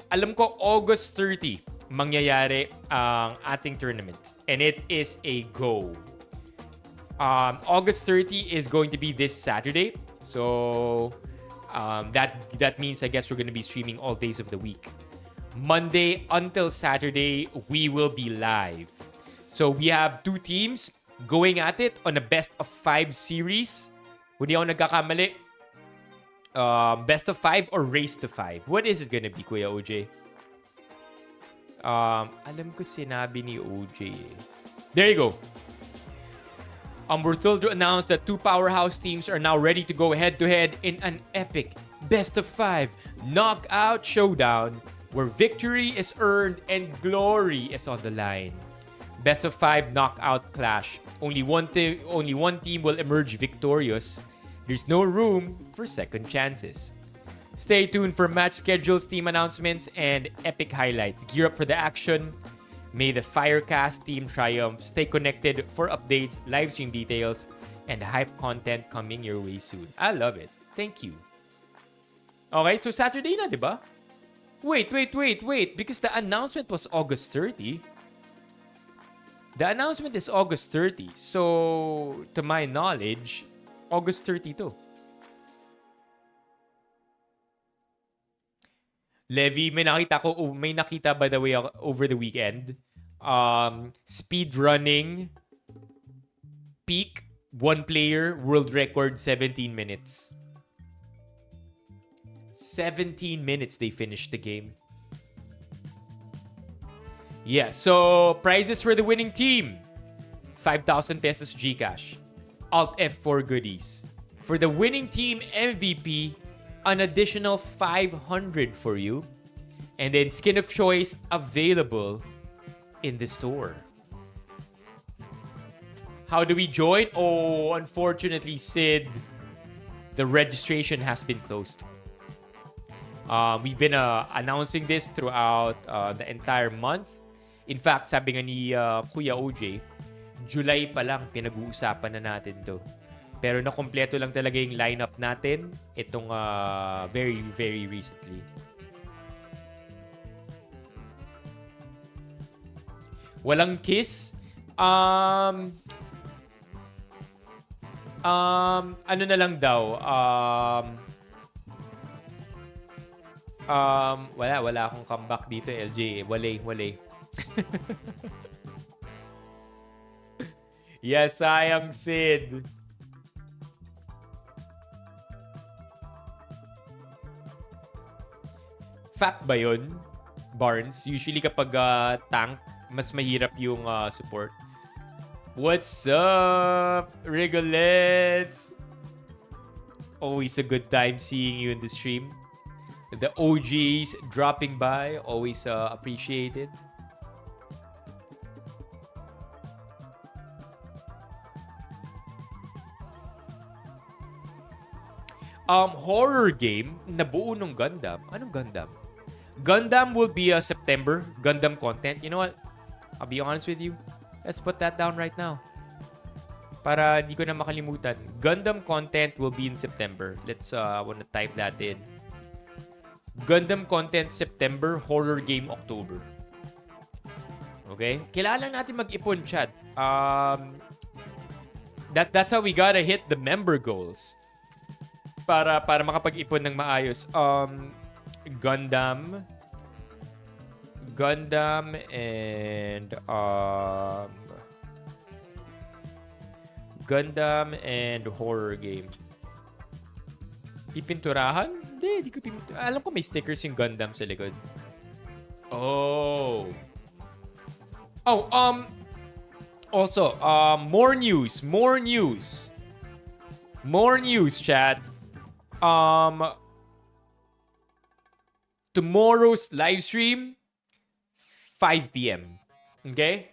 Alam ko, August 30, mangyayari ang ating tournament. And it is a go. August 30 is going to be this Saturday. So that means I guess we're going to be streaming all days of the week. Monday until Saturday, we will be live. So we have two teams going at it on a best of 5 series. Kung di ako nagkakamali, best of 5 or race to 5. What is it going to be, Kuya OJ? Alam ko sinabi ni OJ. There you go. We're thrilled to announce that 2 powerhouse teams are now ready to go head-to-head in an epic best of 5 knockout showdown where victory is earned and glory is on the line. Best of 5 knockout clash. Only one team will emerge victorious. There's no room for second chances. Stay tuned for match schedules, team announcements, and epic highlights. Gear up for the action. May the Firecast team triumph. Stay connected for updates, live stream details, and hype content coming your way soon. I love it. Thank you. Okay, so Saturday na, di ba? Wait. Because the announcement was August 30. The announcement is August 30. So, to my knowledge, August 30 to. Levi, may nakita by the way over the weekend. Speed running peak, one player, world record 17 minutes. 17 minutes they finished the game. Yeah, so prizes for the winning team. 5,000 pesos GCash. Alt F4 goodies. For the winning team MVP, an additional 500 for you. And then skin of choice available in the store. How do we join? Oh, unfortunately, Sid, the registration has been closed. We've been announcing this throughout the entire month. In fact, sabi nga ni Kuya OJ, July pa lang pinag-uusapan na natin to. Pero nakompleto lang talaga yung lineup natin itong very, very recently. Walang kiss. Ano na lang daw. Wala akong comeback dito, LJ. Walay. Yes, sayang Sid. Fact ba yun, Barnes? Usually kapag tank, mas mahirap yung support. What's up, Rigolets? Always a good time seeing you in the stream. The OGs dropping by, always appreciated. Horror game na buo ng Gundam. Anong Gundam? Gundam will be a September Gundam content. You know what? I'll be honest with you. Let's put that down right now. Para di ko na makalimutan. Gundam content will be in September. Let's wanna type that in. Gundam content September, horror game October. Okay? Kailangan natin mag-ipon, chat. That's how we gotta hit the member goals. Para makapag-ipon ng maayos. Gundam and horror game. Pipinturahan? Hindi ko pipinturahan. Alam ko may stickers yung Gundam sa likod. Also, more news, chat. Tomorrow's live stream, 5 p.m. Okay?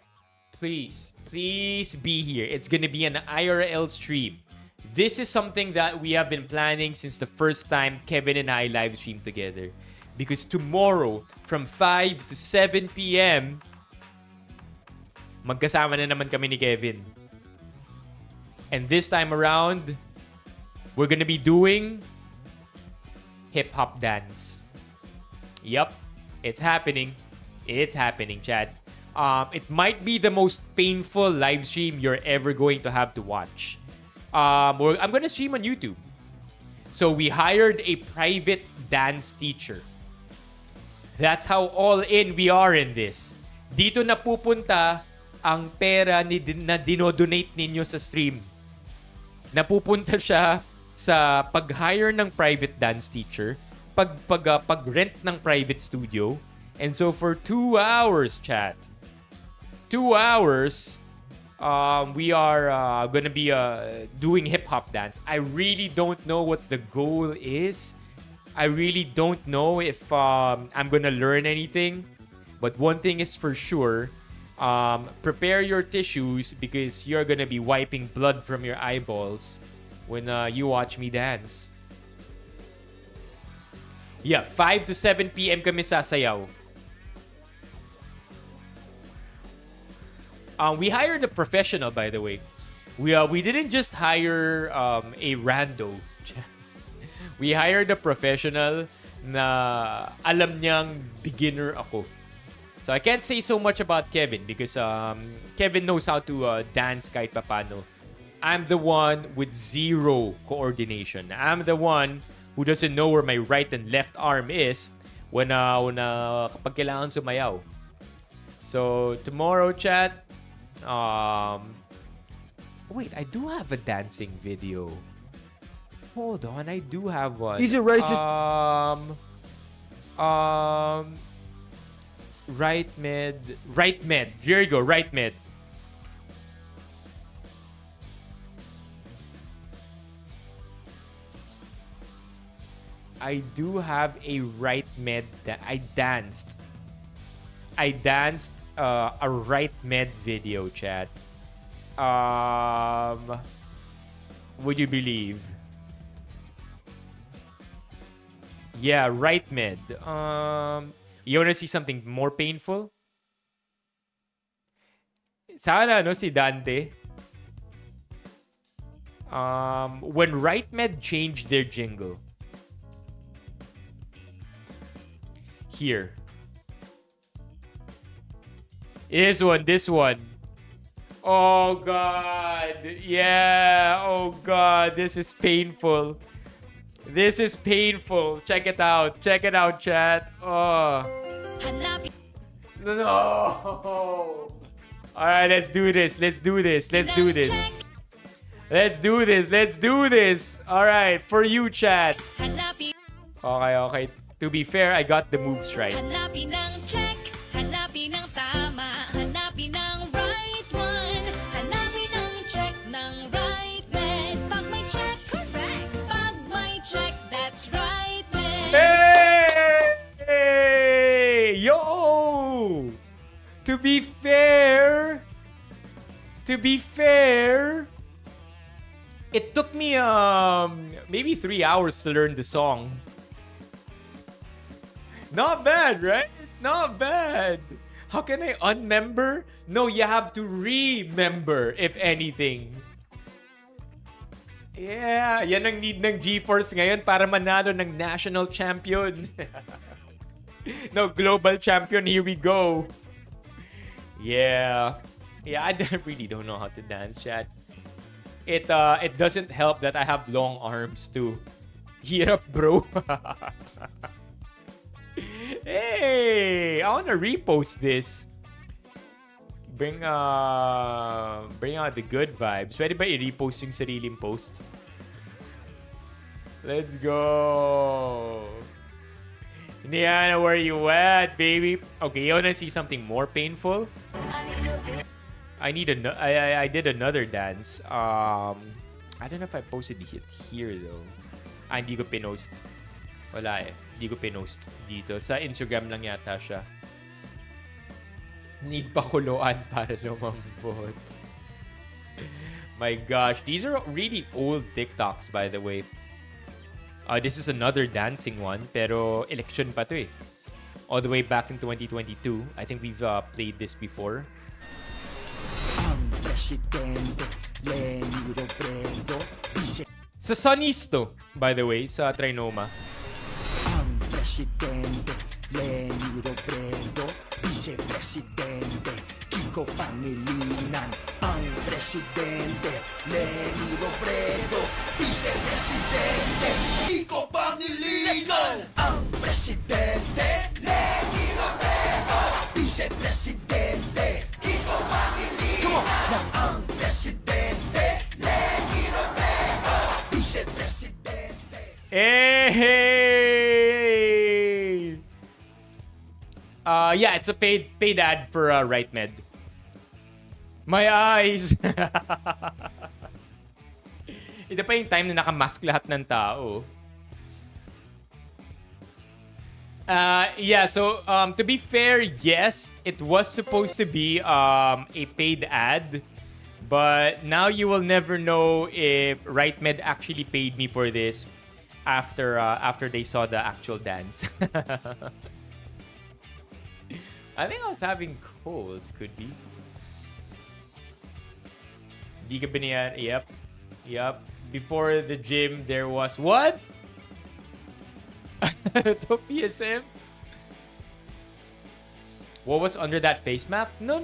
Please be here. It's gonna be an IRL stream. This is something that we have been planning since the first time Kevin and I live stream together. Because tomorrow, from 5 to 7 p.m., magkasama na naman kami ni Kevin. And this time around, we're gonna be doing hip-hop dance. Yup, it's happening. It's happening, Chad. It might be the most painful live stream you're ever going to have to watch. I'm gonna stream on YouTube. So we hired a private dance teacher. That's how all in we are in this. Dito na pupunta ang pera na dinodonate ninyo sa stream. Napupunta siya sa pag-hire ng private dance teacher, pag-rent ng private studio. And so for 2 hours, chat, 2 hours, we are gonna be doing hip-hop dance. I really don't know what the goal is. I really don't know if I'm gonna learn anything. But one thing is for sure, prepare your tissues because you're gonna be wiping blood from your eyeballs when you watch me dance. Yeah, 5 to 7 p.m. kami sasayaw. We hired a professional, by the way. We didn't just hire a rando. We hired a professional na alam niyang beginner ako. So I can't say so much about Kevin because Kevin knows how to dance kahit papano. I'm the one with zero coordination. I'm the one who doesn't know where my right and left arm is when kapag kailangan sumayaw. So tomorrow, chat. Wait, I do have a dancing video. Hold on, I do have one. He's a racist. Right mid. Here you go, right mid. I do have a right mid that I danced. A right med video, chat. Would you believe? Yeah, right med. You wanna see something more painful? Sana, no, si Dante. When right med changed their jingle. Here. This one. Oh, God. Yeah. Oh, God. This is painful. Check it out. Chat. Oh. No. All right, let's do this. All right, for you, chat. Okay. To be fair, I got the moves right. Hanapin ng check, hanapin ng tama, hanapin ng right one, hanapin ng check ng right man. Pag may check, correct. Pag may check, that's right man. Hey! Yo! To be fair, it took me maybe 3 hours to learn the song. Not bad, right? Not bad. How can I unmember? No, you have to remember, if anything. Yeah, yan ang need ng GeForce ngayon para manalo ng national champion. No, global champion, here we go. Yeah, I really don't know how to dance, chat. It doesn't help that I have long arms too. Hirap, bro. Hey, I wanna repost this. Bring out the good vibes. Pwede ba i-repost yung sariling post? Let's go. Indiana, where you at, baby? Okay, you wanna see something more painful? I did another dance. I don't know if I posted it here though. Hindi ko pinost. Wala eh. Hindi ko pinost dito. Sa Instagram lang yata siya. Need pa kuluan para lumambot. My gosh. These are really old TikToks, by the way. This is another dancing one, pero election pa to eh. All the way back in 2022. I think we've played this before. Sa Sonisto, by the way, sa Trinoma. Presidente Leni Robredo, Vice-Presidente Kiko Pangilinan. Ang Presidente Leni Robredo, Vice-Presidente Kiko Pangilinan. Ang Presidente Leni Robredo, Vice-Presidente Kiko Pangilinan. Come on! Ang Presidente Leni Robredo, Vice-Presidente. Hey! Yeah, it's a paid ad for Right Med. My eyes! Ito pa yung time na nakamask lahat ng tao. Yeah, so to be fair, yes, it was supposed to be a paid ad. But now you will never know if Right Med actually paid me for this after they saw the actual dance. I think I was having colds, could be. Di ka ba niyan? Yep. Before the gym, there was what? To PSM? What was under that face mask? No.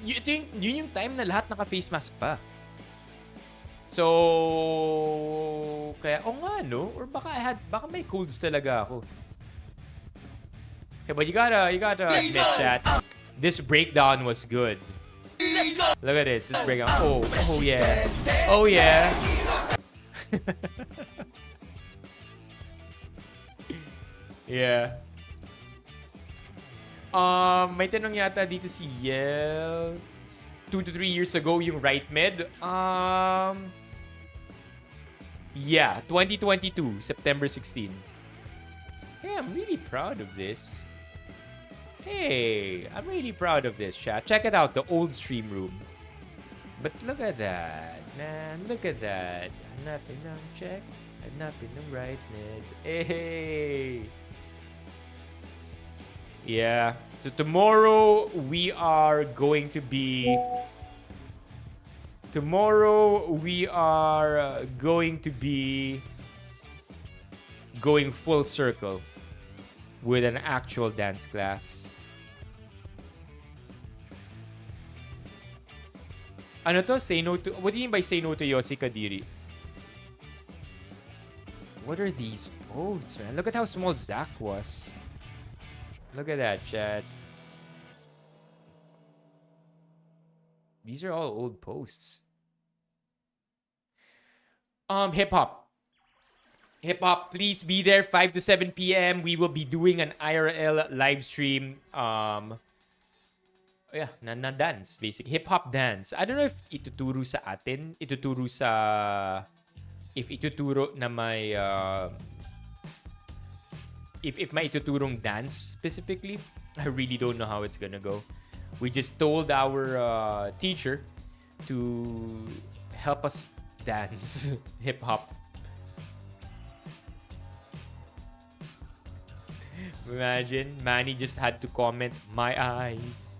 Yun yung time na lahat naka-face mask pa. So, kaya, nga, no? Or baka may colds talaga ako. Okay, but you gotta admit, chat. This breakdown was good. Look at this breakdown. Oh yeah. Oh yeah. Yeah. May tanong yata dito si Yel. 2 to 3 years ago yung right mid. Yeah, 2022, September 16. Hey, I'm really proud of this. Hey, I'm really proud of this, chat. Check it out, the old stream room. But look at that, man. Look at that. Hanapin ng check. Hanapin ng right mid. Hey. Yeah. So tomorrow we are going to be going full circle with an actual dance class. Ano to? Say no to... What do you mean by say no to Yossi Kadiri? What are these posts, man? Look at how small Zach was. Look at that, chat. These are all old posts. Hip-hop. Hip-hop, please be there 5 to 7 p.m. We will be doing an IRL live stream. Na dance, basic. Hip-hop dance. I don't know if ituturo sa atin. If ituturo na may... If may ituturong dance specifically, I really don't know how it's gonna go. We just told our teacher to help us dance hip-hop. Imagine, Manny just had to comment, my eyes.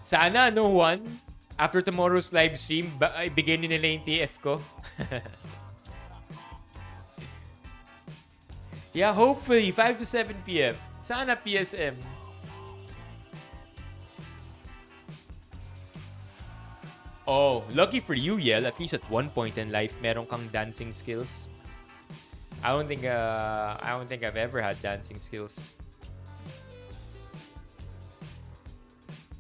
Sana, no one, after tomorrow's live stream, ibigay nila yung TF ko. Yeah, hopefully 5 to 7 p.m. Sana PSM. Oh, lucky for you, Yel. At least at one point in life, meron kang dancing skills. I don't think I've ever had dancing skills.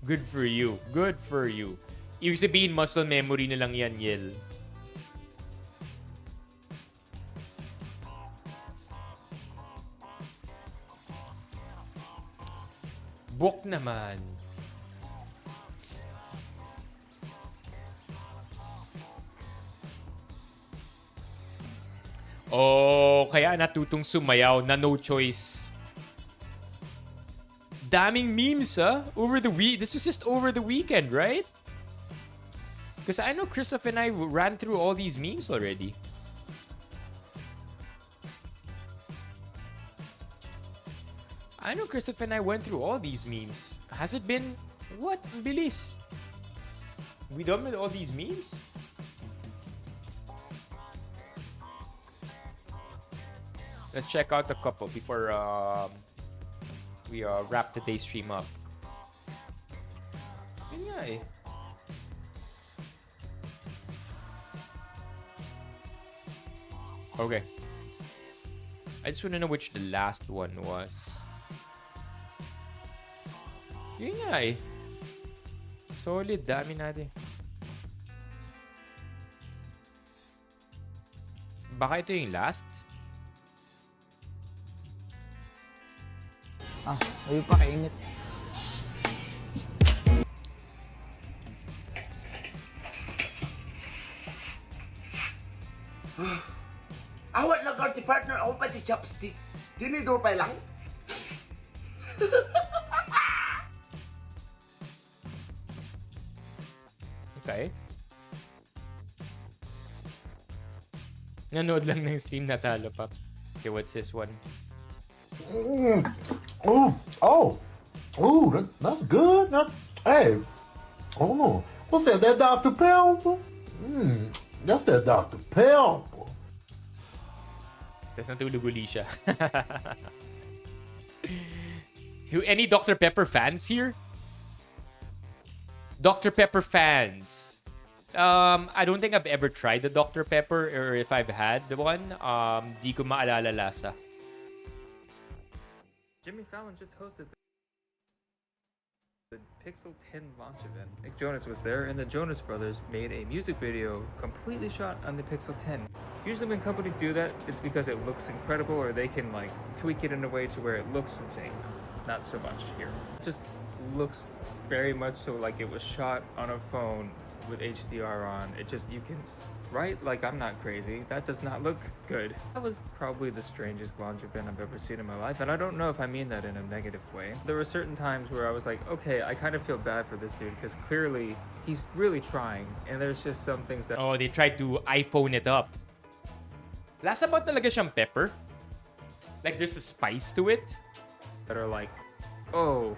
Good for you. Good for you. Ibig sabihin, muscle memory na lang yan, Yel. Book naman. Oh, kaya natutong sumayaw na no choice. Daming memes, over the week. This was just over the weekend, right? Because I know Christoph and I ran through all these memes already. I know Christoph and I went through all these memes. Has it been... What? Bilis. We done with all these memes? Let's check out a couple before we wrap today's stream up. Yun nga eh. Okay. I just want to know which the last one was. Yun nga eh. Solid. Dami natin. Baka ito yung last? Ayaw pa kainit. Awat na guard partner, ako pa di chopstick. Tinidor pa lang. Okay. Nanood lang ng stream, natalo pa. Okay, what's this one? That's good. Hey, oh, what's that? That Dr. Pepper? That's that Dr. Pepper. Tapos natulog uli siya. Any Dr. Pepper fans here? Dr. Pepper fans. I don't think I've ever tried the Dr. Pepper, or if I've had the one, di ko maalala lasa. Jimmy Fallon just hosted the Pixel 10 launch event. Nick Jonas was there, and the Jonas Brothers made a music video completely shot on the Pixel 10. Usually when companies do that, it's because it looks incredible, or they can like tweak it in a way to where it looks insane. Not so much here. It just looks very much so like it was shot on a phone with HDR on. It just, you can, right? Like, I'm not crazy. That does not look good. That was probably the strangest launch event I've ever seen in my life, and I don't know if I mean that in a negative way. There were certain times where I was like, okay, I kind of feel bad for this dude, because clearly he's really trying, and there's just some things that... Oh, they tried to iPhone it up. Lasa ba talaga siyang pepper? Like, there's a spice to it? That are like, oh,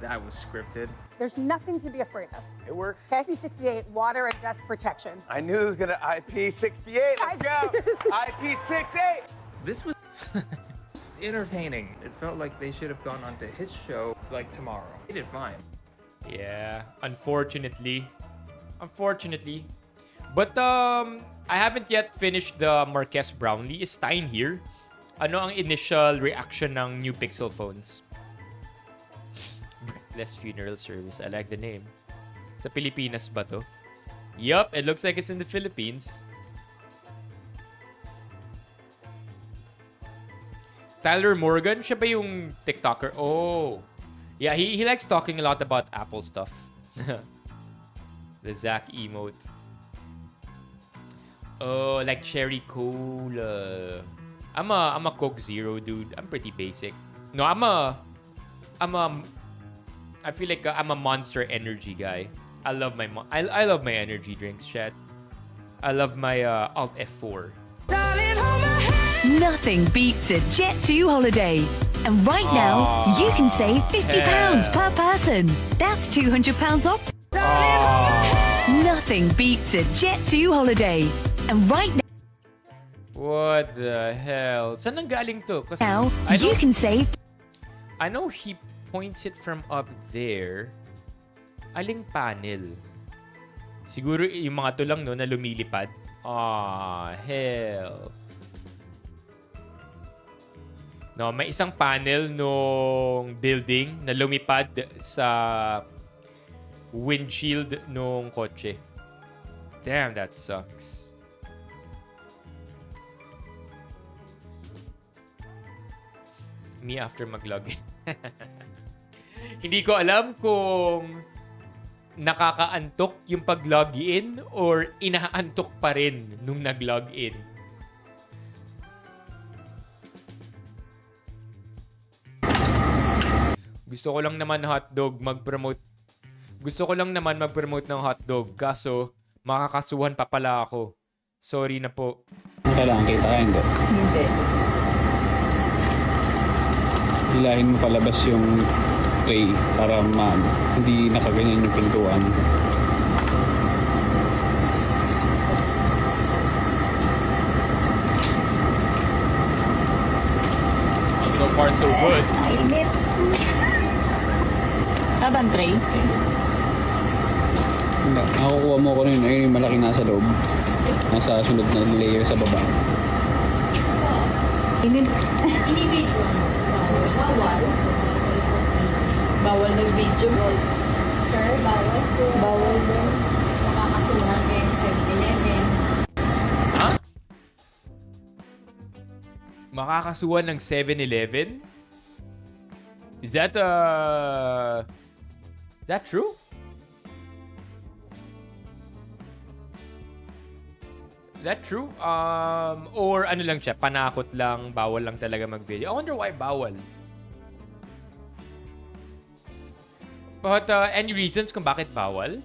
that was scripted. There's nothing to be afraid of. It works. IP68, water and dust protection. I knew it was gonna IP68. Let's go. IP68. This was entertaining. It felt like they should have gone on to his show like tomorrow. They did fine. Yeah, unfortunately. But I haven't yet finished the Marques Brownlee. Is Stein here? Ano ang initial reaction ng new Pixel phones? Breathless Funeral Service. I like the name. Sa Pilipinas ba to? Yup, it looks like it's in the Philippines. Tyler Morgan, siya ba yung TikToker? Oh. Yeah, he likes talking a lot about Apple stuff. The Zach emote. Oh, like cherry cola. I'm a Coke Zero dude. I'm pretty basic. No, I feel like I'm a Monster Energy guy. I love my energy drinks, chat. I love my Alt F4. Nothing beats a Jet2 holiday. And right now, you can save £50 per person. That's £200 off. Nothing beats a Jet2 holiday. And right now, What the hell? Saan nanggaling to? Kasi now you can save. I know he points it from up there. Aling panel? Siguro yung mga to lang no na lumilipad. Hell. No, may isang panel nung building na lumipad sa windshield nung kotse. Damn, that sucks. Me after mag-login. Hindi ko alam kung nakakaantok yung pag-login or inaantok pa rin nung nag-login. Gusto ko lang naman mag-promote ng hotdog kaso makakasuhan pa pala ako. Sorry na po. Kailangan kita ka, hindi? Hindi. Hilahin mo palabas yung tray para hindi nakaganyan yung pintuan. So far, so good. Init. Taban tray? Hindi. Nakukuha mo ko rin. Ayun yung malaki nasa loob. Nasa sunod na layer sa baba. Init. Ini-video. Bawal. Bawal ng video. Sir, bawal po. Bawal po. Makakasuhan kayo sa 7-Eleven. Ha? Makakasuhan ng 7-Eleven? Is that true? That true? Or ano lang siya, panakot lang, bawal lang talaga mag-video. I wonder why bawal. But any reasons kung bakit bawal?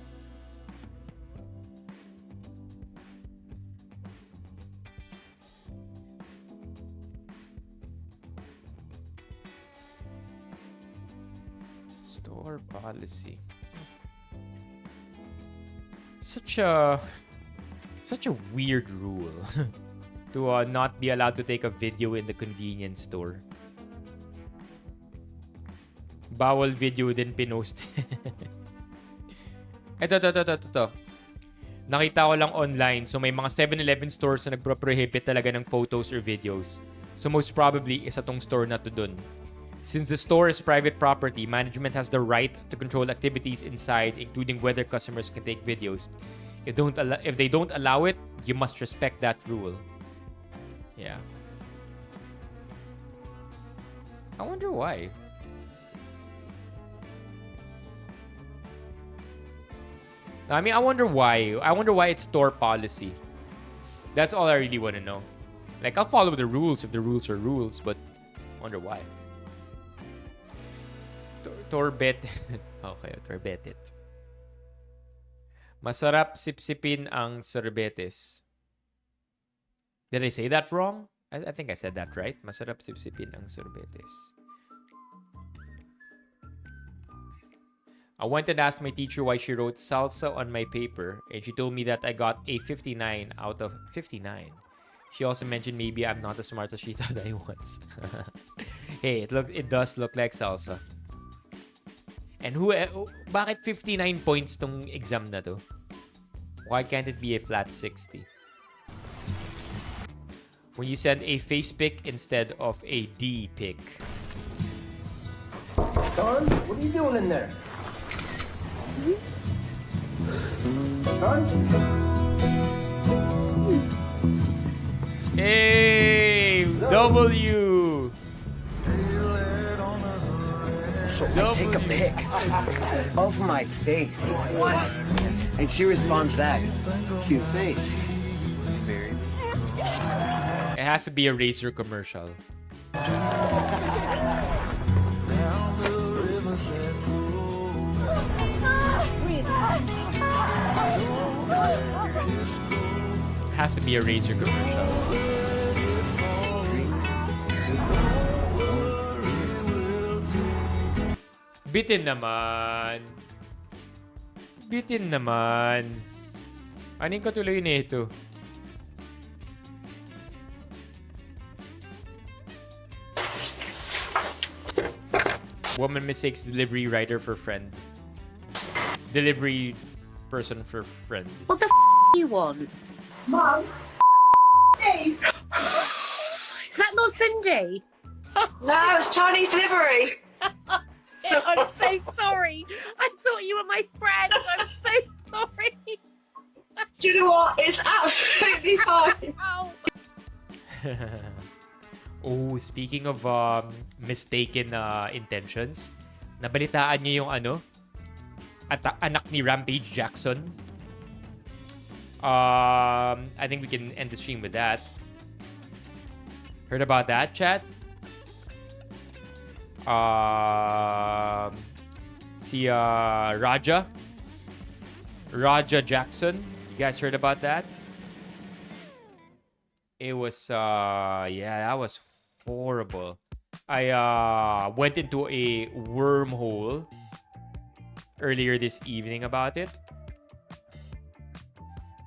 Store policy. Such a weird rule. to not be allowed to take a video in the convenience store. Bawal video din pinost. Ito. Nakita ko lang online. So may mga 7-Eleven stores na nagpro-prohibit talaga ng photos or videos. So most probably, isa tong store na to dun. Since the store is private property, management has the right to control activities inside, including whether customers can take videos. If they don't allow it, you must respect that rule. Yeah. I wonder why. I mean, I wonder why. I wonder why it's store policy. That's all I really want to know. Like, I'll follow the rules if the rules are rules, but I wonder why. Torbet. Okay, torbetit. Masarap sipsipin ang sorbetes. Did I say that wrong? I think I said that right. Masarap sipsipin ang sorbetes. I went and asked my teacher why she wrote salsa on my paper, and she told me that I got a 59 out of 59. She also mentioned maybe I'm not as smart as she thought I was. Hey, it does look like salsa. And bakit 59 points tong exam na to? Why can't it be a flat 60? When you send a face pic instead of a D pic. Don, what are you doing in there? Don? Hey, W. So I take a pic of my face. What? And she responds back, cute face. It has to be a Razer commercial. Has to be a Razer commercial. Bitin naman. Bitin naman. Anong katuloy nito? Woman mistakes delivery rider for friend. Delivery person for friend. What the you want? Mom. Hey. Is that not Cindy? No, it's Chinese delivery. I'm so sorry. I thought you were my friend. I'm so sorry. Do you know what? It's absolutely fine. Oh, speaking of mistaken intentions, nabalitaan niyo yung anak ni Rampage Jackson. I think we can end the stream with that. Heard about that, chat? Si Raja Jackson. You guys heard about that? It was that was horrible. I went into a wormhole earlier this evening about it.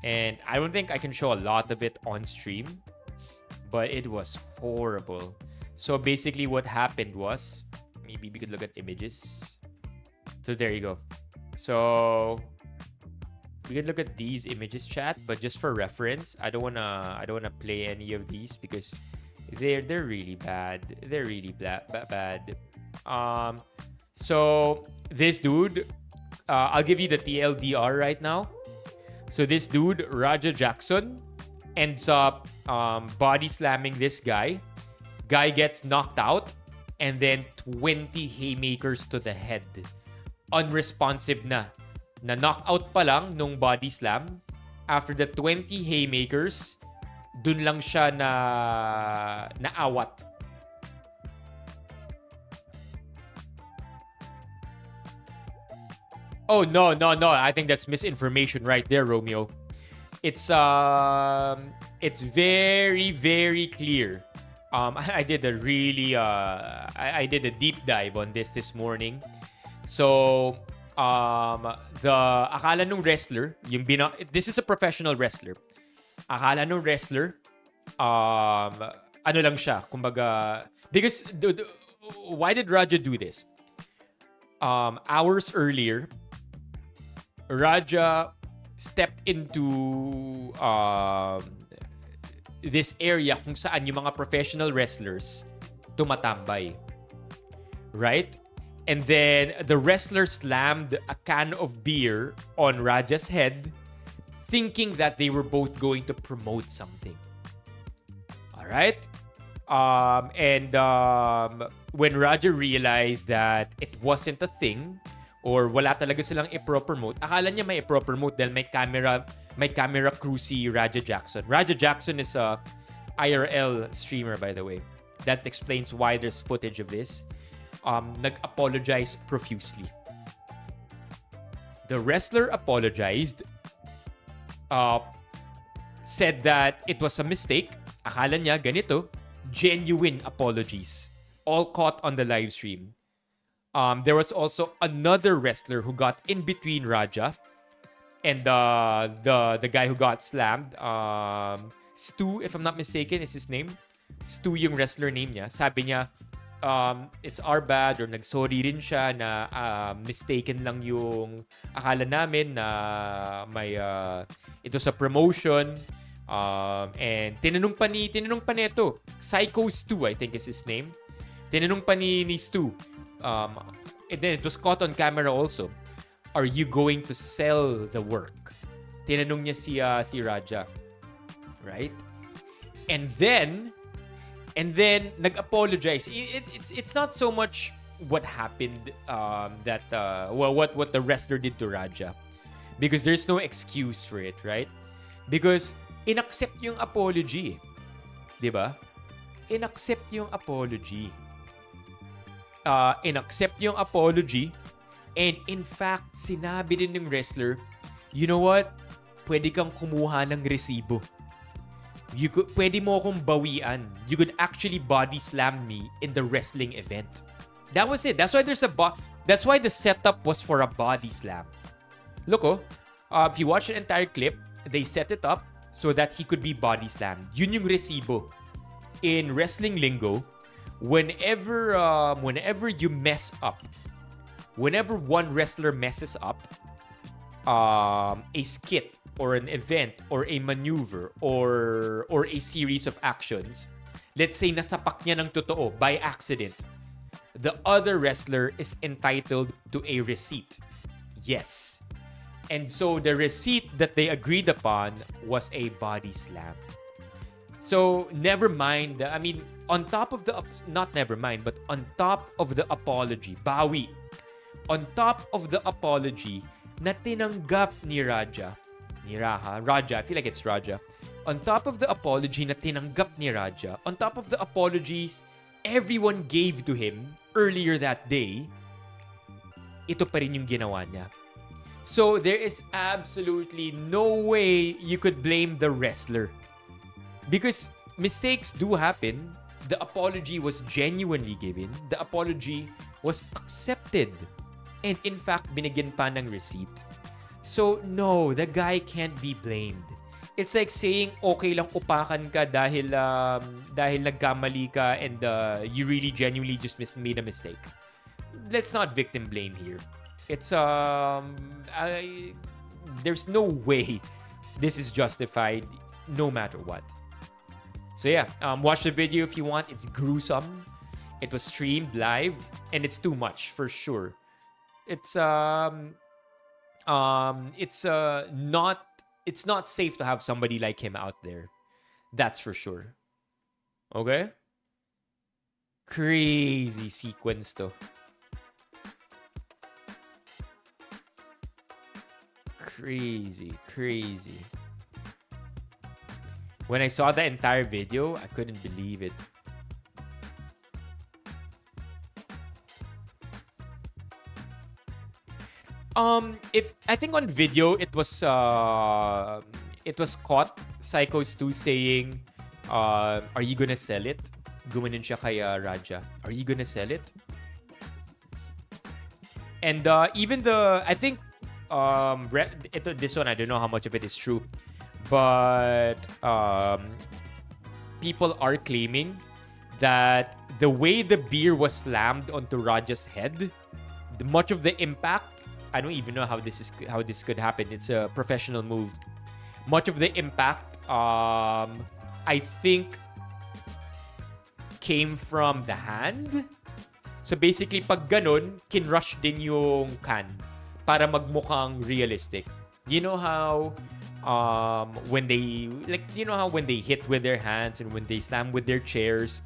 And I don't think I can show a lot of it on stream, but it was horrible. So basically what happened was, maybe we could look at images. So there you go. So we could look at these images, chat, but just for reference, I don't wanna play any of these because they're really bad. They're really bad. So this dude, I'll give you the TLDR right now. So this dude, Raja Jackson, ends up body slamming this guy. Guy gets knocked out, and then 20 haymakers to the head. Unresponsive na. Na-knockout pa lang nung body slam. After the 20 haymakers, dun lang siya naawat. Oh, no. I think that's misinformation right there, Romeo. It's very, very clear. I did a really I did a deep dive on this morning. So the akala nung wrestler, this is a professional wrestler. Akala nung wrestler ano lang siya, kumbaga, because why did Raja do this? Hours earlier, Raja stepped into this area kung saan yung mga professional wrestlers tumatambay. Right? And then the wrestler slammed a can of beer on Raja's head, thinking that they were both going to promote something. Alright? When Raja realized that it wasn't a thing, or wala talaga silang i-promote, akala niya may i-promote dahil may camera crew si Raja Jackson. Raja Jackson is a IRL streamer, by the way. That explains why there's footage of this. Nag-apologize profusely. The wrestler apologized, said that it was a mistake. Akala niya ganito, genuine apologies. All caught on the live stream. There was also another wrestler who got in between Raja and the guy who got slammed. Stu, if I'm not mistaken, is his name. Stu yung wrestler name niya. Sabi niya, it's our bad, or nagsorry rin siya na mistaken lang yung akala namin na may it was a promotion. And tinanong pa nito, Psycho Stu, I think is his name. Tinanong pa ni Stu, and then it was caught on camera also, are you going to sell the work? Tinanong niya si Raja. Right? And then nag-apologize. It's not so much what happened what the wrestler did to Raja, because there's no excuse for it, right? Because inaccept yung apology, 'di ba? Inaccept yung apology. And in fact, sinabi din ng wrestler, you know what? Pwede kang kumuha ng resibo. Pwede mo akong bawian. You could actually body slam me in the wrestling event. That was it. That's why that's why the setup was for a body slam. Look, if you watch the entire clip, they set it up so that he could be body slammed. Yun yung resibo. In wrestling lingo, whenever you mess up, whenever one wrestler messes up a skit or an event or a maneuver or a series of actions, let's say nasapak niya ng totoo by accident, the other wrestler is entitled to a receipt. Yes. And so the receipt that they agreed upon was a body slam. So never mind, on top of the apology, bawi. On top of the apology na tinanggap ni Raja, I feel like it's Raja. On top of the apology na tinanggap ni Raja, on top of the apologies everyone gave to him earlier that day, ito pa rin yung ginawa niya. So there is absolutely no way you could blame the wrestler. Because mistakes do happen. The apology was genuinely given. The apology was accepted. And in fact, binigyan pa ng receipt. So no, the guy can't be blamed. It's like saying okay lang upakan ka dahil nagkamali ka and you really genuinely just made a mistake. Let's not victim blame here. It's there's no way this is justified no matter what. So yeah, watch the video if you want. It's gruesome. It was streamed live and it's too much for sure. It's not safe to have somebody like him out there. That's for sure. Okay? Crazy sequence to. Crazy. When I saw the entire video, I couldn't believe it. If I think on video it was caught. Psychos 2 saying, "Are you gonna sell it?" Gumanon siya kay Raja. "Are you gonna sell it?" And even I think this one I don't know how much of it is true, but people are claiming that the way the beer was slammed onto Raja's head, much of the impact, I don't even know how this could happen. It's a professional move. Much of the impact, I think, came from the hand. So basically, pag ganun, kinrush din yung can para magmukhang realistic. You know how when they hit with their hands and when they slam with their chairs,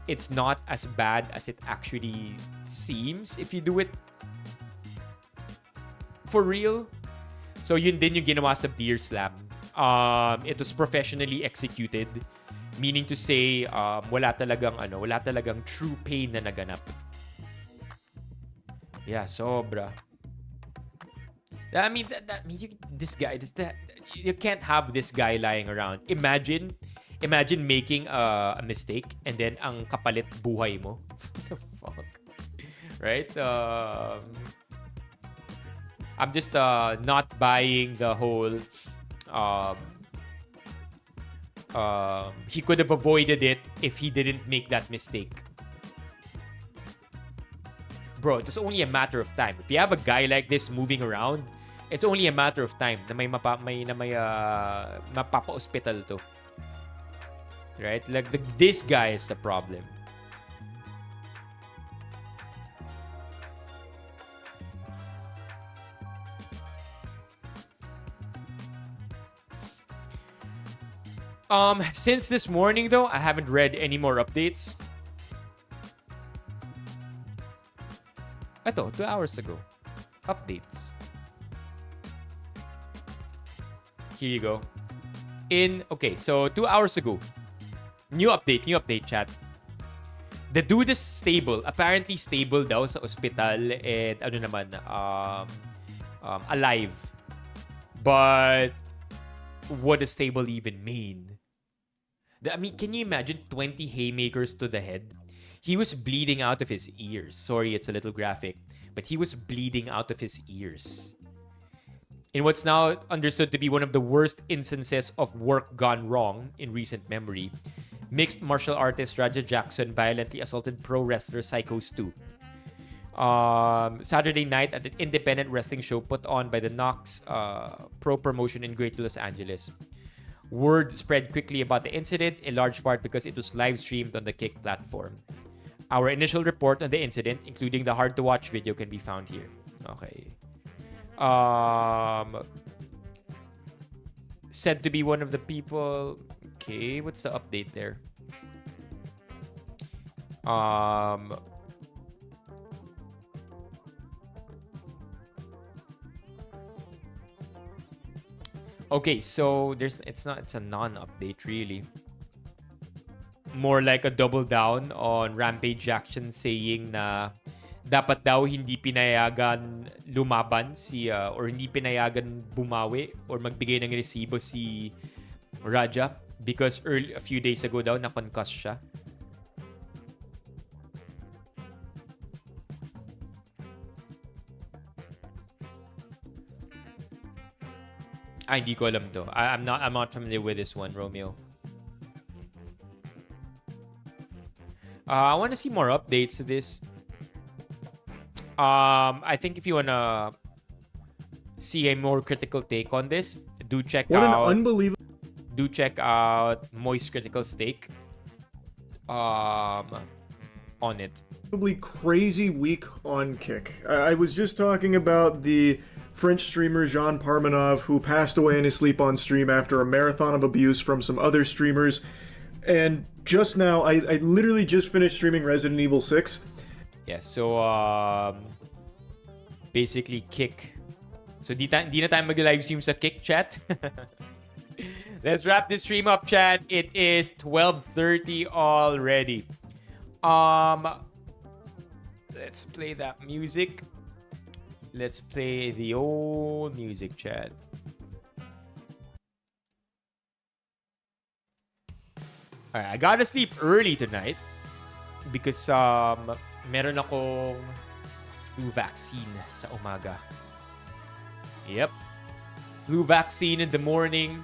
it's not as bad as it actually seems if you do it for real. So yun din yung ginawa sa beer slam. It was professionally executed, meaning to say wala talagang true pain na naganap. Yeah, sobra. I mean, you can't have this guy lying around. Imagine making a mistake and then ang kapalit buhay mo. What the fuck? Right? I'm just not buying the whole he could have avoided it if he didn't make that mistake. Bro, it's only a matter of time. If you have a guy like this moving around, it's only a matter of time na may mapapa-hospital to. Right? Like this guy is the problem. Since this morning though, I haven't read any more updates. Ito, 2 hours ago. Updates. Here you go. Okay, so 2 hours ago. New update, chat. The dude is stable. Apparently stable daw sa ospital and alive. But what does stable even mean? I mean, can you imagine 20 haymakers to the head? He was bleeding out of his ears. Sorry, it's a little graphic. But he was bleeding out of his ears. In what's now understood to be one of the worst instances of work gone wrong in recent memory, mixed martial artist Raja Jackson violently assaulted pro wrestler Psychos 2. Saturday night at an independent wrestling show put on by the Knox Pro promotion in Greater Los Angeles. Word spread quickly about the incident, in large part because it was live streamed on the Kick platform. Our initial report on the incident, including the hard-to-watch video, can be found here. Okay. Said to be one of the people... Okay, what's the update there? Okay, so it's a non-update really. More like a double down on Rampage Jackson saying na dapat daw hindi pinayagan lumaban or hindi pinayagan bumawi or magbigay ng resibo si Raja because a few days ago daw na-concuss siya. Hindi ko alam to. I'm not familiar with this one, Romeo. I want to see more updates to this. I think if you want to see a more critical take on this, do check out Moist Critical Take on it. Probably crazy week on Kick. I was just talking about the French streamer Jean Parmenov who passed away in his sleep on stream after a marathon of abuse from some other streamers. And just now, I literally just finished streaming Resident Evil 6. Yeah, so basically Kick. So di na tayo mag-live stream sa Kick, chat. Let's wrap this stream up, chat. It is 12:30 already. Let's play that music. Let's play the old music, chat. Alright, I gotta sleep early tonight because meron akong flu vaccine sa umaga. Yep. Flu vaccine in the morning.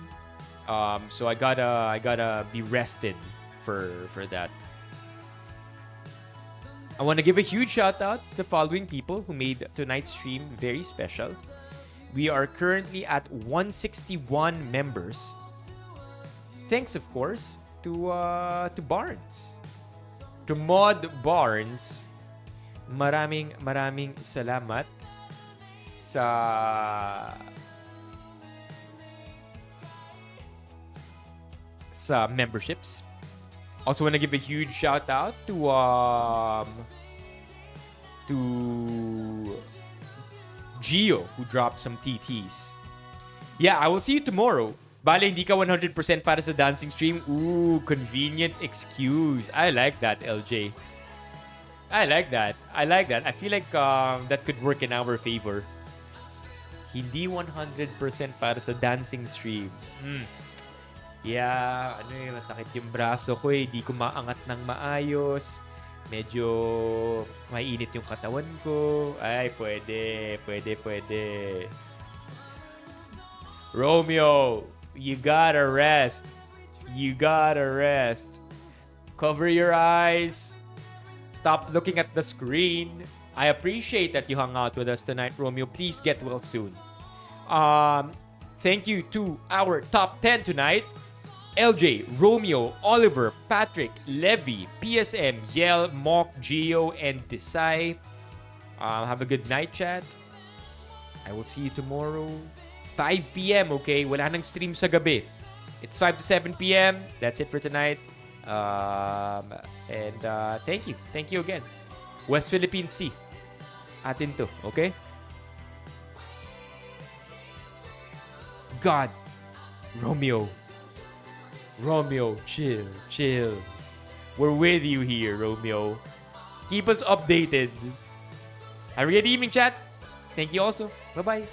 So I gotta be rested for that. I want to give a huge shout out to the following people who made tonight's stream very special. We are currently at 161 members. Thanks, of course, to Barnes. To Mod Barnes. Maraming salamat sa memberships. Also want to give a huge shout out to Gio, who dropped some TTs. Yeah, I will see you tomorrow. Bale, hindi ka 100% para sa dancing stream. Ooh, convenient excuse. I like that, LJ. I like that. I feel like that could work in our favor. Hindi 100% para sa dancing stream. Yeah, masakit yung braso ko eh. Di ko maangat ng maayos. Medyo mainit yung katawan ko. Ay, pwede. Romeo, you gotta rest. Cover your eyes. Stop looking at the screen. I appreciate that you hung out with us tonight, Romeo. Please get well soon. Thank you to our top 10 tonight. LJ, Romeo, Oliver, Patrick, Levy, PSM, Yel, Mock, Gio, and Desai. Have a good night, chat. I will see you tomorrow. 5 p.m., okay? Wala nang stream sa gabi. It's 5 to 7 p.m. That's it for tonight. Thank you. Thank you again. West Philippine Sea. Atin to, okay? God. Romeo, chill. We're with you here, Romeo. Keep us updated. Have a good evening, chat. Thank you also. Bye-bye.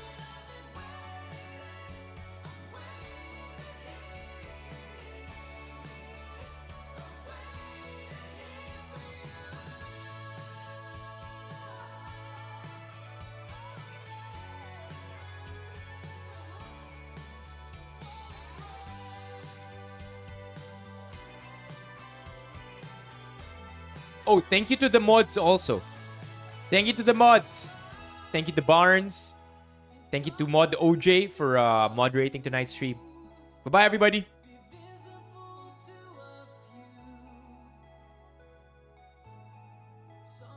Oh, thank you to the mods also. Thank you to the mods. Thank you to Barnes. Thank you to Mod OJ for moderating tonight's stream. Bye-bye, everybody.